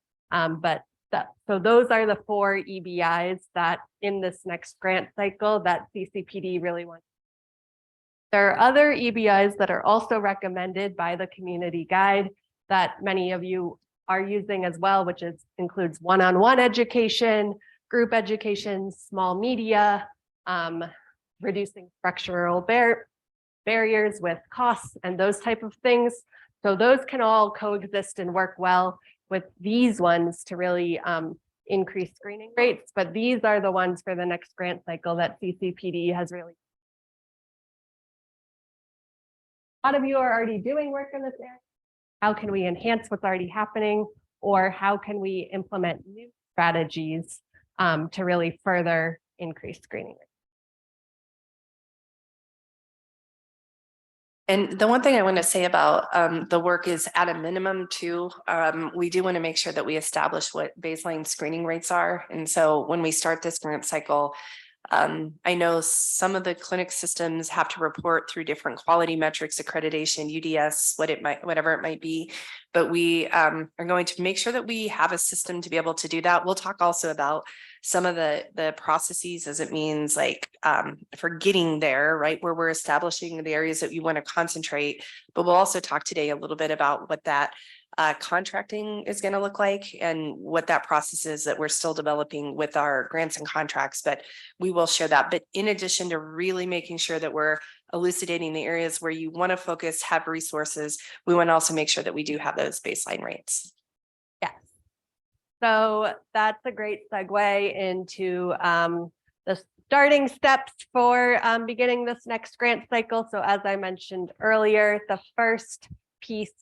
So those are the 4 EBIs that in this next grant cycle that CCPD really wants. There are other EBIs that are also recommended by the community guide that many of you are using as well, which includes one-on-one education, group education, small media, reducing structural barriers with costs and those type of things. So those can all coexist and work well with these ones to really increase screening rates. But these are the ones for the next grant cycle that CCPD has really. A lot of you are already doing work in this area. How can we enhance what's already happening? Or how can we implement new strategies to really further increase screening rates? And the one thing I want to say about the work is at a minimum too, we do want to make sure that we establish what baseline screening rates are. And so when we start this grant cycle, I know some of the clinic systems have to report through different quality metrics, accreditation, UDS, whatever it might be. But we are going to make sure that we have a system to be able to do that. We'll talk also about some of the processes as it means like for getting there, right, where we're establishing the areas that you want to concentrate. But we'll also talk today a little bit about what that contracting is going to look like and what that process is that we're still developing with our grants and contracts, but we will share that. But in addition to really making sure that we're elucidating the areas where you want to focus, have resources, we want to also make sure that we do have those baseline rates. Yes. So that's a great segue into the starting steps for beginning this next grant cycle. So as I mentioned earlier, the first piece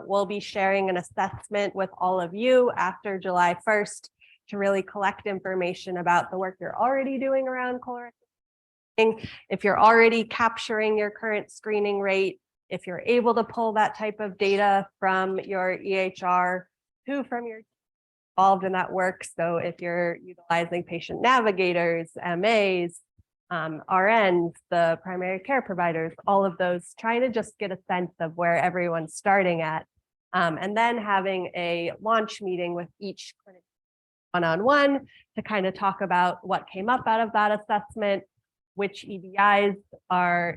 we'll be sharing an assessment with all of you after July 1st to really collect information about the work you're already doing around colorectal. If you're already capturing your current screening rate, if you're able to pull that type of data from your EHR, who from your involved in that work. So if you're utilizing patient navigators, MAs, RNs, the primary care providers, all of those, trying to just get a sense of where everyone's starting at. And then having a launch meeting with each clinic one-on-one to kind of talk about what came up out of that assessment, which EBIs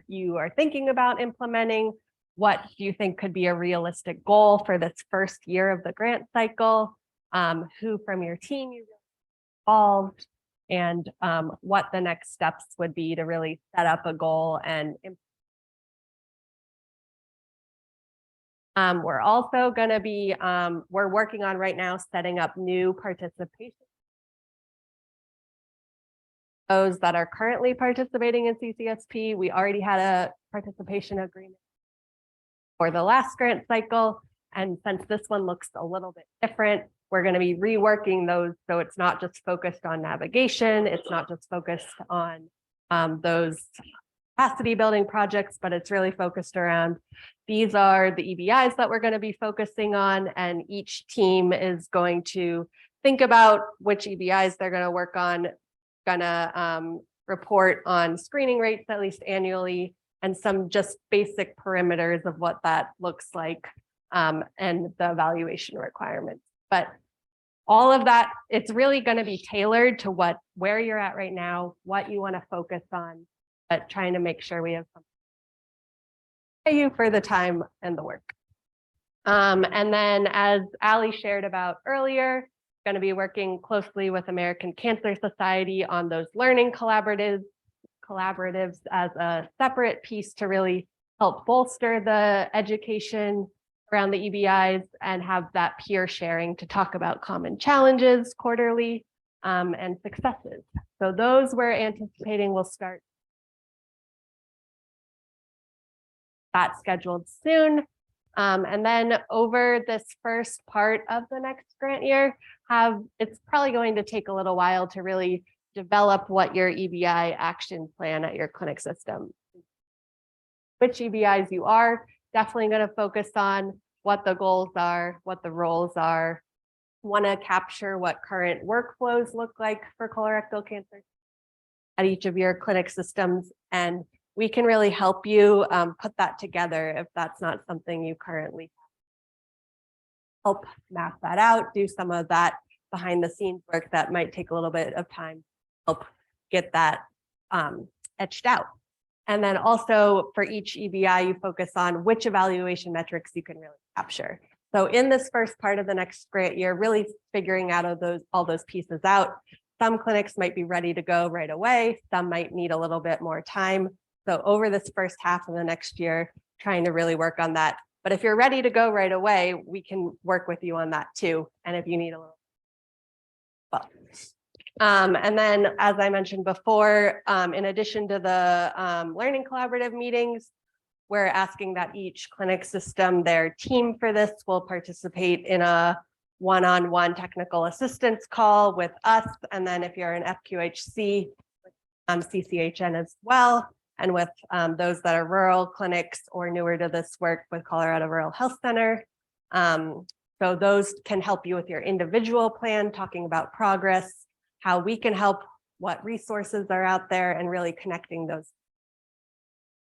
you are thinking about implementing, what do you think could be a realistic goal for this first year of the grant cycle, who from your team you involved, and what the next steps would be to really set up a goal and we're also going to be, we're working on right now setting up new participation. Those that are currently participating in CCSP, we already had a participation agreement for the last grant cycle. And since this one looks a little bit different, we're going to be reworking those. So it's not just focused on navigation. It's not just focused on those capacity building projects, but it's really focused around, these are the EBIs that we're going to be focusing on. And each team is going to think about which EBIs they're going to work on, going to report on screening rates at least annually, and some just basic parameters of what that looks like and the evaluation requirements. But all of that, it's really going to be tailored to where you're at right now, what you want to focus on, but trying to make sure we have something to pay you for the time and the work. And then as Ali shared about earlier, going to be working closely with American Cancer Society on those learning collaboratives as a separate piece to really help bolster the education around the EBIs and have that peer sharing to talk about common challenges quarterly and successes. So those we're anticipating will start that scheduled soon. And then over this first part of the next grant year, it's probably going to take a little while to really develop what your EBI action plan at your clinic system. Which EBIs you are definitely going to focus on, what the goals are, what the roles are, want to capture what current workflows look like for colorectal cancer at each of your clinic systems. And we can really help you put that together if that's not something you currently help map that out, do some of that behind the scenes work that might take a little bit of time, help get that etched out. And then also for each EBI, you focus on which evaluation metrics you can really capture. So in this first part of the next grant year, really figuring out all those pieces out. Some clinics might be ready to go right away. Some might need a little bit more time. So over this first half of the next year, trying to really work on that. But if you're ready to go right away, we can work with you on that too. And if you need a little, well. And then, as I mentioned before, in addition to the learning collaborative meetings, we're asking that each clinic system, their team for this, will participate in a one-on-one technical assistance call with us. And then if you're an FQHC, CCHN as well, and with those that are rural clinics or newer to this work with Colorado Rural Health Center. So those can help you with your individual plan, talking about progress, how we can help what resources are out there and really connecting those.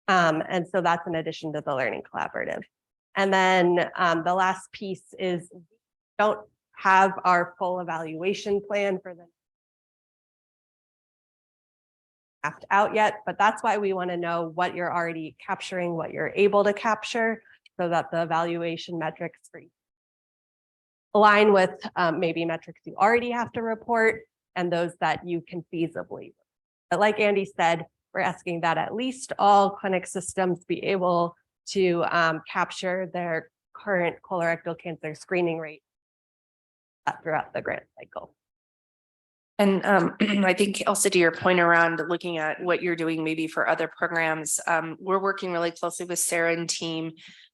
And so that's in addition to the learning collaborative. And then the last piece is we don't have our full evaluation plan for the out yet, but that's why we want to know what you're already capturing, what you're able to capture, so that the evaluation metrics for you align with maybe metrics you already have to report and those that you can feasibly. But like Andy said, we're asking that at least all clinic systems be able to capture their current colorectal cancer screening rate throughout the grant cycle. And I think also to your point around looking at what you're doing maybe for other programs, we're working really closely with Sarah and team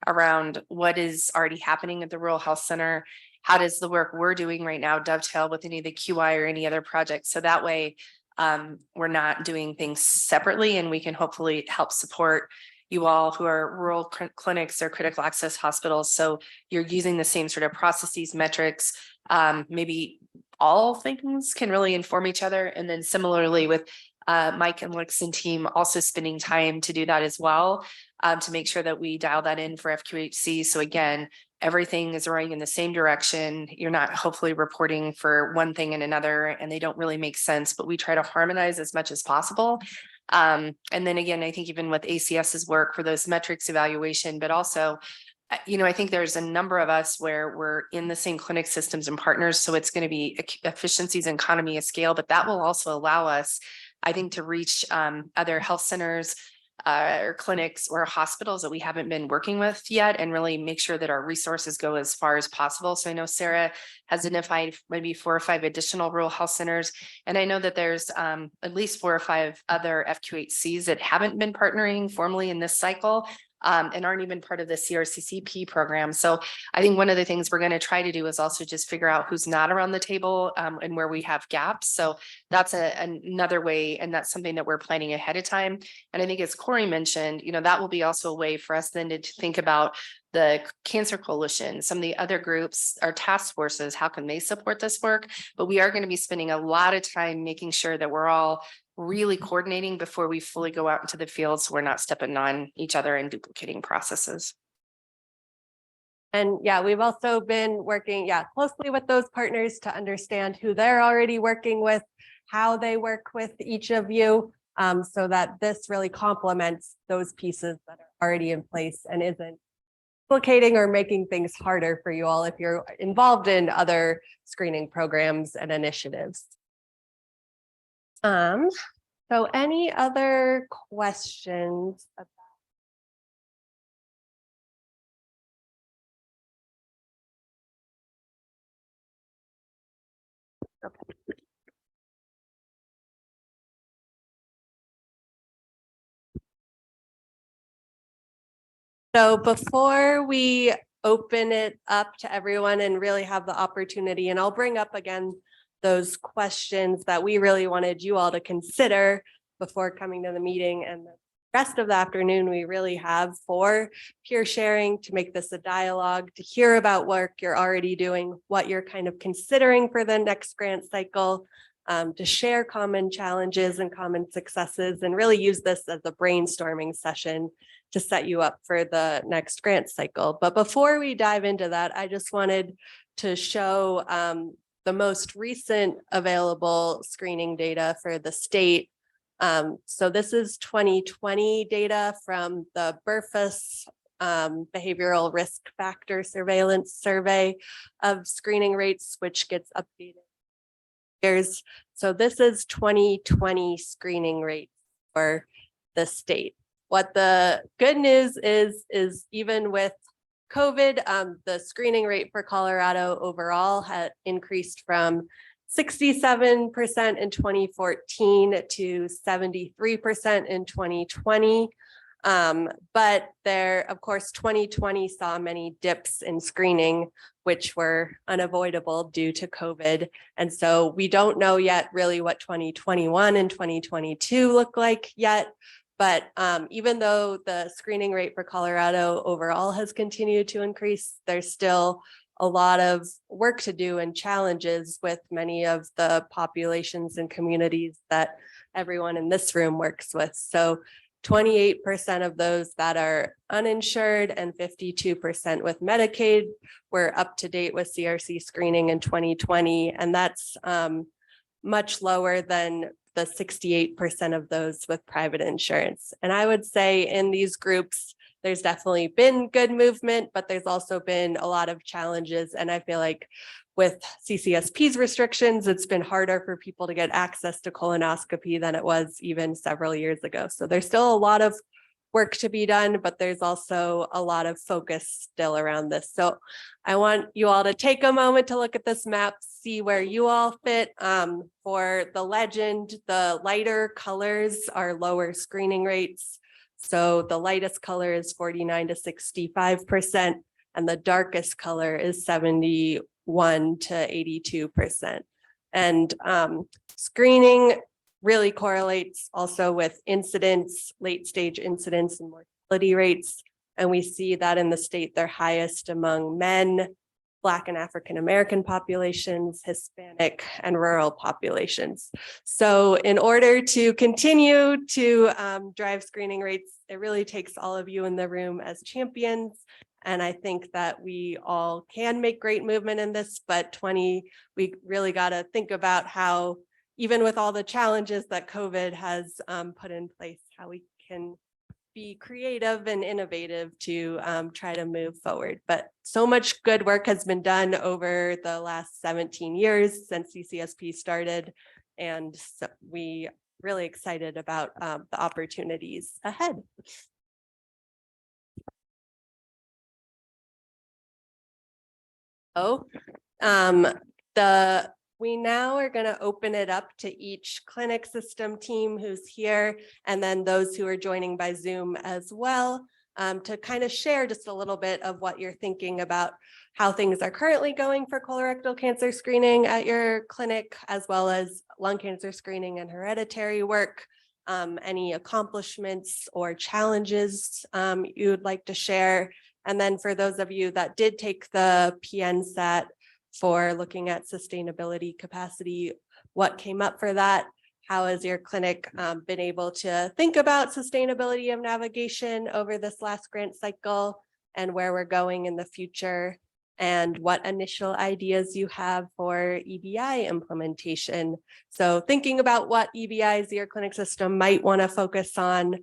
around what is already happening at the Rural Health Center. How does the work we're doing right now dovetail with any of the QI or any other projects? So that way we're not doing things separately, and we can hopefully help support you all who are rural clinics or critical access hospitals. So you're using the same sort of processes, metrics, maybe all things can really inform each other. And then similarly with Mike and Lex and team also spending time to do that as well, to make sure that we dial that in for FQHC. So again, everything is running in the same direction. You're not hopefully reporting for one thing and another, and they don't really make sense, but we try to harmonize as much as possible. And then again, I think even with ACS's work for those metrics evaluation, but also I think there's a number of us where we're in the same clinic systems and partners. So it's going to be efficiencies and economy of scale, but that will also allow us, I think, to reach other health centers or clinics or hospitals that we haven't been working with yet, and really make sure that our resources go as far as possible. So I know Sarah has identified maybe 4 or 5 additional rural health centers. And I know that there's at least 4 or 5 other FQHCs that haven't been partnering formally in this cycle. And aren't even part of the CRCCP program. So I think one of the things we're going to try to do is also just figure out who's not around the table and where we have gaps. So that's another way, and that's something that we're planning ahead of time. And I think as Corey mentioned, that will be also a way for us then to think about the Cancer Coalition, some of the other groups, our task forces, how can they support this work? But we are going to be spending a lot of time making sure that we're all really coordinating before we fully go out into the field, so we're not stepping on each other and duplicating processes. And yeah, we've also been working closely with those partners to understand who they're already working with, how they work with each of you, so that this really complements those pieces that are already in place and isn't duplicating or making things harder for you all if you're involved in other screening programs and initiatives. So any other questions? Okay. So before we open it up to everyone and really have the opportunity, and I'll bring up again those questions that we really wanted you all to consider before coming to the meeting, and the rest of the afternoon we really have for peer sharing, to make this a dialogue, to hear about work you're already doing, what you're kind of considering for the next grant cycle, to share common challenges and common successes, and really use this as a brainstorming session to set you up for the next grant cycle. But before we dive into that, I just wanted to show the most recent available screening data for the state. So this is 2020 data from the BRFIS Behavioral Risk Factor Surveillance Survey of screening rates, which gets updated years. So this is 2020 screening rates for the state. What the good news is even with COVID, the screening rate for Colorado overall had increased from 67% in 2014 to 73% in 2020. But there, of course, 2020 saw many dips in screening, which were unavoidable due to COVID. And so we don't know yet really what 2021 and 2022 look like yet. But even though the screening rate for Colorado overall has continued to increase, there's still a lot of work to do and challenges with many of the populations and communities that everyone in this room works with. So 28% of those that are uninsured and 52% with Medicaid were up to date with CRC screening in 2020. And that's much lower than the 68% of those with private insurance. And I would say in these groups, there's definitely been good movement, but there's also been a lot of challenges. And I feel like with CCSP's restrictions, it's been harder for people to get access to colonoscopy than it was even several years ago. So there's still a lot of work to be done, but there's also a lot of focus still around this. So I want you all to take a moment to look at this map, see where you all fit. For the legend, the lighter colors are lower screening rates. So the lightest color is 49 to 65%, and the darkest color is 71 to 82%. And screening really correlates also with incidence, late stage incidence and mortality rates. And we see that in the state, they're highest among men, Black and African American populations, Hispanic and rural populations. So in order to continue to drive screening rates, it really takes all of you in the room as champions. And I think that we all can make great movement in this, but we really got to think about how, even with all the challenges that COVID has put in place, how we can be creative and innovative to try to move forward. But so much good work has been done over the last 17 years since CCSP started. And so we really excited about the opportunities ahead. We now are going to open it up to each clinic system team who's here, and then those who are joining by Zoom as well, to kind of share just a little bit of what you're thinking about how things are currently going for colorectal cancer screening at your clinic, as well as lung cancer screening and hereditary work, any accomplishments or challenges you would like to share. And then for those of you that did take the PNSAT for looking at sustainability capacity, what came up for that? How has your clinic been able to think about sustainability of navigation over this last grant cycle and where we're going in the future? And what initial ideas you have for EBI implementation? So thinking about what EBIs your clinic system might want to focus on,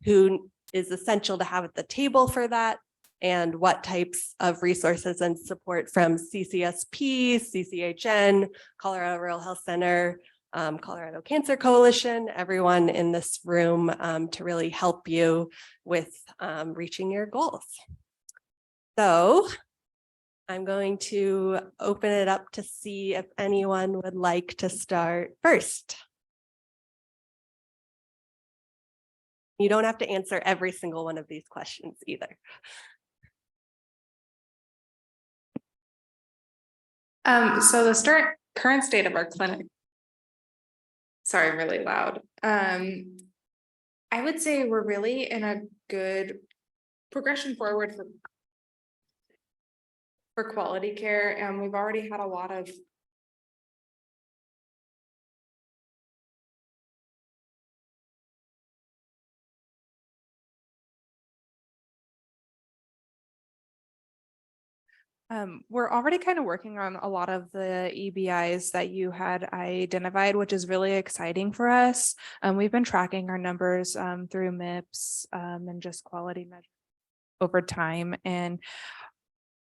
who is essential to have at the table for that, and what types of resources and support from CCSP, CCHN, Colorado Rural Health Center, Colorado Cancer Coalition, everyone in this room to really help you with reaching your goals. So I'm going to open it up to see if anyone would like to start first. You don't have to answer every single one of these questions either. So the current state of our clinic. Sorry, I'm really loud. I would say we're really in a good progression forward for quality care, and we've already had a lot of we're already kind of working on a lot of the EBIs that you had identified, which is really exciting for us. We've been tracking our numbers through MIPS and just quality measures over time, and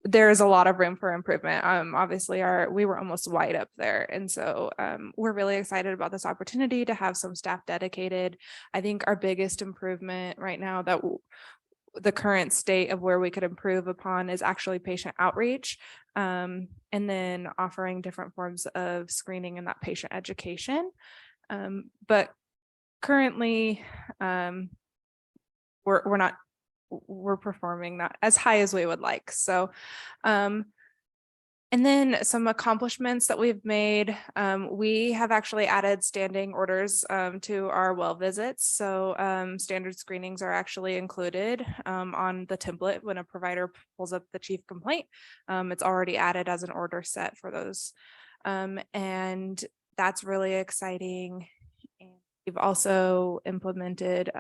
there is a lot of room for improvement. Obviously, we were almost wide up there, and so we're really excited about this opportunity to have some staff dedicated. I think our biggest improvement right now that the current state of where we could improve upon is actually patient outreach, and then offering different forms of screening and that patient education. But currently, we're performing not as high as we would like. So And then some accomplishments that we've made. We have actually added standing orders to our well visits. So standard screenings are actually included on the template when a provider pulls up the chief complaint. It's already added as an order set for those. And that's really exciting. And we've also implemented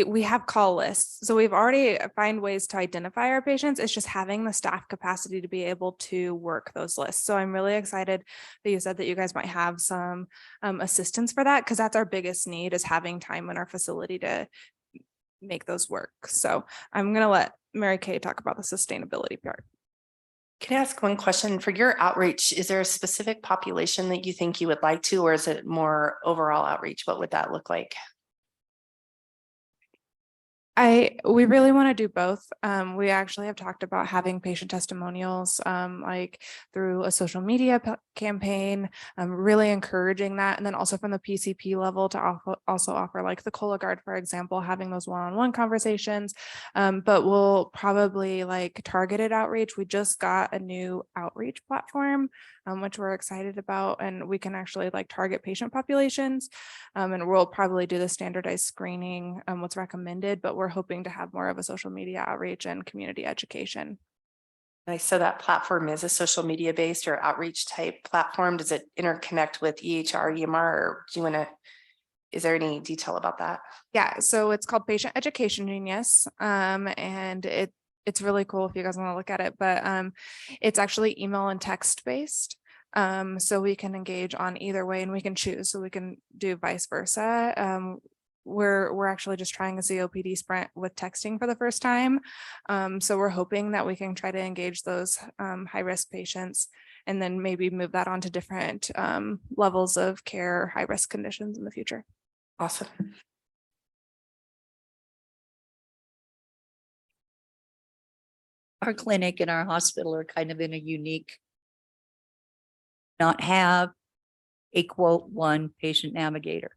we have call lists. So we've already find ways to identify our patients. It's just having the staff capacity to be able to work those lists. So I'm really excited that you said that you guys might have some assistance for that, because that's our biggest need, is having time in our facility to make those work. So I'm going to let Mary Kay talk about the sustainability part. Can I ask one question? For your outreach, is there a specific population that you think you would like to, or is it more overall outreach? What would that look like? We really want to do both. We actually have talked about having patient testimonials, like through a social media campaign, really encouraging that. And then also from the PCP level to also offer like the Cologuard, for example, having those one-on-one conversations. But we'll probably like targeted outreach. We just got a new outreach platform, which we're excited about, and we can actually like target patient populations. And we'll probably do the standardized screening, what's recommended, but we're hoping to have more of a social media outreach and community education. Nice. So that platform is a social media based or outreach type platform. Does it interconnect with EHR, EMR, or do you want to, is there any detail about that? Yeah, so it's called Patient Education Genius, and it's really cool if you guys want to look at it, but it's actually email and text based. So we can engage on either way, and we can choose, so we can do vice versa. We're actually just trying a COPD sprint with texting for the first time. So we're hoping that we can try to engage those high risk patients, and then maybe move that on to different levels of care, high risk conditions in the future. Awesome. Our clinic and our hospital are kind of in a unique, not have a quote one patient navigator.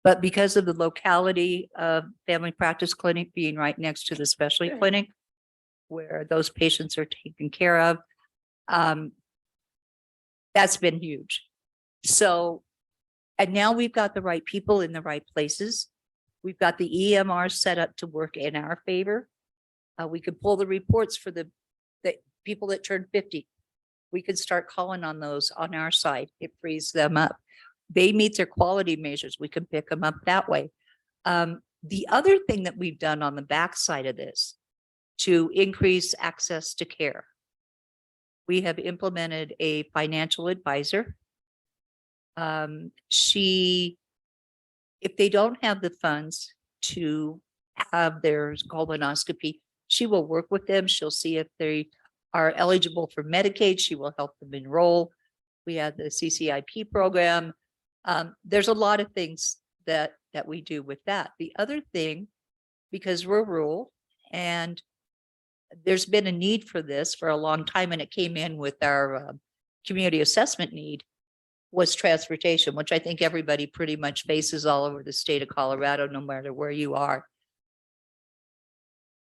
But because of the locality of family practice clinic being right next to the specialty clinic, where those patients are taken care of, that's been huge. So, and now we've got the right people in the right places. We've got the EMR set up to work in our favor. We could pull the reports for the people that turned 50. We could start calling on those on our side. It frees them up. They meet their quality measures. We can pick them up that way. The other thing that we've done on the backside of this to increase access to care, we have implemented a financial advisor. If they don't have the funds to have their colonoscopy, she will work with them. She'll see if they are eligible for Medicaid. She will help them enroll. We have the CCIP program. There's a lot of things that we do with that. The other thing, because we're rural and there's been a need for this for a long time, and it came in with our community assessment need, was transportation, which I think everybody pretty much faces all over the state of Colorado, no matter where you are.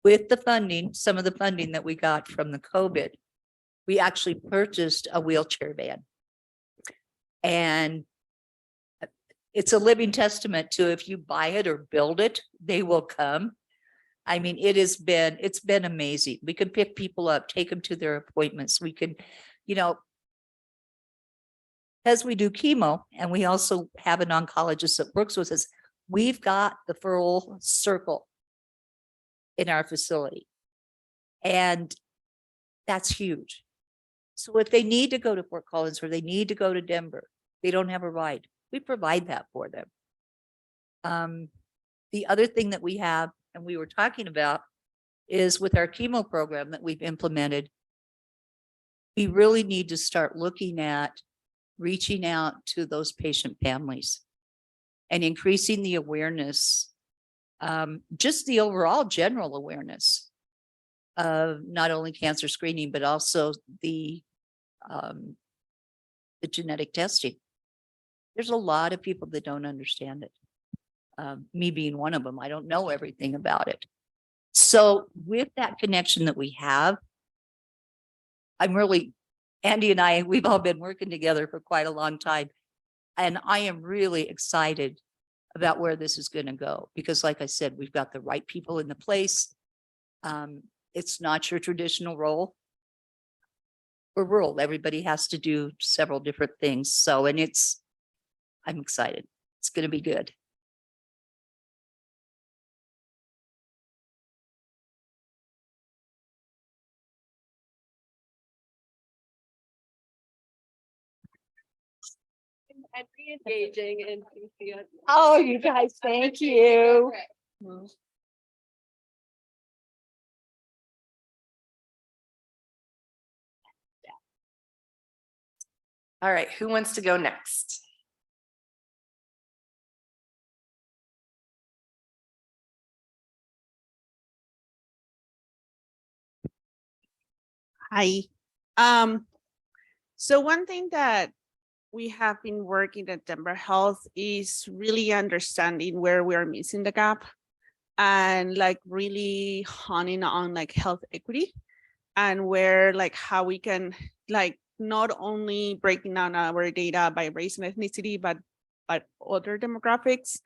With the funding, some of the funding that we got from the COVID, we actually purchased a wheelchair van. And it's a living testament to, if you buy it or build it, they will come. I mean, it's been amazing. We can pick people up, take them to their appointments. We can, as we do chemo, and we also have an oncologist that works with us, we've got the full circle in our facility. And that's huge. So if they need to go to Fort Collins or they need to go to Denver, they don't have a ride, we provide that for them. The other thing that we have, and we were talking about, is with our chemo program that we've implemented, we really need to start looking at reaching out to those patient families and increasing the awareness, just the overall general awareness of not only cancer screening, but also the genetic testing. There's a lot of people that don't understand it. Me being one of them, I don't know everything about it. So with that connection that we have, Andy and I, we've all been working together for quite a long time. And I am really excited about where this is going to go, because like I said, we've got the right people in the place. It's not your traditional role. We're rural. Everybody has to do several different things. So, and I'm excited. It's going to be good. And re-engaging in CCSP. Oh, you guys, thank you. All right, who wants to go next? Hi. So one thing that we have been working at Denver Health is really understanding where we are missing the gap and like really honing on like health equity and where like how we can like not only breaking down our data by race and ethnicity, but other demographics.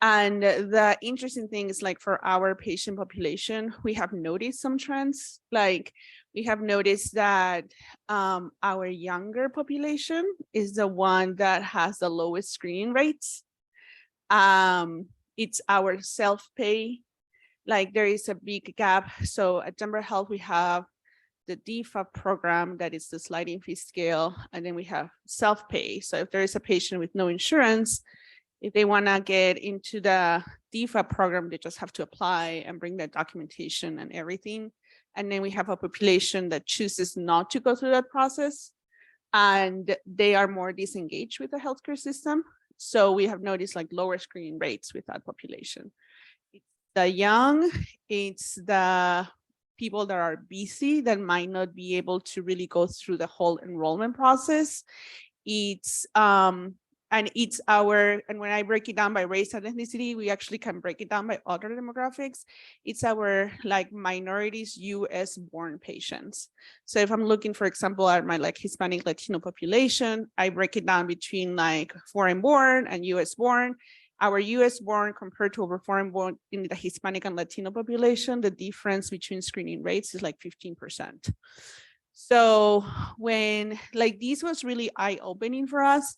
And the interesting thing is like for our patient population, we have noticed some trends. Like we have noticed that our younger population is the one that has the lowest screening rates. It's our self-pay. Like there is a big gap. So at Denver Health, we have the DFA program, that is the sliding fee scale, and then we have self-pay. So if there is a patient with no insurance, if they want to get into the DFA program, they just have to apply and bring that documentation and everything. And then we have a population that chooses not to go through that process, and they are more disengaged with the healthcare system. So we have noticed like lower screening rates with that population. It's the young, it's the people that are busy that might not be able to really go through the whole enrollment process. It's and when I break it down by race and ethnicity, we actually can break it down by other demographics. It's our like minorities US born patients. So if I'm looking, for example, at my like Hispanic Latino population, I break it down between like foreign born and US born. Our US born compared to our foreign born in the Hispanic and Latino population, the difference between screening rates is like 15%. So when like this was really eye-opening for us,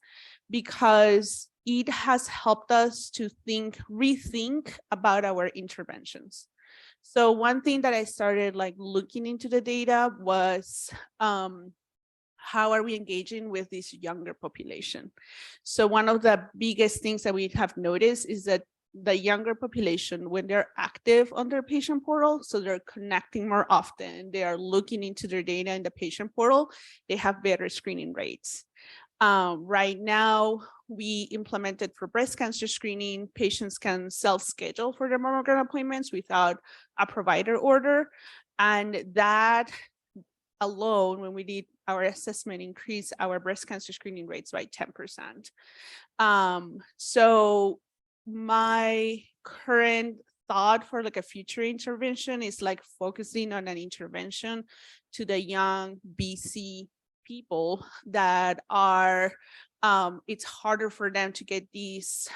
because it has helped us to rethink about our interventions. So one thing that I started like looking into the data was how are we engaging with this younger population? So one of the biggest things that we have noticed is that the younger population, when they're active on their patient portal, so they're connecting more often, they are looking into their data in the patient portal, they have better screening rates. Right now, we implemented for breast cancer screening, patients can self-schedule for their mammogram appointments without a provider order. And that alone, when we did our assessment, increased our breast cancer screening rates by 10%. So my current thought for like a future intervention is like focusing on an intervention to the young BC people that are it's harder for them to get these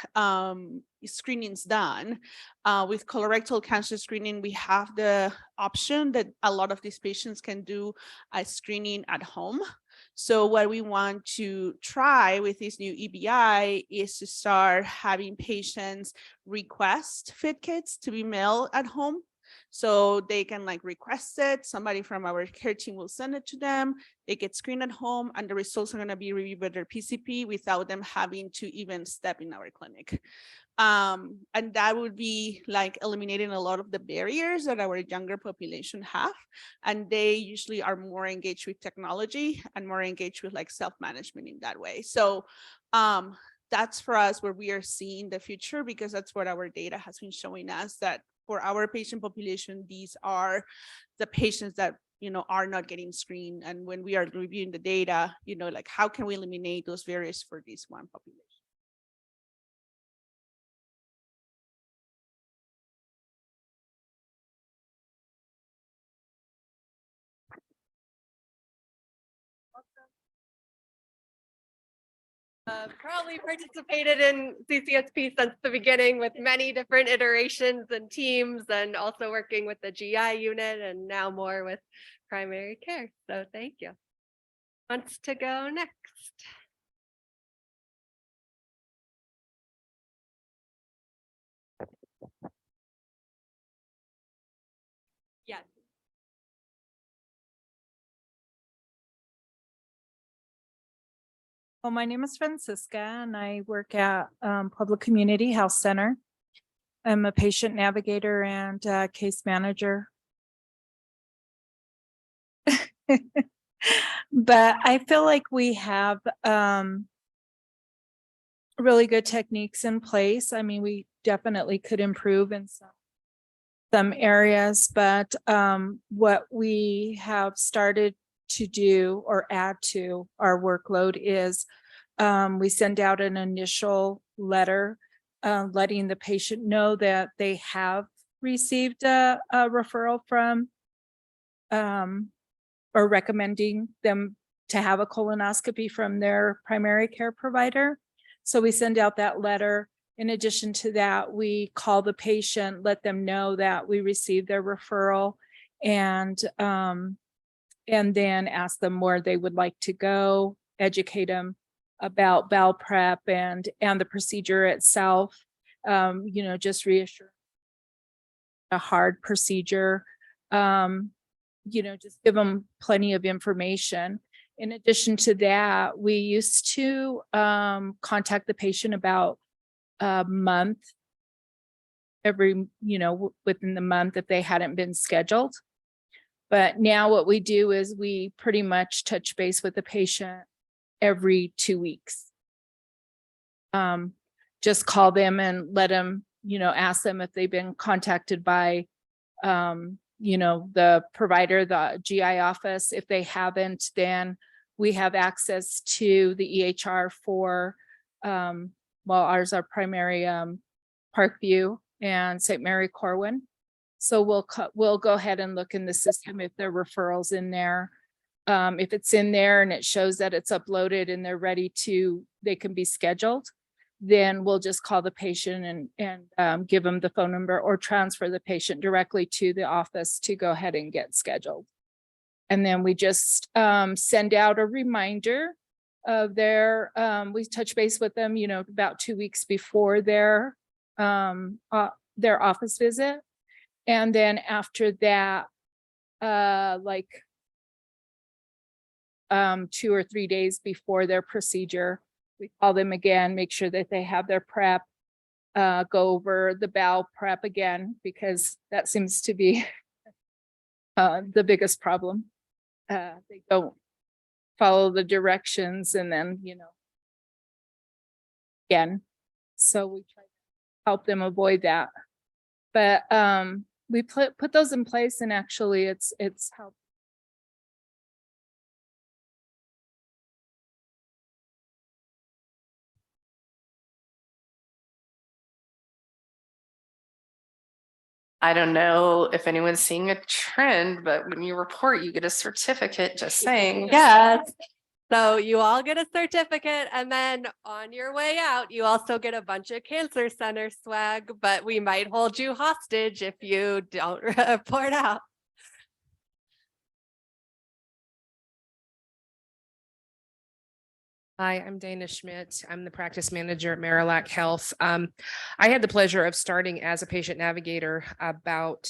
screenings done. With colorectal cancer screening, we have the option that a lot of these patients can do a screening at home. So what we want to try with this new EBI is to start having patients request FIT kits to be mailed at home. So they can like request it, somebody from our care team will send it to them, they get screened at home, and the results are going to be reviewed by their PCP without them having to even step in our clinic. And that would be like eliminating a lot of the barriers that our younger population have. And they usually are more engaged with technology and more engaged with like self-management in that way. So that's for us where we are seeing the future, because that's what our data has been showing us, that for our patient population, these are the patients that are not getting screened. And when we are reviewing the data, like how can we eliminate those barriers for this one population? Probably participated in CCSP since the beginning with many different iterations and teams, and also working with the GI unit and now more with primary care. So thank you. Wants to go next? Yeah. Well, my name is Francisca and I work at Public Community Health Center. I'm a patient navigator and case manager. But I feel like we have really good techniques in place. I mean, we definitely could improve in some areas, but what we have started to do or add to our workload is we send out an initial letter letting the patient know that they have received a referral from or recommending them to have a colonoscopy from their primary care provider. So we send out that letter. In addition to that, we call the patient, let them know that we received their referral, and then ask them where they would like to go, educate them about bowel prep and the procedure itself. You know, just reassure a hard procedure. You know, just give them plenty of information. In addition to that, we used to contact the patient about a month, every, you know, within the month if they hadn't been scheduled. But now what we do is we pretty much touch base with the patient every 2 weeks. Just call them and let them, you know, ask them if they've been contacted by, you know, the provider, the GI office. If they haven't, then we have access to the EHR for, well, ours are primary Parkview and St. Mary Corwin. So we'll go ahead and look in the system if there are referrals in there. If it's in there and it shows that it's uploaded and they're ready to, they can be scheduled, then we'll just call the patient and give them the phone number or transfer the patient directly to the office to go ahead and get scheduled. And then we just send out a reminder of their, we touch base with them, you know, about 2 weeks before their office visit. And then after that, like 2 or 3 days before their procedure, we call them again, make sure that they have their prep, go over the bowel prep again, because that seems to be the biggest problem. They don't follow the directions and then, you know, again. So we try to help them avoid that. But we put those in place, and actually it's helped. I don't know if anyone's seeing a trend, but when you report, you get a certificate, just saying. Yes. So you all get a certificate, and then on your way out, you also get a bunch of cancer center swag, but we might hold you hostage if you don't report out. Hi, I'm Dana Schmidt. I'm the practice manager at Marillac Health. I had the pleasure of starting as a patient navigator about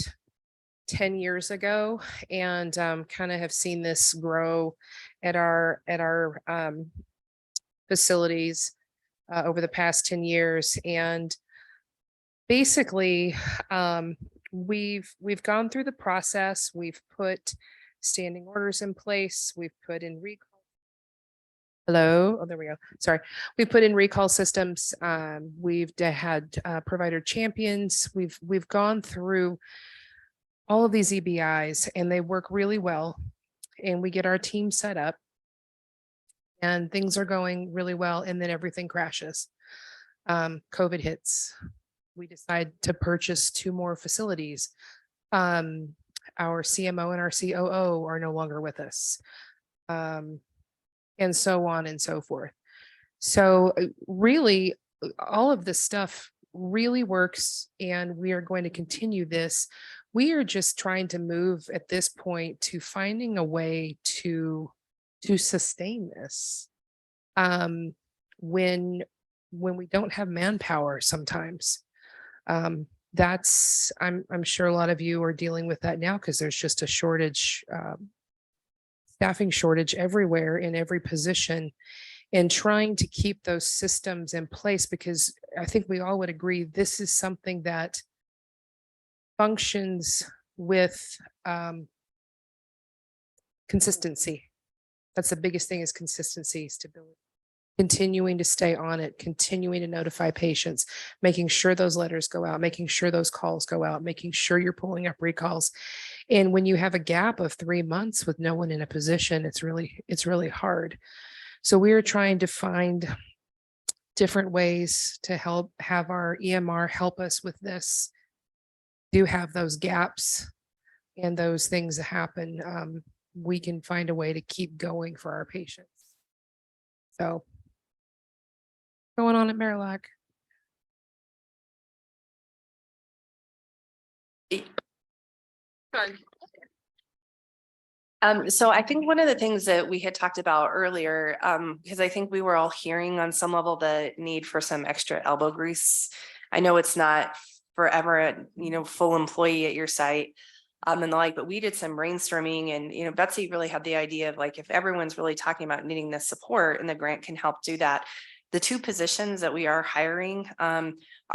10 years ago, and kind of have seen this grow at our facilities over the past 10 years. And basically, we've gone through the process. We've put standing orders in place. We've put in recall. Hello. Oh, there we go. Sorry. We put in recall systems. We've had provider champions. We've gone through all of these EBIs, and they work really well. And we get our team set up, and things are going really well. And then everything crashes. COVID hits. We decide to purchase 2 more facilities. Our CMO and our COO are no longer with us. And so on and so forth. So really, all of this stuff really works, and we are going to continue this. We are just trying to move at this point to finding a way to sustain this. When we don't have manpower sometimes. That's I'm sure a lot of you are dealing with that now because there's just a shortage, staffing shortage everywhere in every position, and trying to keep those systems in place, because I think we all would agree this is something that functions with consistency. That's the biggest thing, is consistency, stability. Continuing to stay on it, continuing to notify patients, making sure those letters go out, making sure those calls go out, making sure you're pulling up recalls. And when you have a gap of 3 months with no one in a position, it's really hard. So we are trying to find different ways to help have our EMR help us with this. Do have those gaps and those things that happen. We can find a way to keep going for our patients. So going on at Marillac. So I think one of the things that we had talked about earlier, because I think we were all hearing on some level the need for some extra elbow grease. I know it's not forever a full employee at your site and the like, but we did some brainstorming, and Betsy really had the idea of, like, if everyone's really talking about needing this support and the grant can help do that. The 2 positions that we are hiring are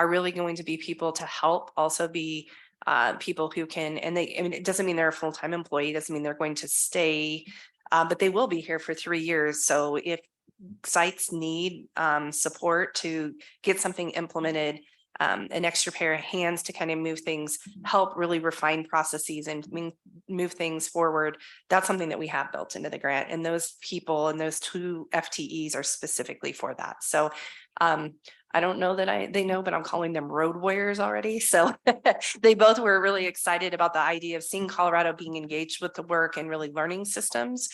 really going to be people to help also be people who can, and it doesn't mean they're a full-time employee, doesn't mean they're going to stay, but they will be here for 3 years. So if sites need support to get something implemented, an extra pair of hands to kind of move things, help really refine processes and move things forward, that's something that we have built into the grant. And those people and those 2 FTEs are specifically for that. So I don't know that they know, but I'm calling them road warriors already. So they both were really excited about the idea of seeing Colorado being engaged with the work and really learning systems.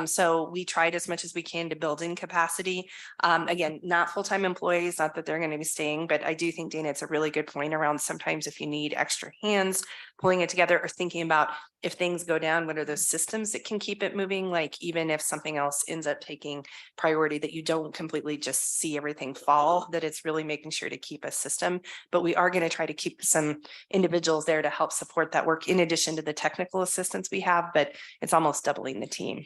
So we tried as much as we can to build in capacity. Again, not full-time employees, not that they're going to be staying, but I do think, Dana, it's a really good point around sometimes if you need extra hands pulling it together, or thinking about if things go down, what are those systems that can keep it moving? Like, even if something else ends up taking priority, that you don't completely just see everything fall, that it's really making sure to keep a system. But we are going to try to keep some individuals there to help support that work in addition to the technical assistance we have, but it's almost doubling the team.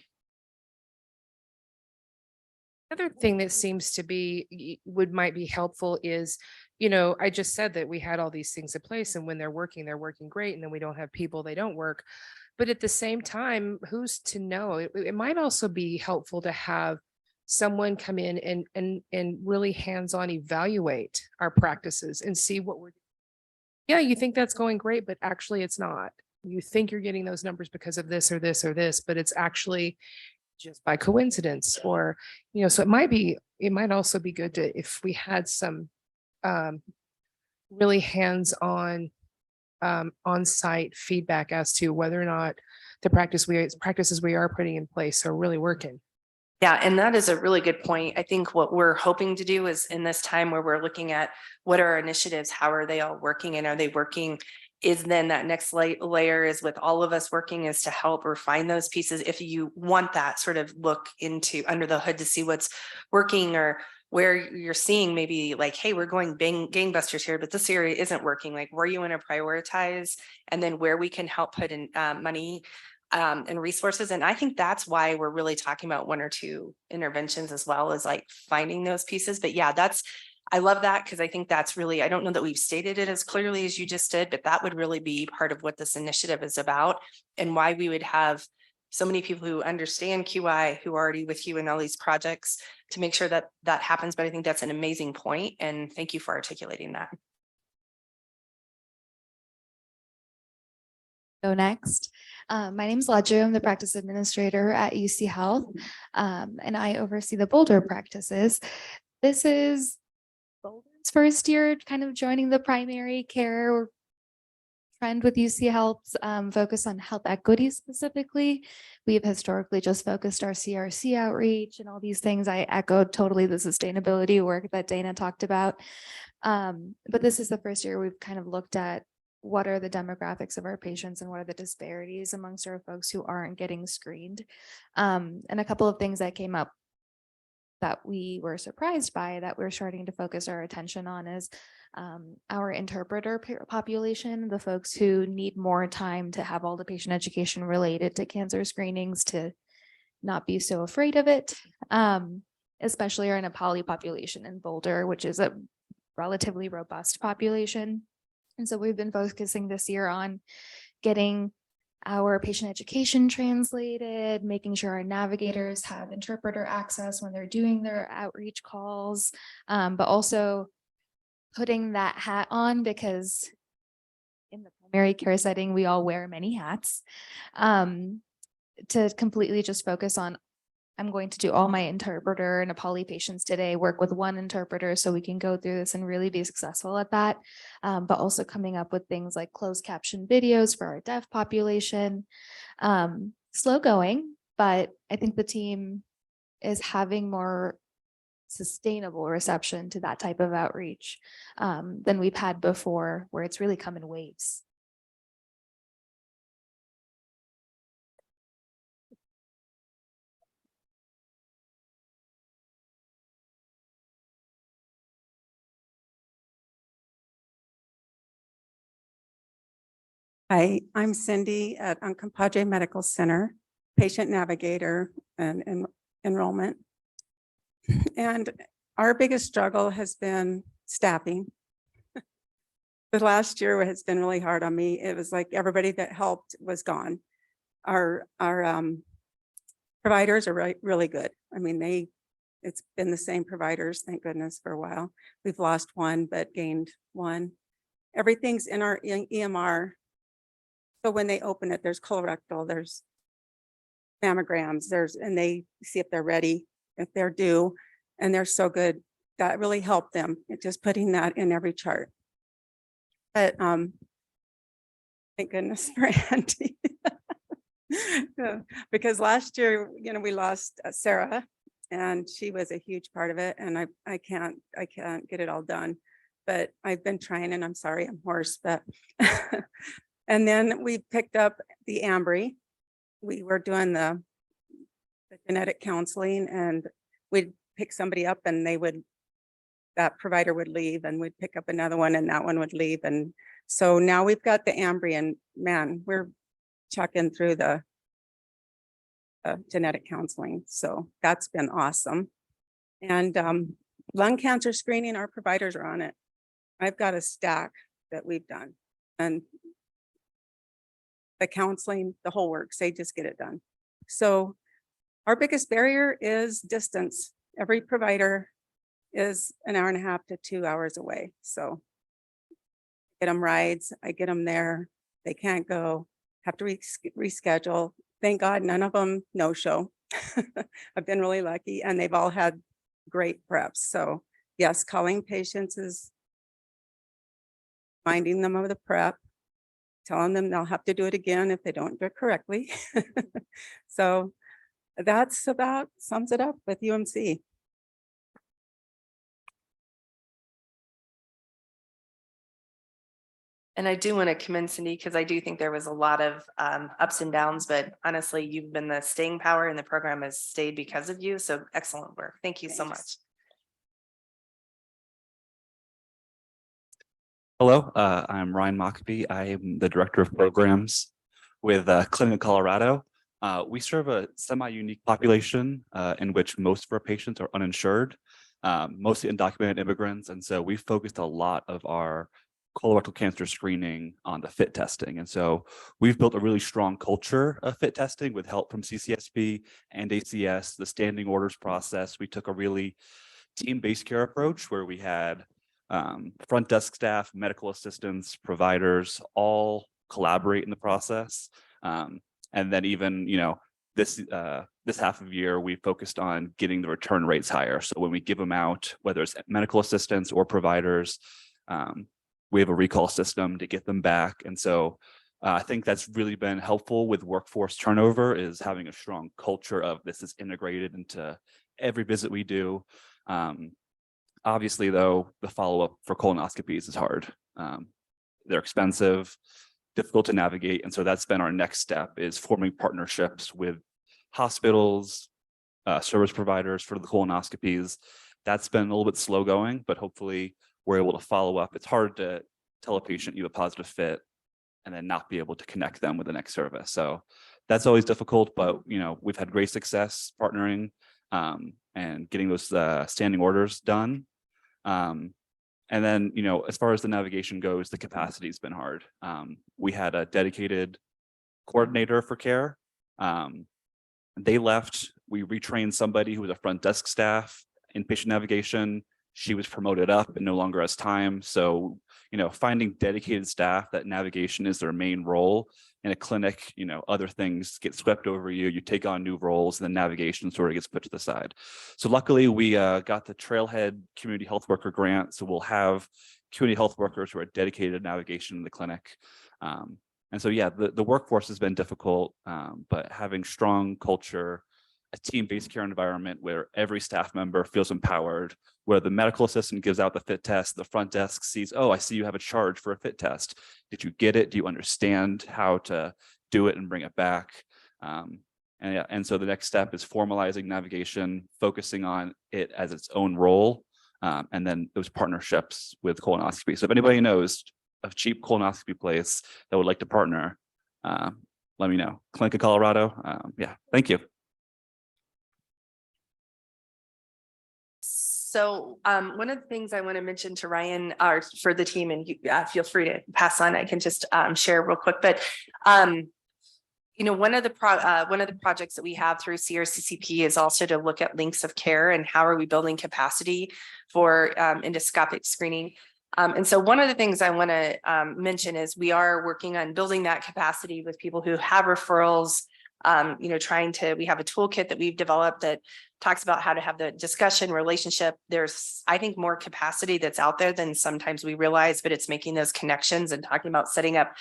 Other thing that seems to be might be helpful is, I just said that we had all these things in place, and when they're working great, and then we don't have people, they don't work. But at the same time, who's to know? It might also be helpful to have someone come in and really hands-on evaluate our practices and see what we're doing. Yeah, you think that's going great, but actually it's not. You think you're getting those numbers because of this or this or this, but it's actually just by coincidence, or so it might also be good to, if we had some really hands-on on-site feedback as to whether or not the practices we are putting in place are really working. Yeah, and that is a really good point. I think what we're hoping to do is, in this time where we're looking at what are our initiatives, how are they all working, and are they working, is then that next layer is, with all of us working, is to help refine those pieces. If you want that sort of look into under the hood to see what's working, or where you're seeing maybe like, hey, we're going gangbusters here, but this area isn't working. Like, where you want to prioritize, and then where we can help put in money and resources. And I think that's why we're really talking about 1 or 2 interventions, as well as like finding those pieces. But yeah, I love that, because I think that's really, I don't know that we've stated it as clearly as you just did, but that would really be part of what this initiative is about, and why we would have so many people who understand QI, who are already with you in all these projects, to make sure that that happens. But I think that's an amazing point, and thank you for articulating that. Go next. My name is Ledger. I'm the practice administrator at UC Health, and I oversee the Boulder practices. This is Boulder's first year kind of joining the primary care trend with UC Health's focus on health equity specifically. We have historically just focused our CRC outreach and all these things. I echoed totally the sustainability work that Dana talked about. But this is the first year we've kind of looked at what are the demographics of our patients and what are the disparities amongst our folks who aren't getting screened. And a couple of things that came up that we were surprised by that we're starting to focus our attention on is our interpreter population, the folks who need more time to have all the patient education related to cancer screenings to not be so afraid of it, especially our Nepali population in Boulder, which is a relatively robust population. And so we've been focusing this year on getting our patient education translated, making sure our navigators have interpreter access when they're doing their outreach calls, but also putting that hat on because in the primary care setting, we all wear many hats, to completely just focus on, I'm going to do all my interpreter Nepali patients today, work with one interpreter so we can go through this and really be successful at that. But also coming up with things like closed caption videos for our deaf population. Slow going, but I think the team is having more sustainable reception to that type of outreach than we've had before, where it's really come in waves. Hi, I'm Cindy at Uncompahgre Medical Center, patient navigator and enrollment. And our biggest struggle has been staffing. The last year has been really hard on me. It was like everybody that helped was gone. Our providers are really good. I mean, it's been the same providers, thank goodness, for a while. We've lost one, but gained one. Everything's in our EMR. So when they open it, there's colorectal, there's mammograms, and they see if they're ready, if they're due, and they're so good. That really helped them, just putting that in every chart. But thank goodness for Andy. Yeah, because last year, we lost Sarah, and she was a huge part of it, and I can't get it all done. But I've been trying, and I'm sorry, I'm hoarse, but and then we picked up the Ambry. We were doing the genetic counseling, and we'd pick somebody up and that provider would leave, and we'd pick up another one and that one would leave. And so now we've got the Ambry, and man, we're chucking through the genetic counseling. So that's been awesome. And lung cancer screening, our providers are on it. I've got a stack that we've done, and the counseling, the whole works, they just get it done. So our biggest barrier is distance. Every provider is 1.5 hours to 2 hours away. So get them rides, I get them there. They can't go, have to reschedule. Thank God none of them no-show. I've been really lucky, and they've all had great preps. So yes, calling patients is reminding them of the prep, telling them they'll have to do it again if they don't do it correctly. So that's about sums it up with UMC. And I do want to commend Cindy, because I do think there was a lot of ups and downs, but honestly, you've been the staying power, and the program has stayed because of you. So excellent work. Thank you so much. Hello, I'm Ryan Mockbee. I am the Director of Programs with Clinic Colorado. We serve a semi-unique population in which most of our patients are uninsured, mostly undocumented immigrants. And so we focused a lot of our colorectal cancer screening on the FIT testing. And so we've built a really strong culture of FIT testing with help from CCSP and ACS, the standing orders process. We took a really team-based care approach where we had front desk staff, medical assistants, providers, all collaborate in the process. And then even, this half of year, we focused on getting the return rates higher. So when we give them out, whether it's medical assistants or providers, we have a recall system to get them back. And so I think that's really been helpful with workforce turnover, is having a strong culture of this is integrated into every visit we do. Obviously, though, the follow-up for colonoscopies is hard. They're expensive, difficult to navigate. And so that's been our next step, is forming partnerships with hospitals, service providers for the colonoscopies. That's been a little bit slow going, but hopefully we're able to follow up. It's hard to tell a patient you have a positive fit and then not be able to connect them with the next service. So that's always difficult, but we've had great success partnering and getting those standing orders done. And then, as far as the navigation goes, the capacity has been hard. We had a dedicated coordinator for care. They left. We retrained somebody who was a front desk staff in patient navigation. She was promoted up and no longer has time. So, finding dedicated staff that navigation is their main role in a clinic, other things get swept over you. You take on new roles, and then navigation sort of gets put to the side. So luckily we got the Trailhead Community Health Worker grant. So we'll have community health workers who are dedicated to navigation in the clinic. And so, yeah, the workforce has been difficult, but having strong culture, a team-based care environment where every staff member feels empowered, where the medical assistant gives out the fit test, the front desk sees, oh, I see you have a charge for a fit test. Did you get it? Do you understand how to do it and bring it back? And so the next step is formalizing navigation, focusing on it as its own role, and then those partnerships with colonoscopy. So if anybody knows a cheap colonoscopy place that would like to partner, let me know. Clinic of Colorado. Yeah, thank you. So one of the things I want to mention to Ryan, or for the team, and you feel free to pass on, I can just share real quick, but one of the projects that we have through CRCCP is also to look at links of care and how are we building capacity for endoscopic screening. And so one of the things I want to mention is we are working on building that capacity with people who have referrals, we have a toolkit that we've developed that talks about how to have the discussion relationship. There's, I think, more capacity that's out there than sometimes we realize, but it's making those connections and talking about setting up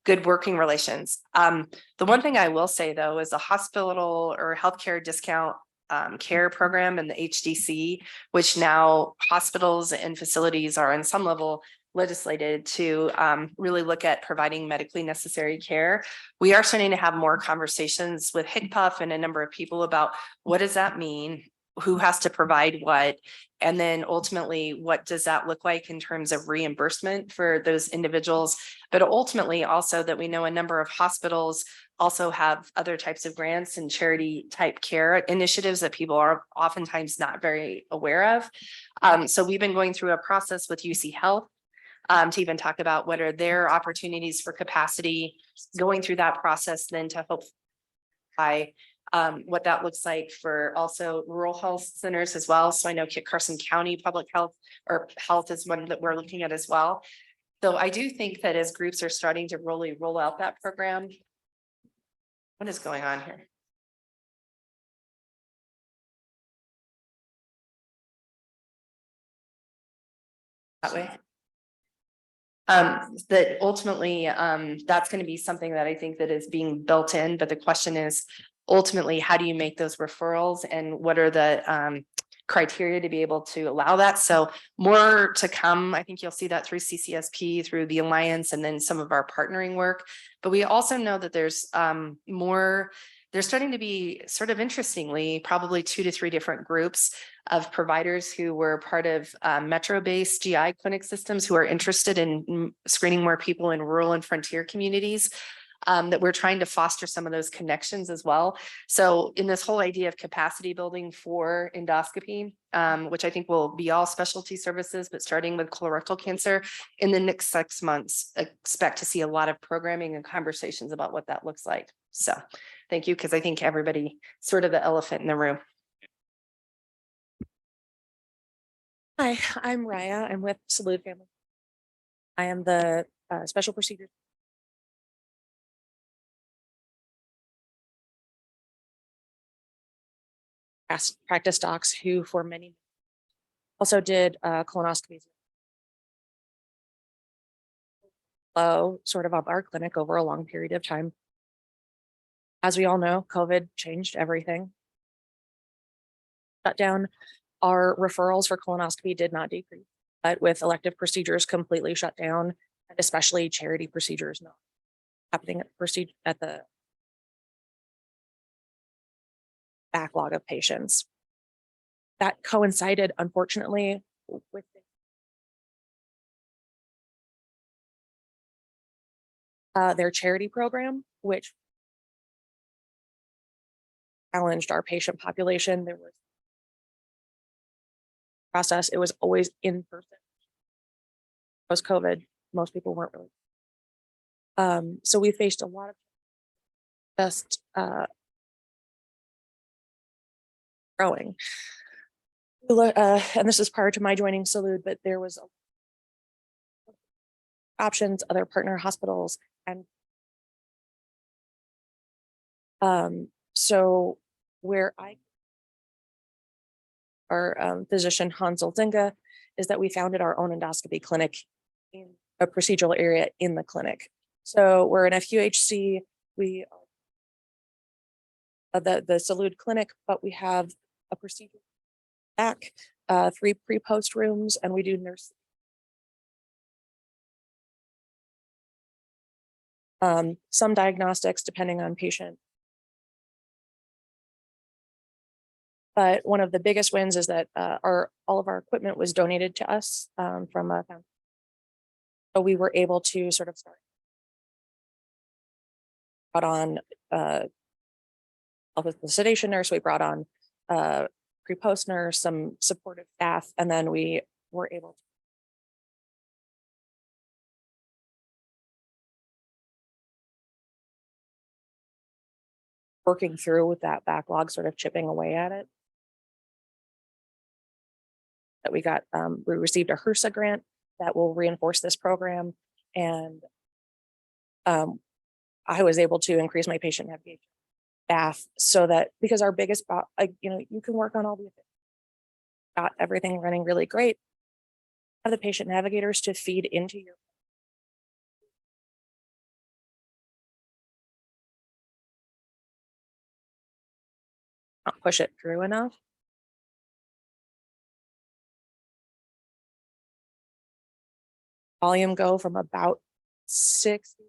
good working relations. The one thing I will say, though, is a hospital or healthcare discount care program and the HDC, which now hospitals and facilities are on some level legislated to really look at providing medically necessary care. We are starting to have more conversations with HCPF and a number of people about what does that mean, who has to provide what, and then ultimately, what does that look like in terms of reimbursement for those individuals? But ultimately also that we know a number of hospitals also have other types of grants and charity type care initiatives that people are oftentimes not very aware of. So we've been going through a process with UC Health to even talk about what are their opportunities for capacity, going through that process, then to hope what that looks like for also rural health centers as well. So I know Kit Carson County Public Health or Health is one that we're looking at as well. So I do think that as groups are starting to really roll out that program, what is going on here? That way. That ultimately, that's going to be something that I think that is being built in, but the question is ultimately, how do you make those referrals and what are the criteria to be able to allow that? So more to come. I think you'll see that through CCSP, through the Alliance, and then some of our partnering work. But we also know that there's there's starting to be sort of interestingly, probably 2 to 3 different groups of providers who were part of metro-based GI clinic systems who are interested in screening more people in rural and frontier communities. That we're trying to foster some of those connections as well. So in this whole idea of capacity building for endoscopy, which I think will be all specialty services, but starting with colorectal cancer in the next 6 months, expect to see a lot of programming and conversations about what that looks like. So thank you, because I think everybody sort of the elephant in the room. Hi, I'm Raya. I'm with Salute Family. I am the special procedures practice docs who for many also did colonoscopies. flow sort of our clinic over a long period of time. As we all know, COVID changed everything. Shut down. Our referrals for colonoscopy did not decrease, but with elective procedures completely shut down, and especially charity procedures not happening at the backlog of patients. That coincided, unfortunately, with their charity program, which challenged our patient population. There was process. It was always in person. Post-COVID, most people weren't really. So we faced a lot of just growing. And this is prior to my joining Salud, but there was options, other partner hospitals, and so where our physician Hans Zolzinga is that we founded our own endoscopy clinic in a procedural area in the clinic. So we're an FQHC, we the Salud clinic, but we have a procedure back, 3 pre-post rooms, and we do nurse. Some diagnostics depending on patient. But one of the biggest wins is that all of our equipment was donated to us from a foundation. So we were able to sort of start brought on with the sedation nurse, we brought on pre-post nurse, some supportive staff, and then we were able to working through with that backlog, sort of chipping away at it. That we got, we received a HRSA grant that will reinforce this program. And I was able to increase my patient navigation staff so that, because our biggest, you can work on all the, got everything running really great. Have the patient navigators to feed into your not push it through enough. Volume go from about 60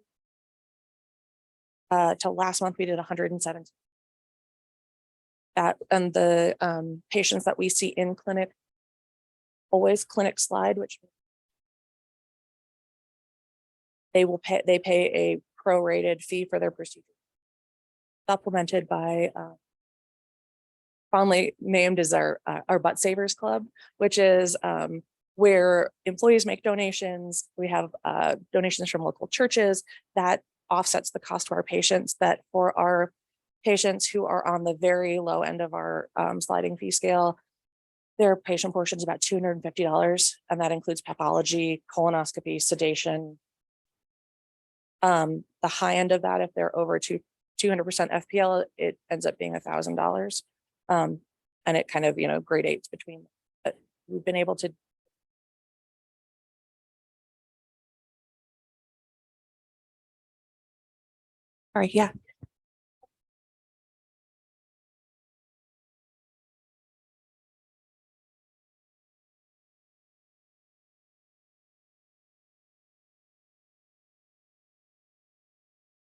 to last month we did 117. That and the patients that we see in clinic always clinic slide, which they pay a prorated fee for their procedure, supplemented by fondly named as our Butt Savers Club, which is where employees make donations. We have donations from local churches that offsets the cost to our patients. That for our patients who are on the very low end of our sliding fee scale, their patient portion is about $250, and that includes pathology, colonoscopy, sedation. The high end of that, if they're over 200% FPL, it ends up being $1,000. And it kind of, gradates between, but we've been able to. All right, yeah.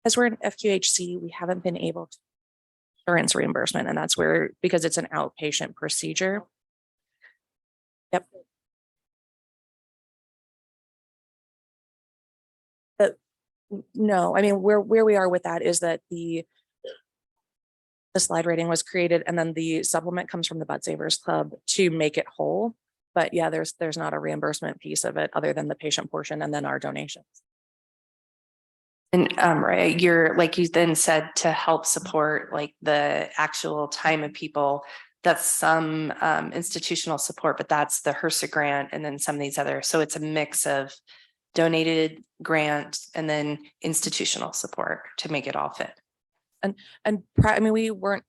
As we're an FQHC, we haven't been able to insurance reimbursement, and that's where, because it's an outpatient procedure. Yep. But no, I mean, where we are with that is that the slide rating was created, and then the supplement comes from the Butt Savers Club to make it whole. But yeah, there's not a reimbursement piece of it other than the patient portion and then our donations. And right, you're like you then said, to help support like the actual time of people, that's some institutional support, but that's the HRSA grant and then some of these other. So it's a mix of donated grant and then institutional support to make it all fit. And I mean, we weren't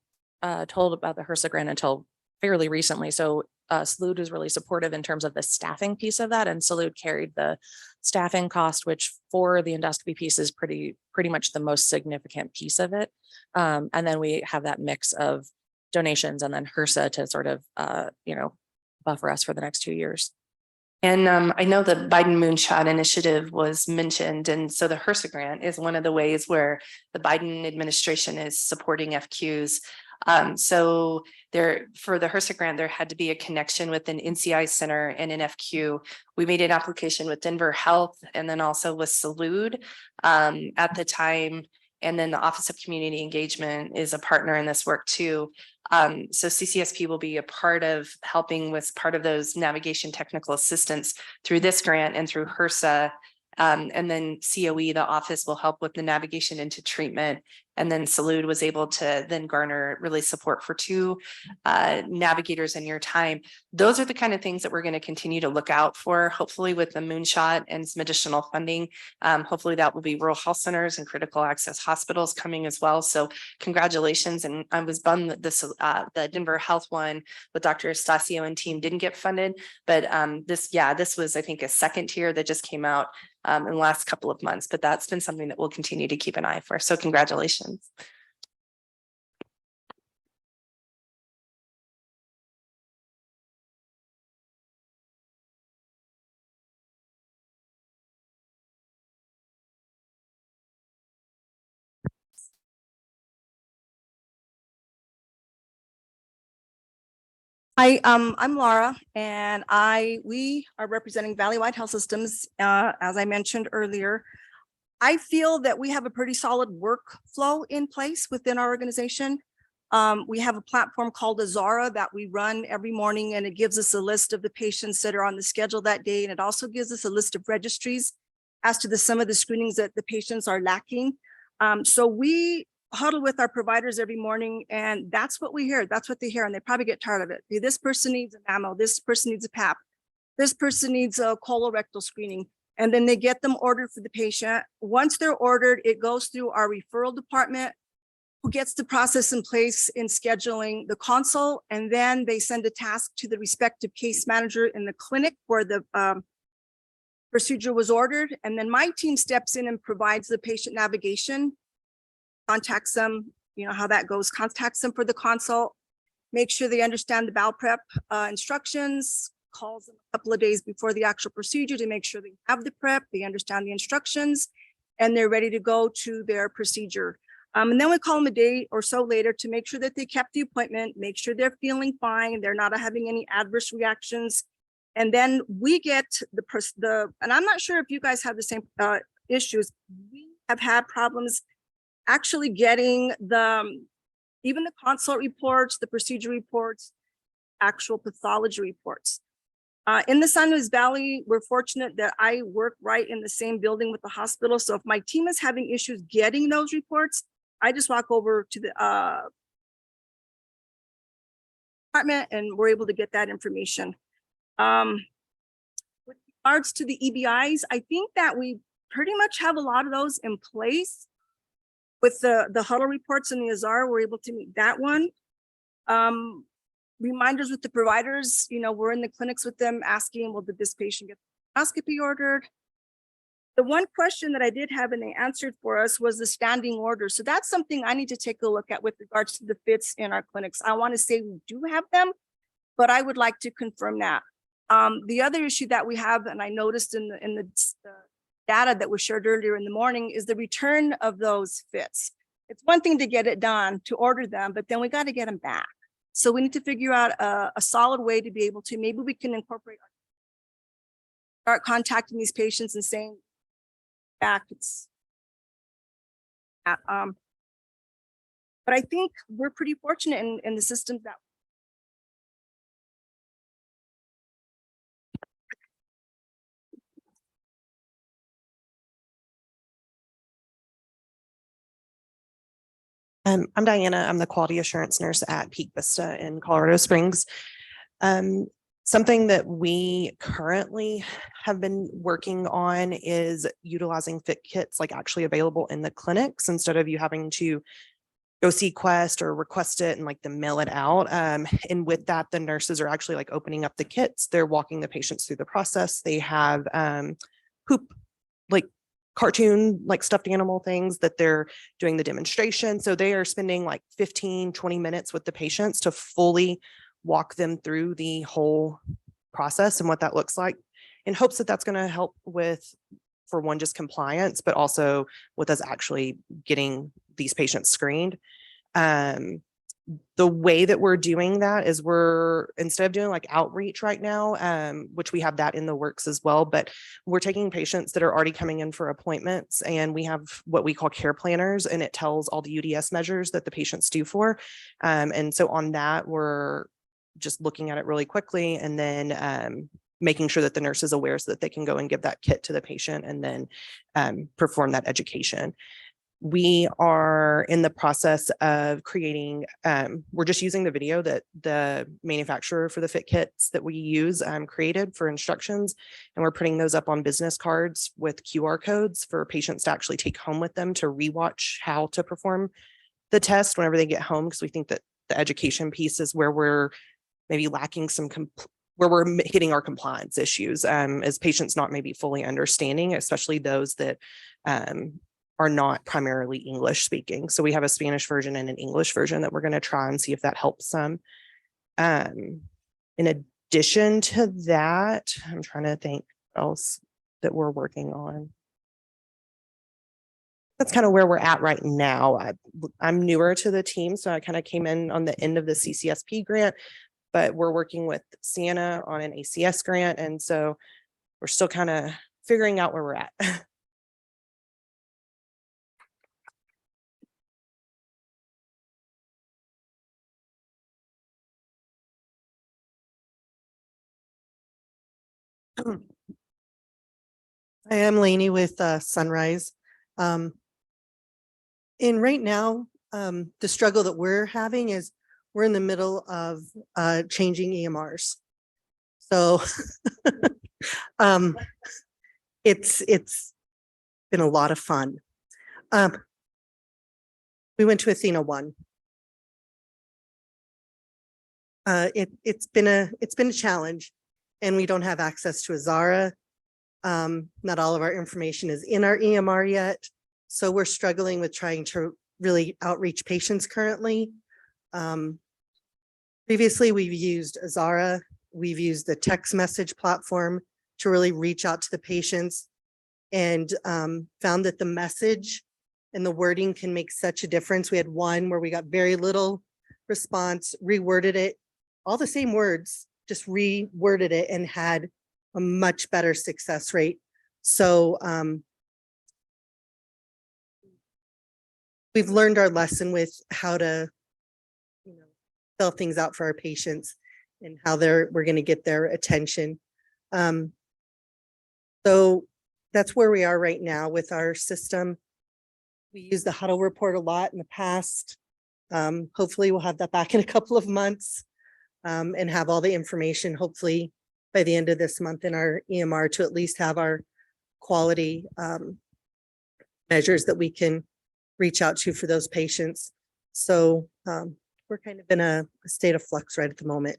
told about the HRSA grant until fairly recently. So Salud is really supportive in terms of the staffing piece of that, and Salud carried the staffing cost, which for the endoscopy piece is pretty much the most significant piece of it. And then we have that mix of donations and then HRSA to sort of, buffer us for the next 2 years. And I know the Biden Moonshot Initiative was mentioned. And so the HRSA grant is one of the ways where the Biden administration is supporting FQs. So for the HRSA grant, there had to be a connection with an NCI center and an FQ. We made an application with Denver Health and then also with Salud at the time. And then the Office of Community Engagement is a partner in this work too. So CCSP will be a part of helping with part of those navigation technical assistance through this grant and through HRSA. And then COE, the office, will help with the navigation into treatment. And then Salud was able to then garner really support for 2 navigators in your time. Those are the kind of things that we're going to continue to look out for, hopefully with the Moonshot and some additional funding. Hopefully that will be rural health centers and critical access hospitals coming as well. So congratulations. And I was bummed that the Denver Health one with Dr. Estacio and team didn't get funded. But this was, I think, a second tier that just came out in the last couple of months, but that's been something that we'll continue to keep an eye for. So congratulations. Hi, I'm Laura, and we are representing Valley-wide Health Systems. As I mentioned earlier, I feel that we have a pretty solid workflow in place within our organization. We have a platform called Azara that we run every morning, and it gives us a list of the patients that are on the schedule that day. And it also gives us a list of registries as to some of the screenings that the patients are lacking. So we huddle with our providers every morning, and that's what we hear. That's what they hear, and they probably get tired of it. This person needs a mammo, this person needs a pap, this person needs a colorectal screening, and then they get them ordered for the patient. Once they're ordered, it goes through our referral department, who gets the process in place in scheduling the consult, and then they send a task to the respective case manager in the clinic where the procedure was ordered. And then my team steps in and provides the patient navigation, contacts them, how that goes, contacts them for the consult, make sure they understand the bowel prep instructions, calls them a couple of days before the actual procedure to make sure they have the prep, they understand the instructions, and they're ready to go to their procedure. And then we call them a day or so later to make sure that they kept the appointment, make sure they're feeling fine, they're not having any adverse reactions. And then we get and I'm not sure if you guys have the same issues. We have had problems actually getting even the consult reports, the procedure reports, actual pathology reports. In the San Luis Valley, we're fortunate that I work right in the same building with the hospital. So if my team is having issues getting those reports, I just walk over to the department and we're able to get that information. With regards to the EBIs, I think that we pretty much have a lot of those in place. With the huddle reports and the Azara, we're able to meet that one. Reminders with the providers, we're in the clinics with them asking, well, did this patient get endoscopy ordered? The one question that I did have and they answered for us was the standing order. So that's something I need to take a look at with regards to the fits in our clinics. I want to say we do have them, but I would like to confirm that. The other issue that we have, and I noticed in the data that was shared earlier in the morning, is the return of those fits. It's one thing to get it done, to order them, but then we got to get them back. So we need to figure out a solid way to be able to, maybe we can incorporate, start contacting these patients and saying back, but I think we're pretty fortunate in the systems that I'm Diana. I'm the quality assurance nurse at Peak Vista in Colorado Springs. Something that we currently have been working on is utilizing fit kits like actually available in the clinics instead of you having to go see Quest or request it and like the mail it out. And with that, the nurses are actually like opening up the kits. They're walking the patients through the process. They have poop, like cartoon, like stuffed animal things that they're doing the demonstration. So they are spending like 15, 20 minutes with the patients to fully walk them through the whole process and what that looks like, in hopes that that's going to help with, for one, just compliance, but also with us actually getting these patients screened. The way that we're doing that is instead of doing like outreach right now, which we have that in the works as well, but we're taking patients that are already coming in for appointments, and we have what we call care planners, and it tells all the UDS measures that the patient's due for. And so on that, we're just looking at it really quickly, and then making sure that the nurse is aware so that they can go and give that kit to the patient and then perform that education. We are in the process of creating, we're just using the video that the manufacturer for the fit kits that we use created for instructions. And we're putting those up on business cards with QR codes for patients to actually take home with them to rewatch how to perform the test whenever they get home. Because we think that the education piece is where we're maybe lacking where we're hitting our compliance issues, as patients not maybe fully understanding, especially those that are not primarily English speaking. So we have a Spanish version and an English version that we're going to try and see if that helps some. In addition to that, I'm trying to think else that we're working on. That's kind of where we're at right now. I'm newer to the team, so I kind of came in on the end of the CCSP grant, but we're working with Sienna on an ACS grant. And so we're still kind of figuring out where we're at. I am Lainey with Sunrise. And right now, the struggle that we're having is we're in the middle of changing EMRs. So it's been a lot of fun. We went to Athena 1. It's been a challenge, and we don't have access to Azara. Not all of our information is in our EMR yet. So we're struggling with trying to really outreach patients currently. Previously, we've used Azara. We've used the text message platform to really reach out to the patients, and found that the message and the wording can make such a difference. We had one where we got very little response, reworded it, all the same words, just reworded it, and had a much better success rate. So we've learned our lesson with how to, spell things out for our patients and how we're going to get their attention. So that's where we are right now with our system. We use the huddle report a lot in the past. Hopefully we'll have that back in a couple of months, and have all the information, hopefully by the end of this month, in our EMR, to at least have our quality measures that we can reach out to for those patients. So we're kind of in a state of flux right at the moment.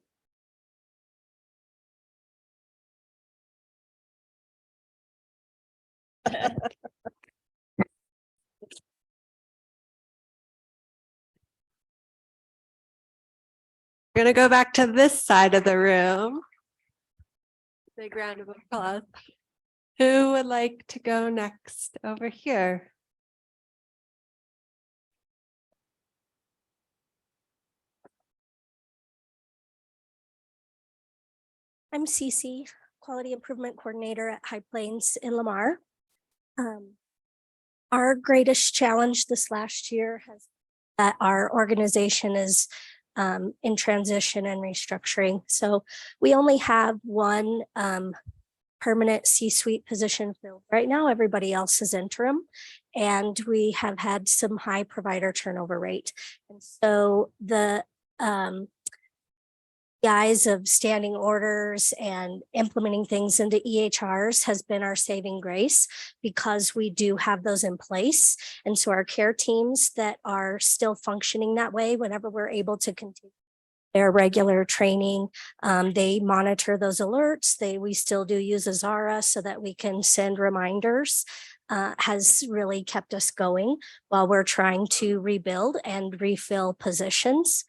We're gonna go back to this side of the room. Big round of applause. Who would like to go next over here? I'm Cece, Quality Improvement Coordinator at High Plains in Lamar. Our greatest challenge this last year has that our organization is in transition and restructuring. So we only have one permanent C-suite position filled right now. Everybody else is interim, and we have had some high provider turnover rate. And so the guise of standing orders and implementing things into EHRs has been our saving grace, because we do have those in place. And so our care teams that are still functioning that way, whenever we're able to continue their regular training, they monitor those alerts. We still do use Azara so that we can send reminders. Has really kept us going while we're trying to rebuild and refill positions.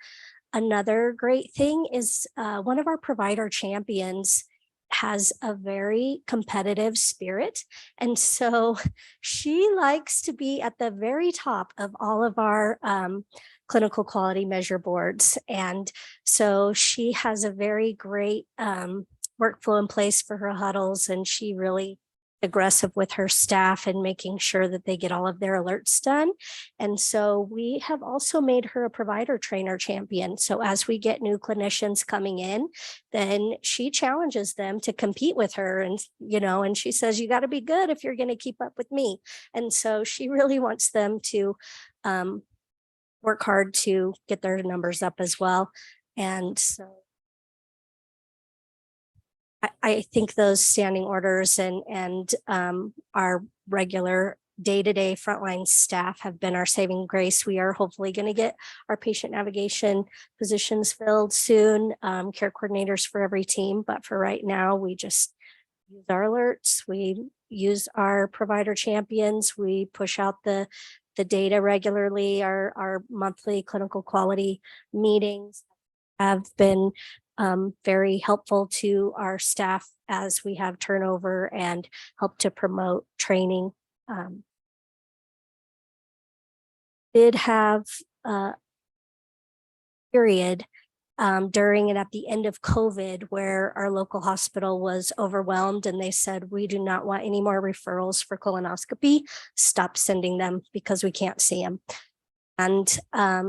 Another great thing is one of our provider champions has a very competitive spirit. And so she likes to be at the very top of all of our clinical quality measure boards. And so she has a very great workflow in place for her huddles, and she really aggressive with her staff and making sure that they get all of their alerts done. And so we have also made her a provider trainer champion. So as we get new clinicians coming in, then she challenges them to compete with her. And, and she says, you got to be good if you're going to keep up with me. And so she really wants them to work hard to get their numbers up as well. And so I think those standing orders and our regular day-to-day frontline staff have been our saving grace. We are hopefully going to get our patient navigation positions filled soon, care coordinators for every team. But for right now, we just use our alerts. We use our provider champions. We push out the data regularly. Our monthly clinical quality meetings have been very helpful to our staff as we have turnover and help to promote training. Did have a period during and at the end of COVID where our local hospital was overwhelmed, and they said, we do not want any more referrals for colonoscopy. Stop sending them because we can't see them. And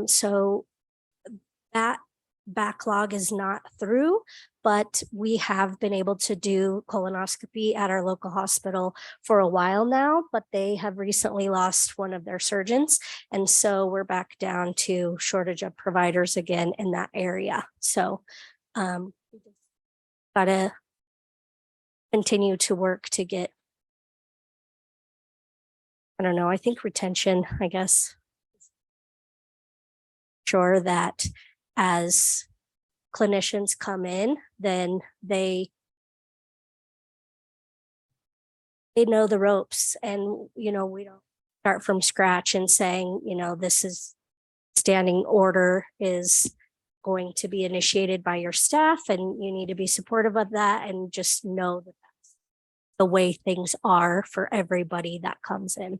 so that backlog is not through, but we have been able to do colonoscopy at our local hospital for a while now, but they have recently lost one of their surgeons. And so we're back down to shortage of providers again in that area. So gotta continue to work to get, I don't know, I think retention, I guess. Sure that as clinicians come in, then they know the ropes, and we don't start from scratch and saying, this is standing order is going to be initiated by your staff, and you need to be supportive of that, and just know that that's the way things are for everybody that comes in.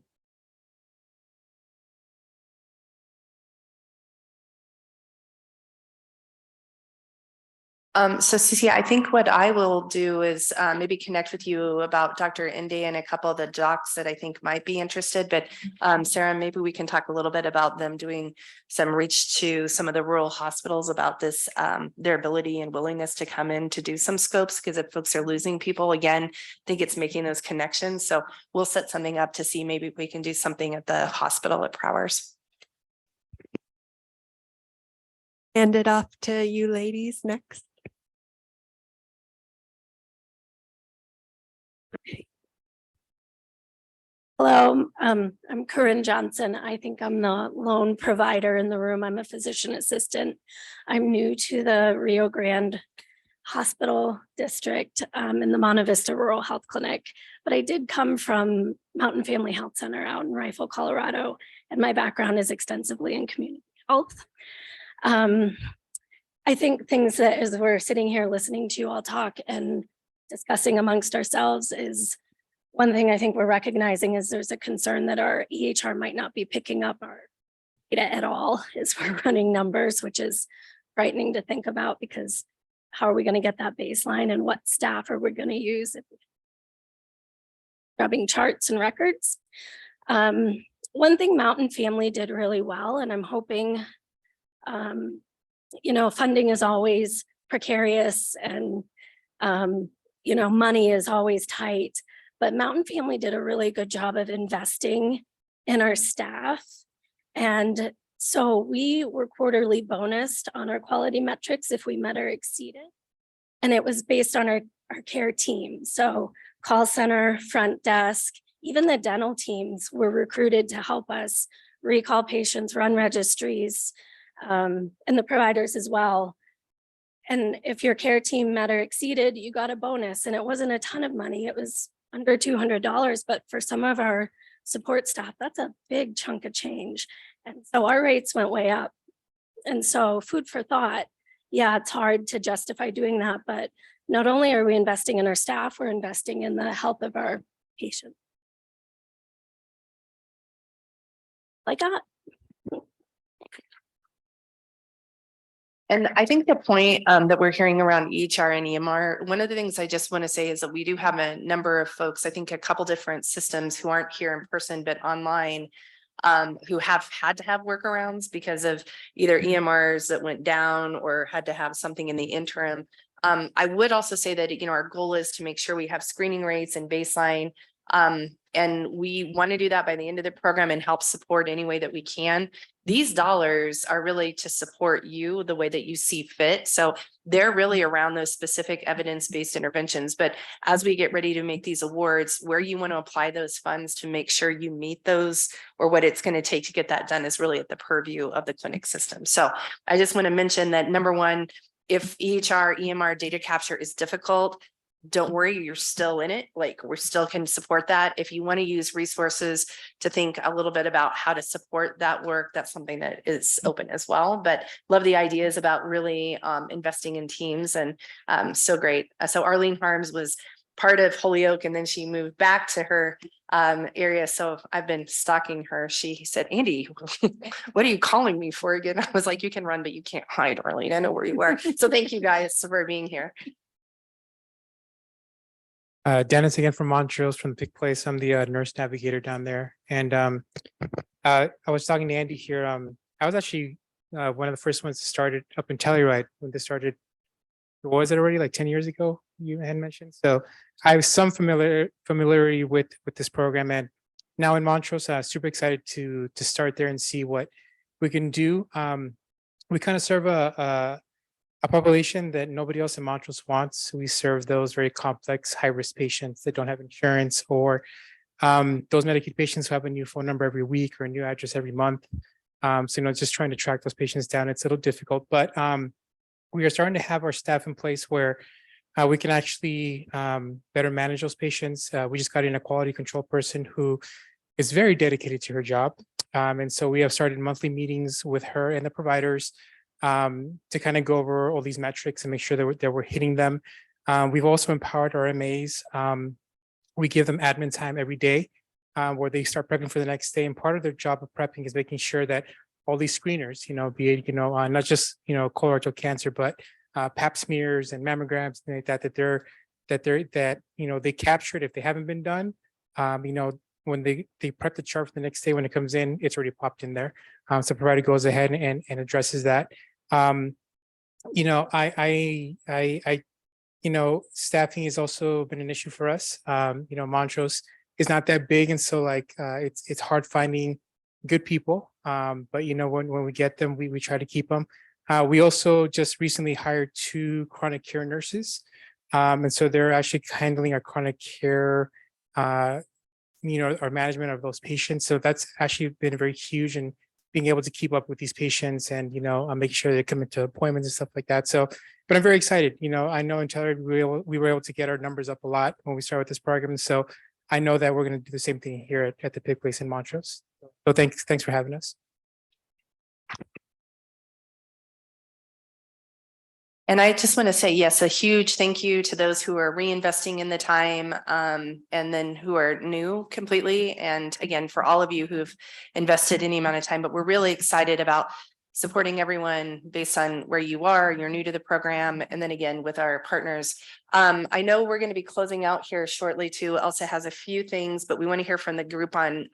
So Cece, I think what I will do is maybe connect with you about Dr. Indy and a couple of the docs that I think might be interested. But Sarah, maybe we can talk a little bit about them doing some reach to some of the rural hospitals about this, their ability and willingness to come in to do some scopes, because if folks are losing people, again, I think it's making those connections. So we'll set something up to see maybe we can do something at the hospital at Prowers. Hand it off to you ladies next. Hello, I'm Corinne Johnson. I think I'm the lone provider in the room. I'm a physician assistant. I'm new to the Rio Grande Hospital District in the Monte Vista Rural Health Clinic, but I did come from Mountain Family Health Center out in Rifle, Colorado, and my background is extensively in community health. I think things that as we're sitting here listening to you all talk and discussing amongst ourselves is one thing I think we're recognizing is there's a concern that our EHR might not be picking up our data at all as we're running numbers, which is frightening to think about, because how are we going to get that baseline and what staff are we going to use if we're grabbing charts and records? One thing Mountain Family did really well, and I'm hoping, funding is always precarious and, money is always tight. But Mountain Family did a really good job of investing in our staff and So we were quarterly bonused on our quality metrics if we met or exceeded. And it was based on our care team. So call center, front desk, even the dental teams were recruited to help us recall patients, run registries, and the providers as well. And if your care team met or exceeded, you got a bonus, and it wasn't a ton of money. It was under $200, but for some of our support staff, that's a big chunk of change. And so our rates went way up. And so food for thought, yeah, it's hard to justify doing that, but not only are we investing in our staff, we're investing in the health of our patients. Like that. And I think the point that we're hearing around EHR and EMR, one of the things I just want to say is that we do have a number of folks, I think a couple different systems who aren't here in person, but online, who have had to have workarounds because of either EMRs that went down or had to have something in the interim. I would also say that, you know, our goal is to make sure we have screening rates and baseline. And we want to do that by the end of the program and help support any way that we can. These dollars are really to support you the way that you see fit. So they're really around those specific evidence-based interventions. But as we get ready to make these awards, where you want to apply those funds to make sure you meet those or what it's going to take to get that done is really at the purview of the clinic system. So I just want to mention that, number one, if EHR, EMR data capture is difficult, don't worry, you're still in it. Like, we still can support that. If you want to use resources to think a little bit about how to support that work, that's something that is open as well. But love the ideas about really investing in teams, and so great. So Arlene Harms was part of Holyoke, and then she moved back to her area. So I've been stalking her. She said, Andy, what are you calling me for again? I was like, you can run, but you can't hide, Arlene. I know where you are. So thank you guys for being here. Dennis again from Montrose, from the Pick Place. I'm the nurse navigator down there. And I was talking to Andy here. I was actually one of the first ones that started up in Telluride when this started. What was it already, like 10 years ago, you had mentioned? So I have some familiarity with this program. And now in Montrose, super excited to start there and see what we can do. We kind of serve a population that nobody else in Montrose wants. We serve those very complex, high-risk patients that don't have insurance, or those Medicaid patients who have a new phone number every week or a new address every month. So, you know, just trying to track those patients down, it's a little difficult, but we are starting to have our staff in place where we can actually better manage those patients. We just got in a quality control person who is very dedicated to her job. And so we have started monthly meetings with her and the providers to kind of go over all these metrics and make sure that we're hitting them. We've also empowered our MAs. We give them admin time every day where they start prepping for the next day. And part of their job of prepping is making sure that all these screeners, you know, be it, you know, not just, you know, colorectal cancer, but pap smears and mammograms and like that, you know, they capture it if they haven't been done. You know, when they prep the chart for the next day, when it comes in, it's already popped in there. So provider goes ahead and addresses that. You know, you know, staffing has also been an issue for us. You know, Montrose is not that big, and so like it's hard finding good people. But you know, when we get them, we try to keep them. We also just recently hired 2 chronic care nurses, and so they're actually handling our chronic care, you know, our management of those patients. So that's actually been very huge in being able to keep up with these patients and, you know, making sure they come into appointments and stuff like that. So, but I'm very excited. You know, I know in Telluride we were able to get our numbers up a lot when we started with this program. So I know that we're going to do the same thing here at the Pick Place in Montrose. So thanks for having us. And I just want to say, yes, a huge thank you to those who are reinvesting in the time and then who are new completely. And again, for all of you who've invested any amount of time, but we're really excited about supporting everyone based on where you are, you're new to the program. And then again, with our partners. I know we're going to be closing out here shortly too. Elsa has a few things, but we want to hear from the group on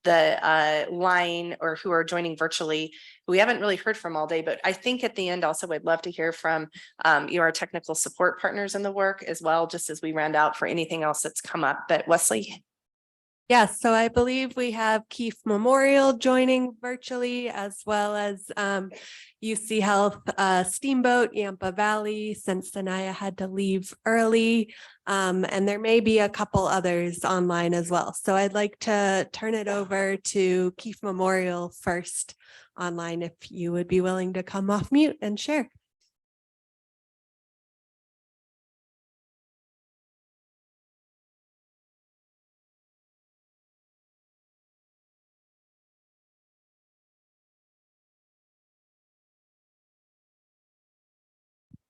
the line or who are joining virtually. We haven't really heard from all day, but I think at the end also I'd love to hear from our technical support partners in the work as well, just as we round out for anything else that's come up. But Wesley. Yes, so I believe we have Keefe Memorial joining virtually, as well as UC Health, Steamboat, Yampa Valley, since Sanaya had to leave early. And there may be a couple others online as well. So I'd like to turn it over to Keefe Memorial first online, if you would be willing to come off mute and share.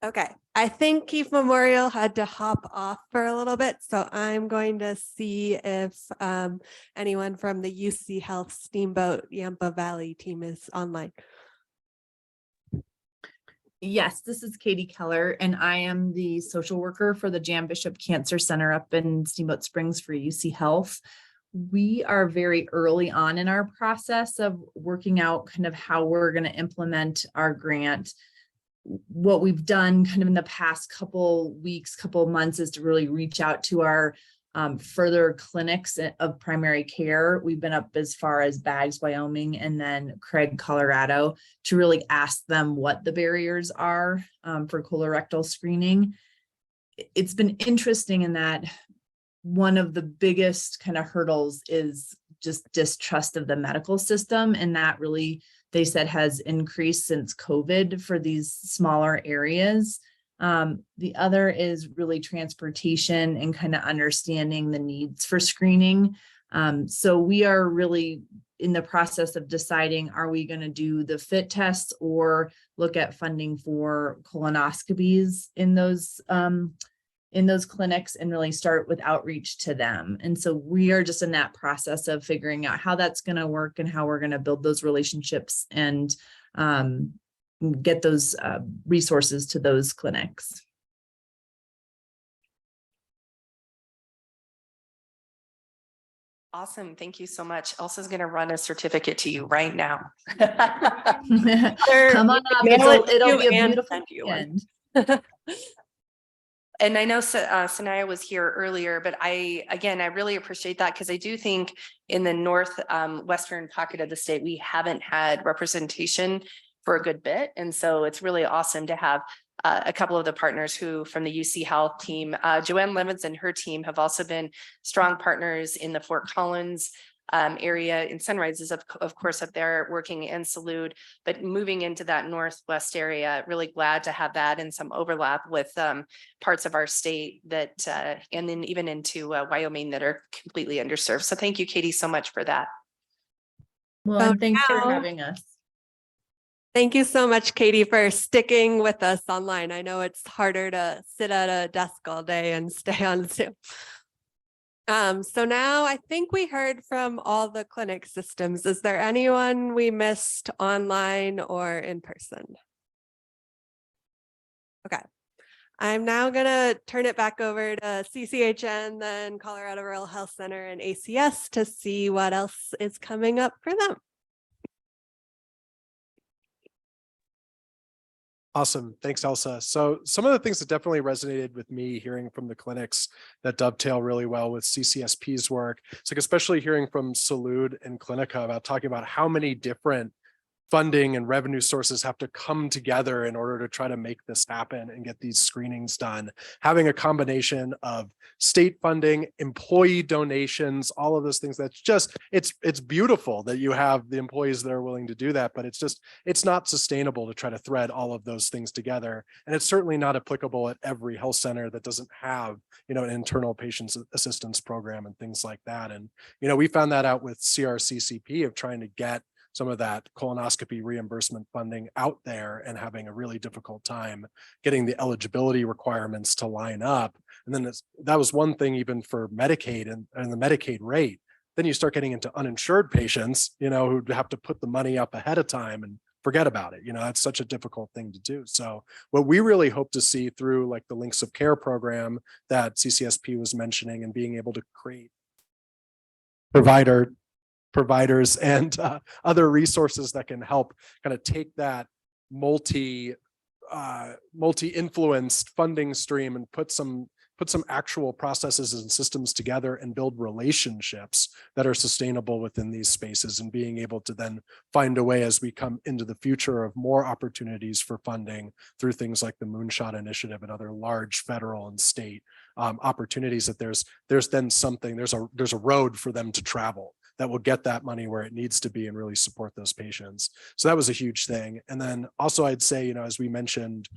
Okay, I think Keefe Memorial had to hop off for a little bit, so I'm going to see if anyone from the UC Health Steamboat Yampa Valley team is online. Yes, this is Katie Keller, and I am the social worker for the Jan Bishop Cancer Center up in Steamboat Springs for UC Health. We are very early on in our process of working out kind of how we're going to implement our grant. What we've done kind of in the past couple weeks, couple months is to really reach out to our further clinics of primary care. We've been up as far as Baggs, Wyoming, and then Craig, Colorado, to really ask them what the barriers are for colorectal screening. It's been interesting in that one of the biggest kind of hurdles is just distrust of the medical system, and that really, they said, has increased since COVID for these smaller areas. The other is really transportation and kind of understanding the needs for screening. So we are really in the process of deciding, are we going to do the FIT tests or look at funding for colonoscopies in those clinics and really start with outreach to them. And so we are just in that process of figuring out how that's going to work and how we're going to build those relationships and get those resources to those clinics. Awesome. Thank you so much. Elsa's going to run a certificate to you right now. Come on up. It'll be a beautiful weekend. And I know Sanaya was here earlier, but I really appreciate that, because I do think in the north western pocket of the state, we haven't had representation for a good bit. And so it's really awesome to have a couple of the partners who from the UC Health team, Joanne Levins and her team have also been strong partners in the Fort Collins area. In Sunrise is of course up there working in Salud, but moving into that northwest area, really glad to have that and some overlap with parts of our state that and then even into Wyoming that are completely underserved. So thank you, Katie, so much for that. Well, thanks for having us. Thank you so much, Katie, for sticking with us online. I know it's harder to sit at a desk all day and stay on Zoom. So now I think we heard from all the clinic systems. Is there anyone we missed online or in person? Okay. I'm now going to turn it back over to CCHN, then Colorado Rural Health Center and ACS to see what else is coming up for them. Awesome. Thanks, Elsa. So some of the things that definitely resonated with me hearing from the clinics that dovetail really well with CCSP's work, it's like especially hearing from Salud and Clinica about talking about how many different funding and revenue sources have to come together in order to try to make this happen and get these screenings done. Having a combination of state funding, employee donations, all of those things, that's just, it's beautiful that you have the employees that are willing to do that, but it's not sustainable to try to thread all of those things together. And it's certainly not applicable at every health center that doesn't have, an internal patient assistance program and things like that. And, we found that out with CRCCP of trying to get some of that colonoscopy reimbursement funding out there and having a really difficult time getting the eligibility requirements to line up. And then that was one thing even for Medicaid and the Medicaid rate. Then you start getting into uninsured patients, who have to put the money up ahead of time and forget about it. That's such a difficult thing to do. So what we really hope to see through like the Links of Care program that CCSP was mentioning and being able to create providers and other resources that can help kind of take that multi-influenced funding stream and put some put some actual processes and systems together and build relationships that are sustainable within these spaces, and being able to then find a way as we come into the future of more opportunities for funding through things like the Moonshot Initiative and other large federal and state opportunities, that there's then something, there's a road for them to travel that will get that money where it needs to be and really support those patients. So that was a huge thing. And then also I'd say, you know, as we mentioned,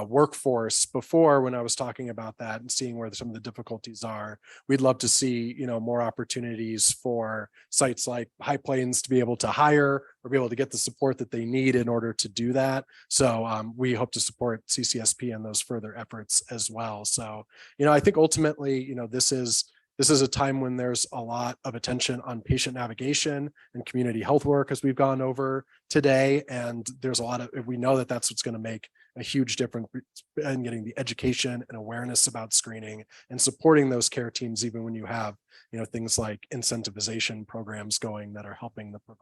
workforce before, when I was talking about that and seeing where some of the difficulties are, we'd love to see, you know, more opportunities for sites like High Plains to be able to hire or be able to get the support that they need in order to do that. So we hope to support CCSP in those further efforts as well. So, you know, I think ultimately, you know, this is a time when there's a lot of attention on patient navigation and community health work, as we've gone over today. And there's a lot of, we know that that's what's going to make a huge difference in getting the education and awareness about screening and supporting those care teams, even when you have, you know, things like incentivization programs going that are helping the provider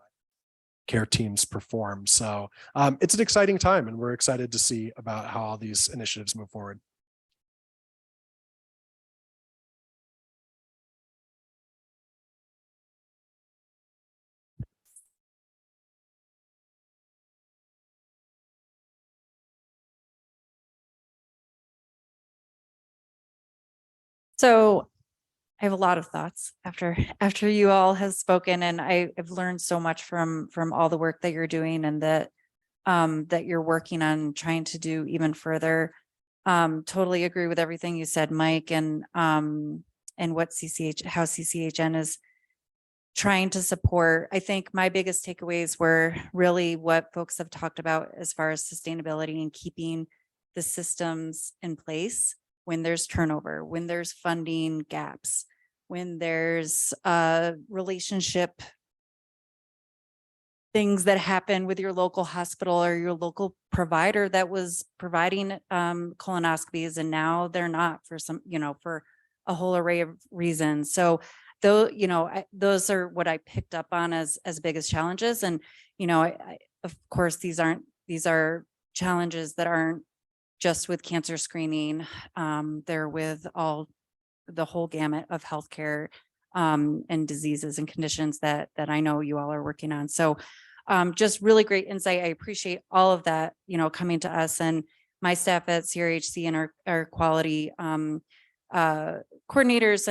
care teams perform. So it's an exciting time, and we're excited to see about how all these initiatives move forward. So I have a lot of thoughts after you all have spoken, and I've learned so much from all the work that you're doing and that you're working on trying to do even further. Totally agree with everything you said, Mike, and what how CCHN is trying to support. I think my biggest takeaways were really what folks have talked about as far as sustainability and keeping the systems in place when there's turnover, when there's funding gaps, when there's relationship things that happen with your local hospital or your local provider that was providing colonoscopies, and now they're not for some, you know, for a whole array of reasons. So though, you know, those are what I picked up on as biggest challenges. And, you know, of course, these are challenges that aren't just with cancer screening. They're with the whole gamut of healthcare and diseases and conditions that I know you all are working on. So just really great insight. I appreciate all of that, you know, coming to us and my staff at CRHC and our quality coordinators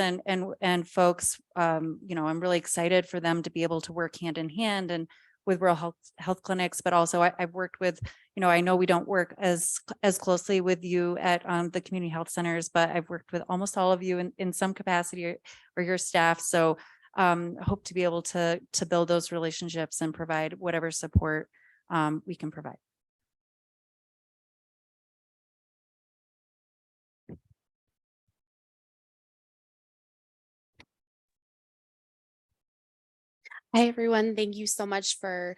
and folks. You know, I'm really excited for them to be able to work hand in hand and with rural health clinics, but also I've worked with, you know, I know we don't work as closely with you at the community health centers, but I've worked with almost all of you in some capacity or your staff. So hope to be able to build those relationships and provide whatever support we can provide. Hi, everyone. Thank you so much for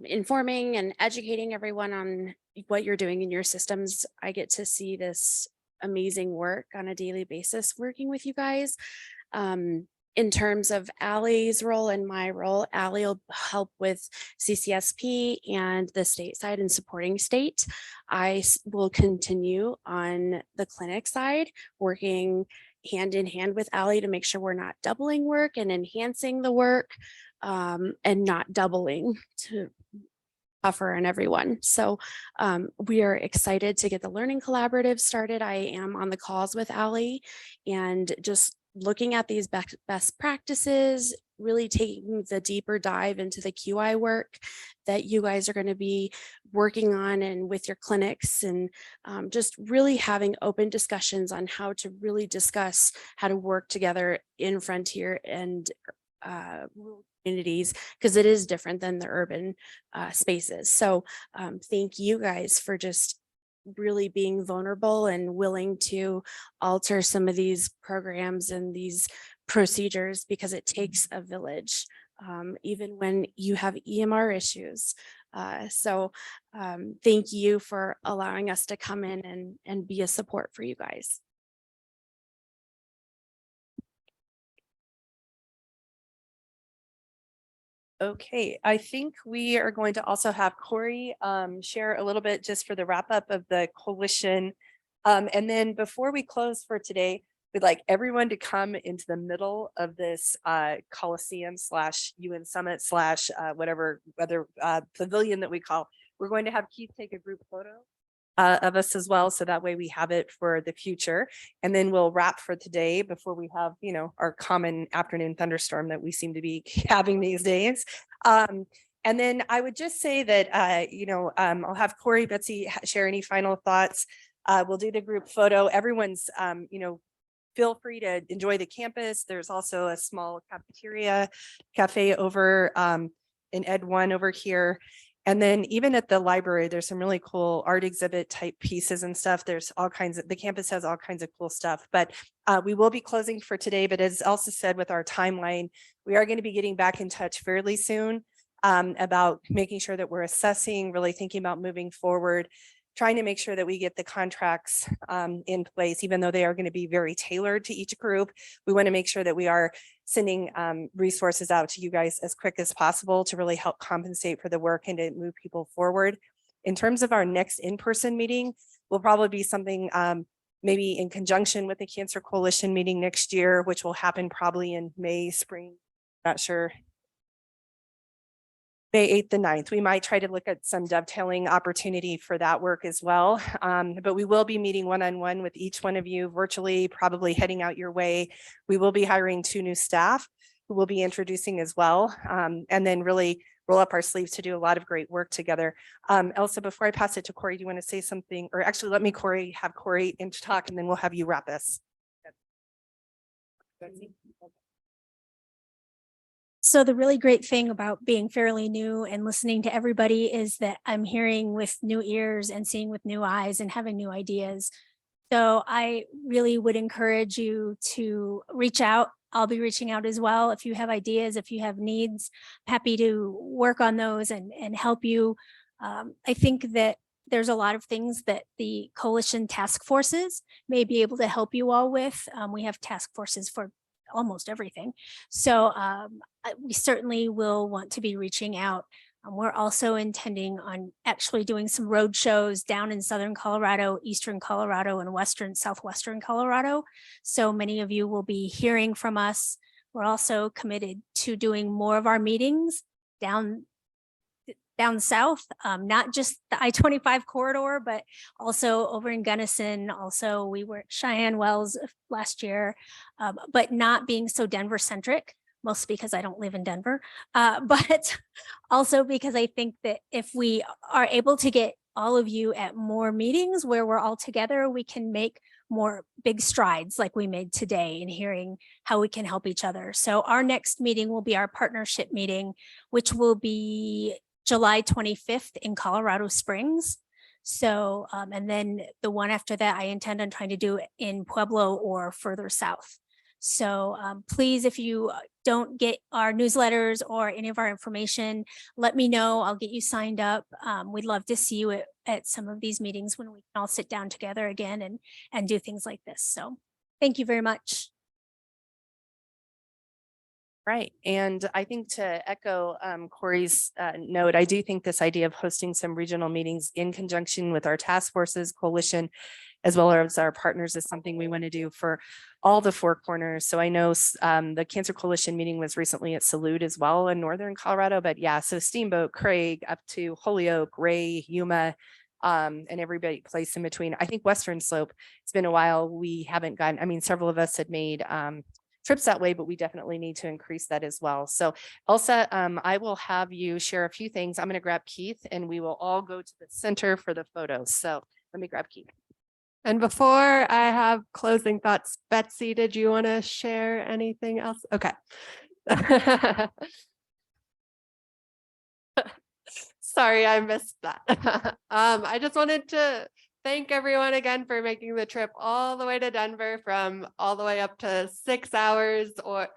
informing and educating everyone on what you're doing in your systems. I get to see this amazing work on a daily basis working with you guys. In terms of Allie's role and my role, Allie will help with CCSP and the state side and supporting state. I will continue on the clinic side, working hand in hand with Allie to make sure we're not doubling work and enhancing the work and not doubling to buffer on everyone. So we are excited to get the learning collaborative started. I am on the calls with Allie and just looking at these best practices, really taking the deeper dive into the QI work that you guys are going to be working on and with your clinics, and just really having open discussions on how to really discuss how to work together in frontier and rural communities, because it is different than the urban spaces. So thank you guys for just really being vulnerable and willing to alter some of these programs and these procedures, because it takes a village, even when you have EMR issues. So thank you for allowing us to come in and be a support for you guys. Okay, I think we are going to also have Corey share a little bit just for the wrap up of the coalition And then before we close for today, we'd like everyone to come into the middle of this Coliseum / UN Summit / whatever other pavilion that we call. We're going to have Keith take a group photo of us as well. So that way we have it for the future. And then we'll wrap for today before we have, you know, our common afternoon thunderstorm that we seem to be having these days. And then I would just say that, I'll have Corey, Betsy share any final thoughts. We'll do the group photo. Everyone's, feel free to enjoy the campus. There's also a small cafe over in Ed 1 over here. And then even at the library, there's some really cool art exhibit type pieces and stuff. There's all kinds of, the campus has all kinds of cool stuff, but we will be closing for today. But as Elsa said, with our timeline, we are going to be getting back in touch fairly soon about making sure that we're assessing, really thinking about moving forward, trying to make sure that we get the contracts in place, even though they are going to be very tailored to each group. We want to make sure that we are sending resources out to you guys as quick as possible to really help compensate for the work and to move people forward. In terms of our next in-person meeting, will probably be something maybe in conjunction with the Cancer Coalition meeting next year, which will happen probably in May, spring, not sure. May 8th and 9th. We might try to look at some dovetailing opportunity for that work as well. But we will be meeting one-on-one with each one of you virtually, probably heading out your way. We will be hiring 2 new staff who we'll be introducing as well. And then really roll up our sleeves to do a lot of great work together. Elsa, before I pass it to Corey, do you want to say something? Or actually, let me have Corey in to talk, and then we'll have you wrap us. So the really great thing about being fairly new and listening to everybody is that I'm hearing with new ears and seeing with new eyes and having new ideas. So I really would encourage you to reach out. I'll be reaching out as well. If you have ideas, if you have needs, happy to work on those and help you. I think that there's a lot of things that the coalition task forces may be able to help you all with. We have task forces for almost everything. So we certainly will want to be reaching out. We're also intending on actually doing some road shows down in Southern Colorado, Eastern Colorado, and Southwestern Colorado. So many of you will be hearing from us. We're also committed to doing more of our meetings down south, not just the I-25 corridor, but also over in Gunnison. Also, we were at Cheyenne Wells last year, but not being so Denver centric, mostly because I don't live in Denver, but also because I think that if we are able to get all of you at more meetings where we're all together, we can make more big strides like we made today in hearing how we can help each other. So our next meeting will be our partnership meeting, which will be July 25th in Colorado Springs. So, and then the one after that, I intend on trying to do in Pueblo or further south. So please, if you don't get our newsletters or any of our information, let me know. I'll get you signed up. We'd love to see you at some of these meetings when we can all sit down together again and do things like this. So thank you very much. Right. And I think to echo Corey's note, I do think this idea of hosting some regional meetings in conjunction with our task forces, coalition, as well as our partners is something we want to do for all the 4 corners. So I know the Cancer Coalition meeting was recently at Salute as well in Northern Colorado, but yeah, so Steamboat, Craig, up to Holyoke, Ray, Yuma, and everybody place in between. I think Western Slope, it's been a while. We haven't gotten, I mean, several of us had made trips that way, but we definitely need to increase that as well. So Elsa, I will have you share a few things. I'm going to grab Keith and we will all go to the center for the photos. So let me grab Keith. And before I have closing thoughts, Betsy, did you want to share anything else? Okay. Sorry, I missed that. I just wanted to thank everyone again for making the trip all the way to Denver from all the way up to 6 hours or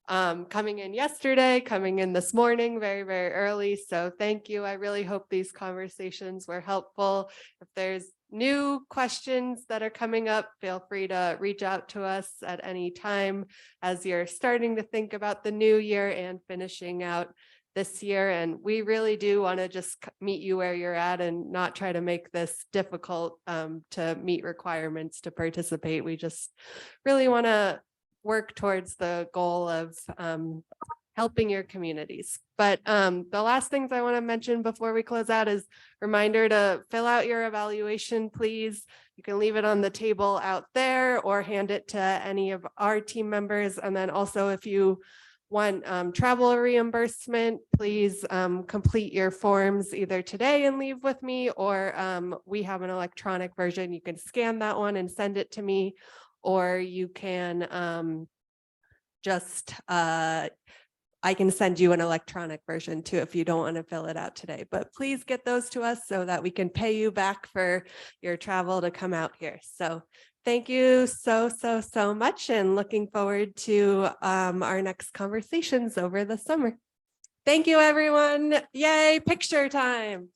coming in yesterday, coming in this morning, very, very early. So thank you. I really hope these conversations were helpful. If there's new questions that are coming up, feel free to reach out to us at any time as you're starting to think about the new year and finishing out this year. And we really do want to just meet you where you're at and not try to make this difficult to meet requirements to participate. We just really want to work towards the goal of helping your communities. But the last things I want to mention before we close out is reminder to fill out your evaluation, please. You can leave it on the table out there or hand it to any of our team members. And then also if you want travel reimbursement, please complete your forms either today and leave with me, or we have an electronic version. You can scan that one and send it to me, or you can I can send you an electronic version too if you don't want to fill it out today. But please get those to us so that we can pay you back for your travel to come out here. So thank you so much, and looking forward to our next conversations over the summer. Thank you, everyone. Yay, picture time.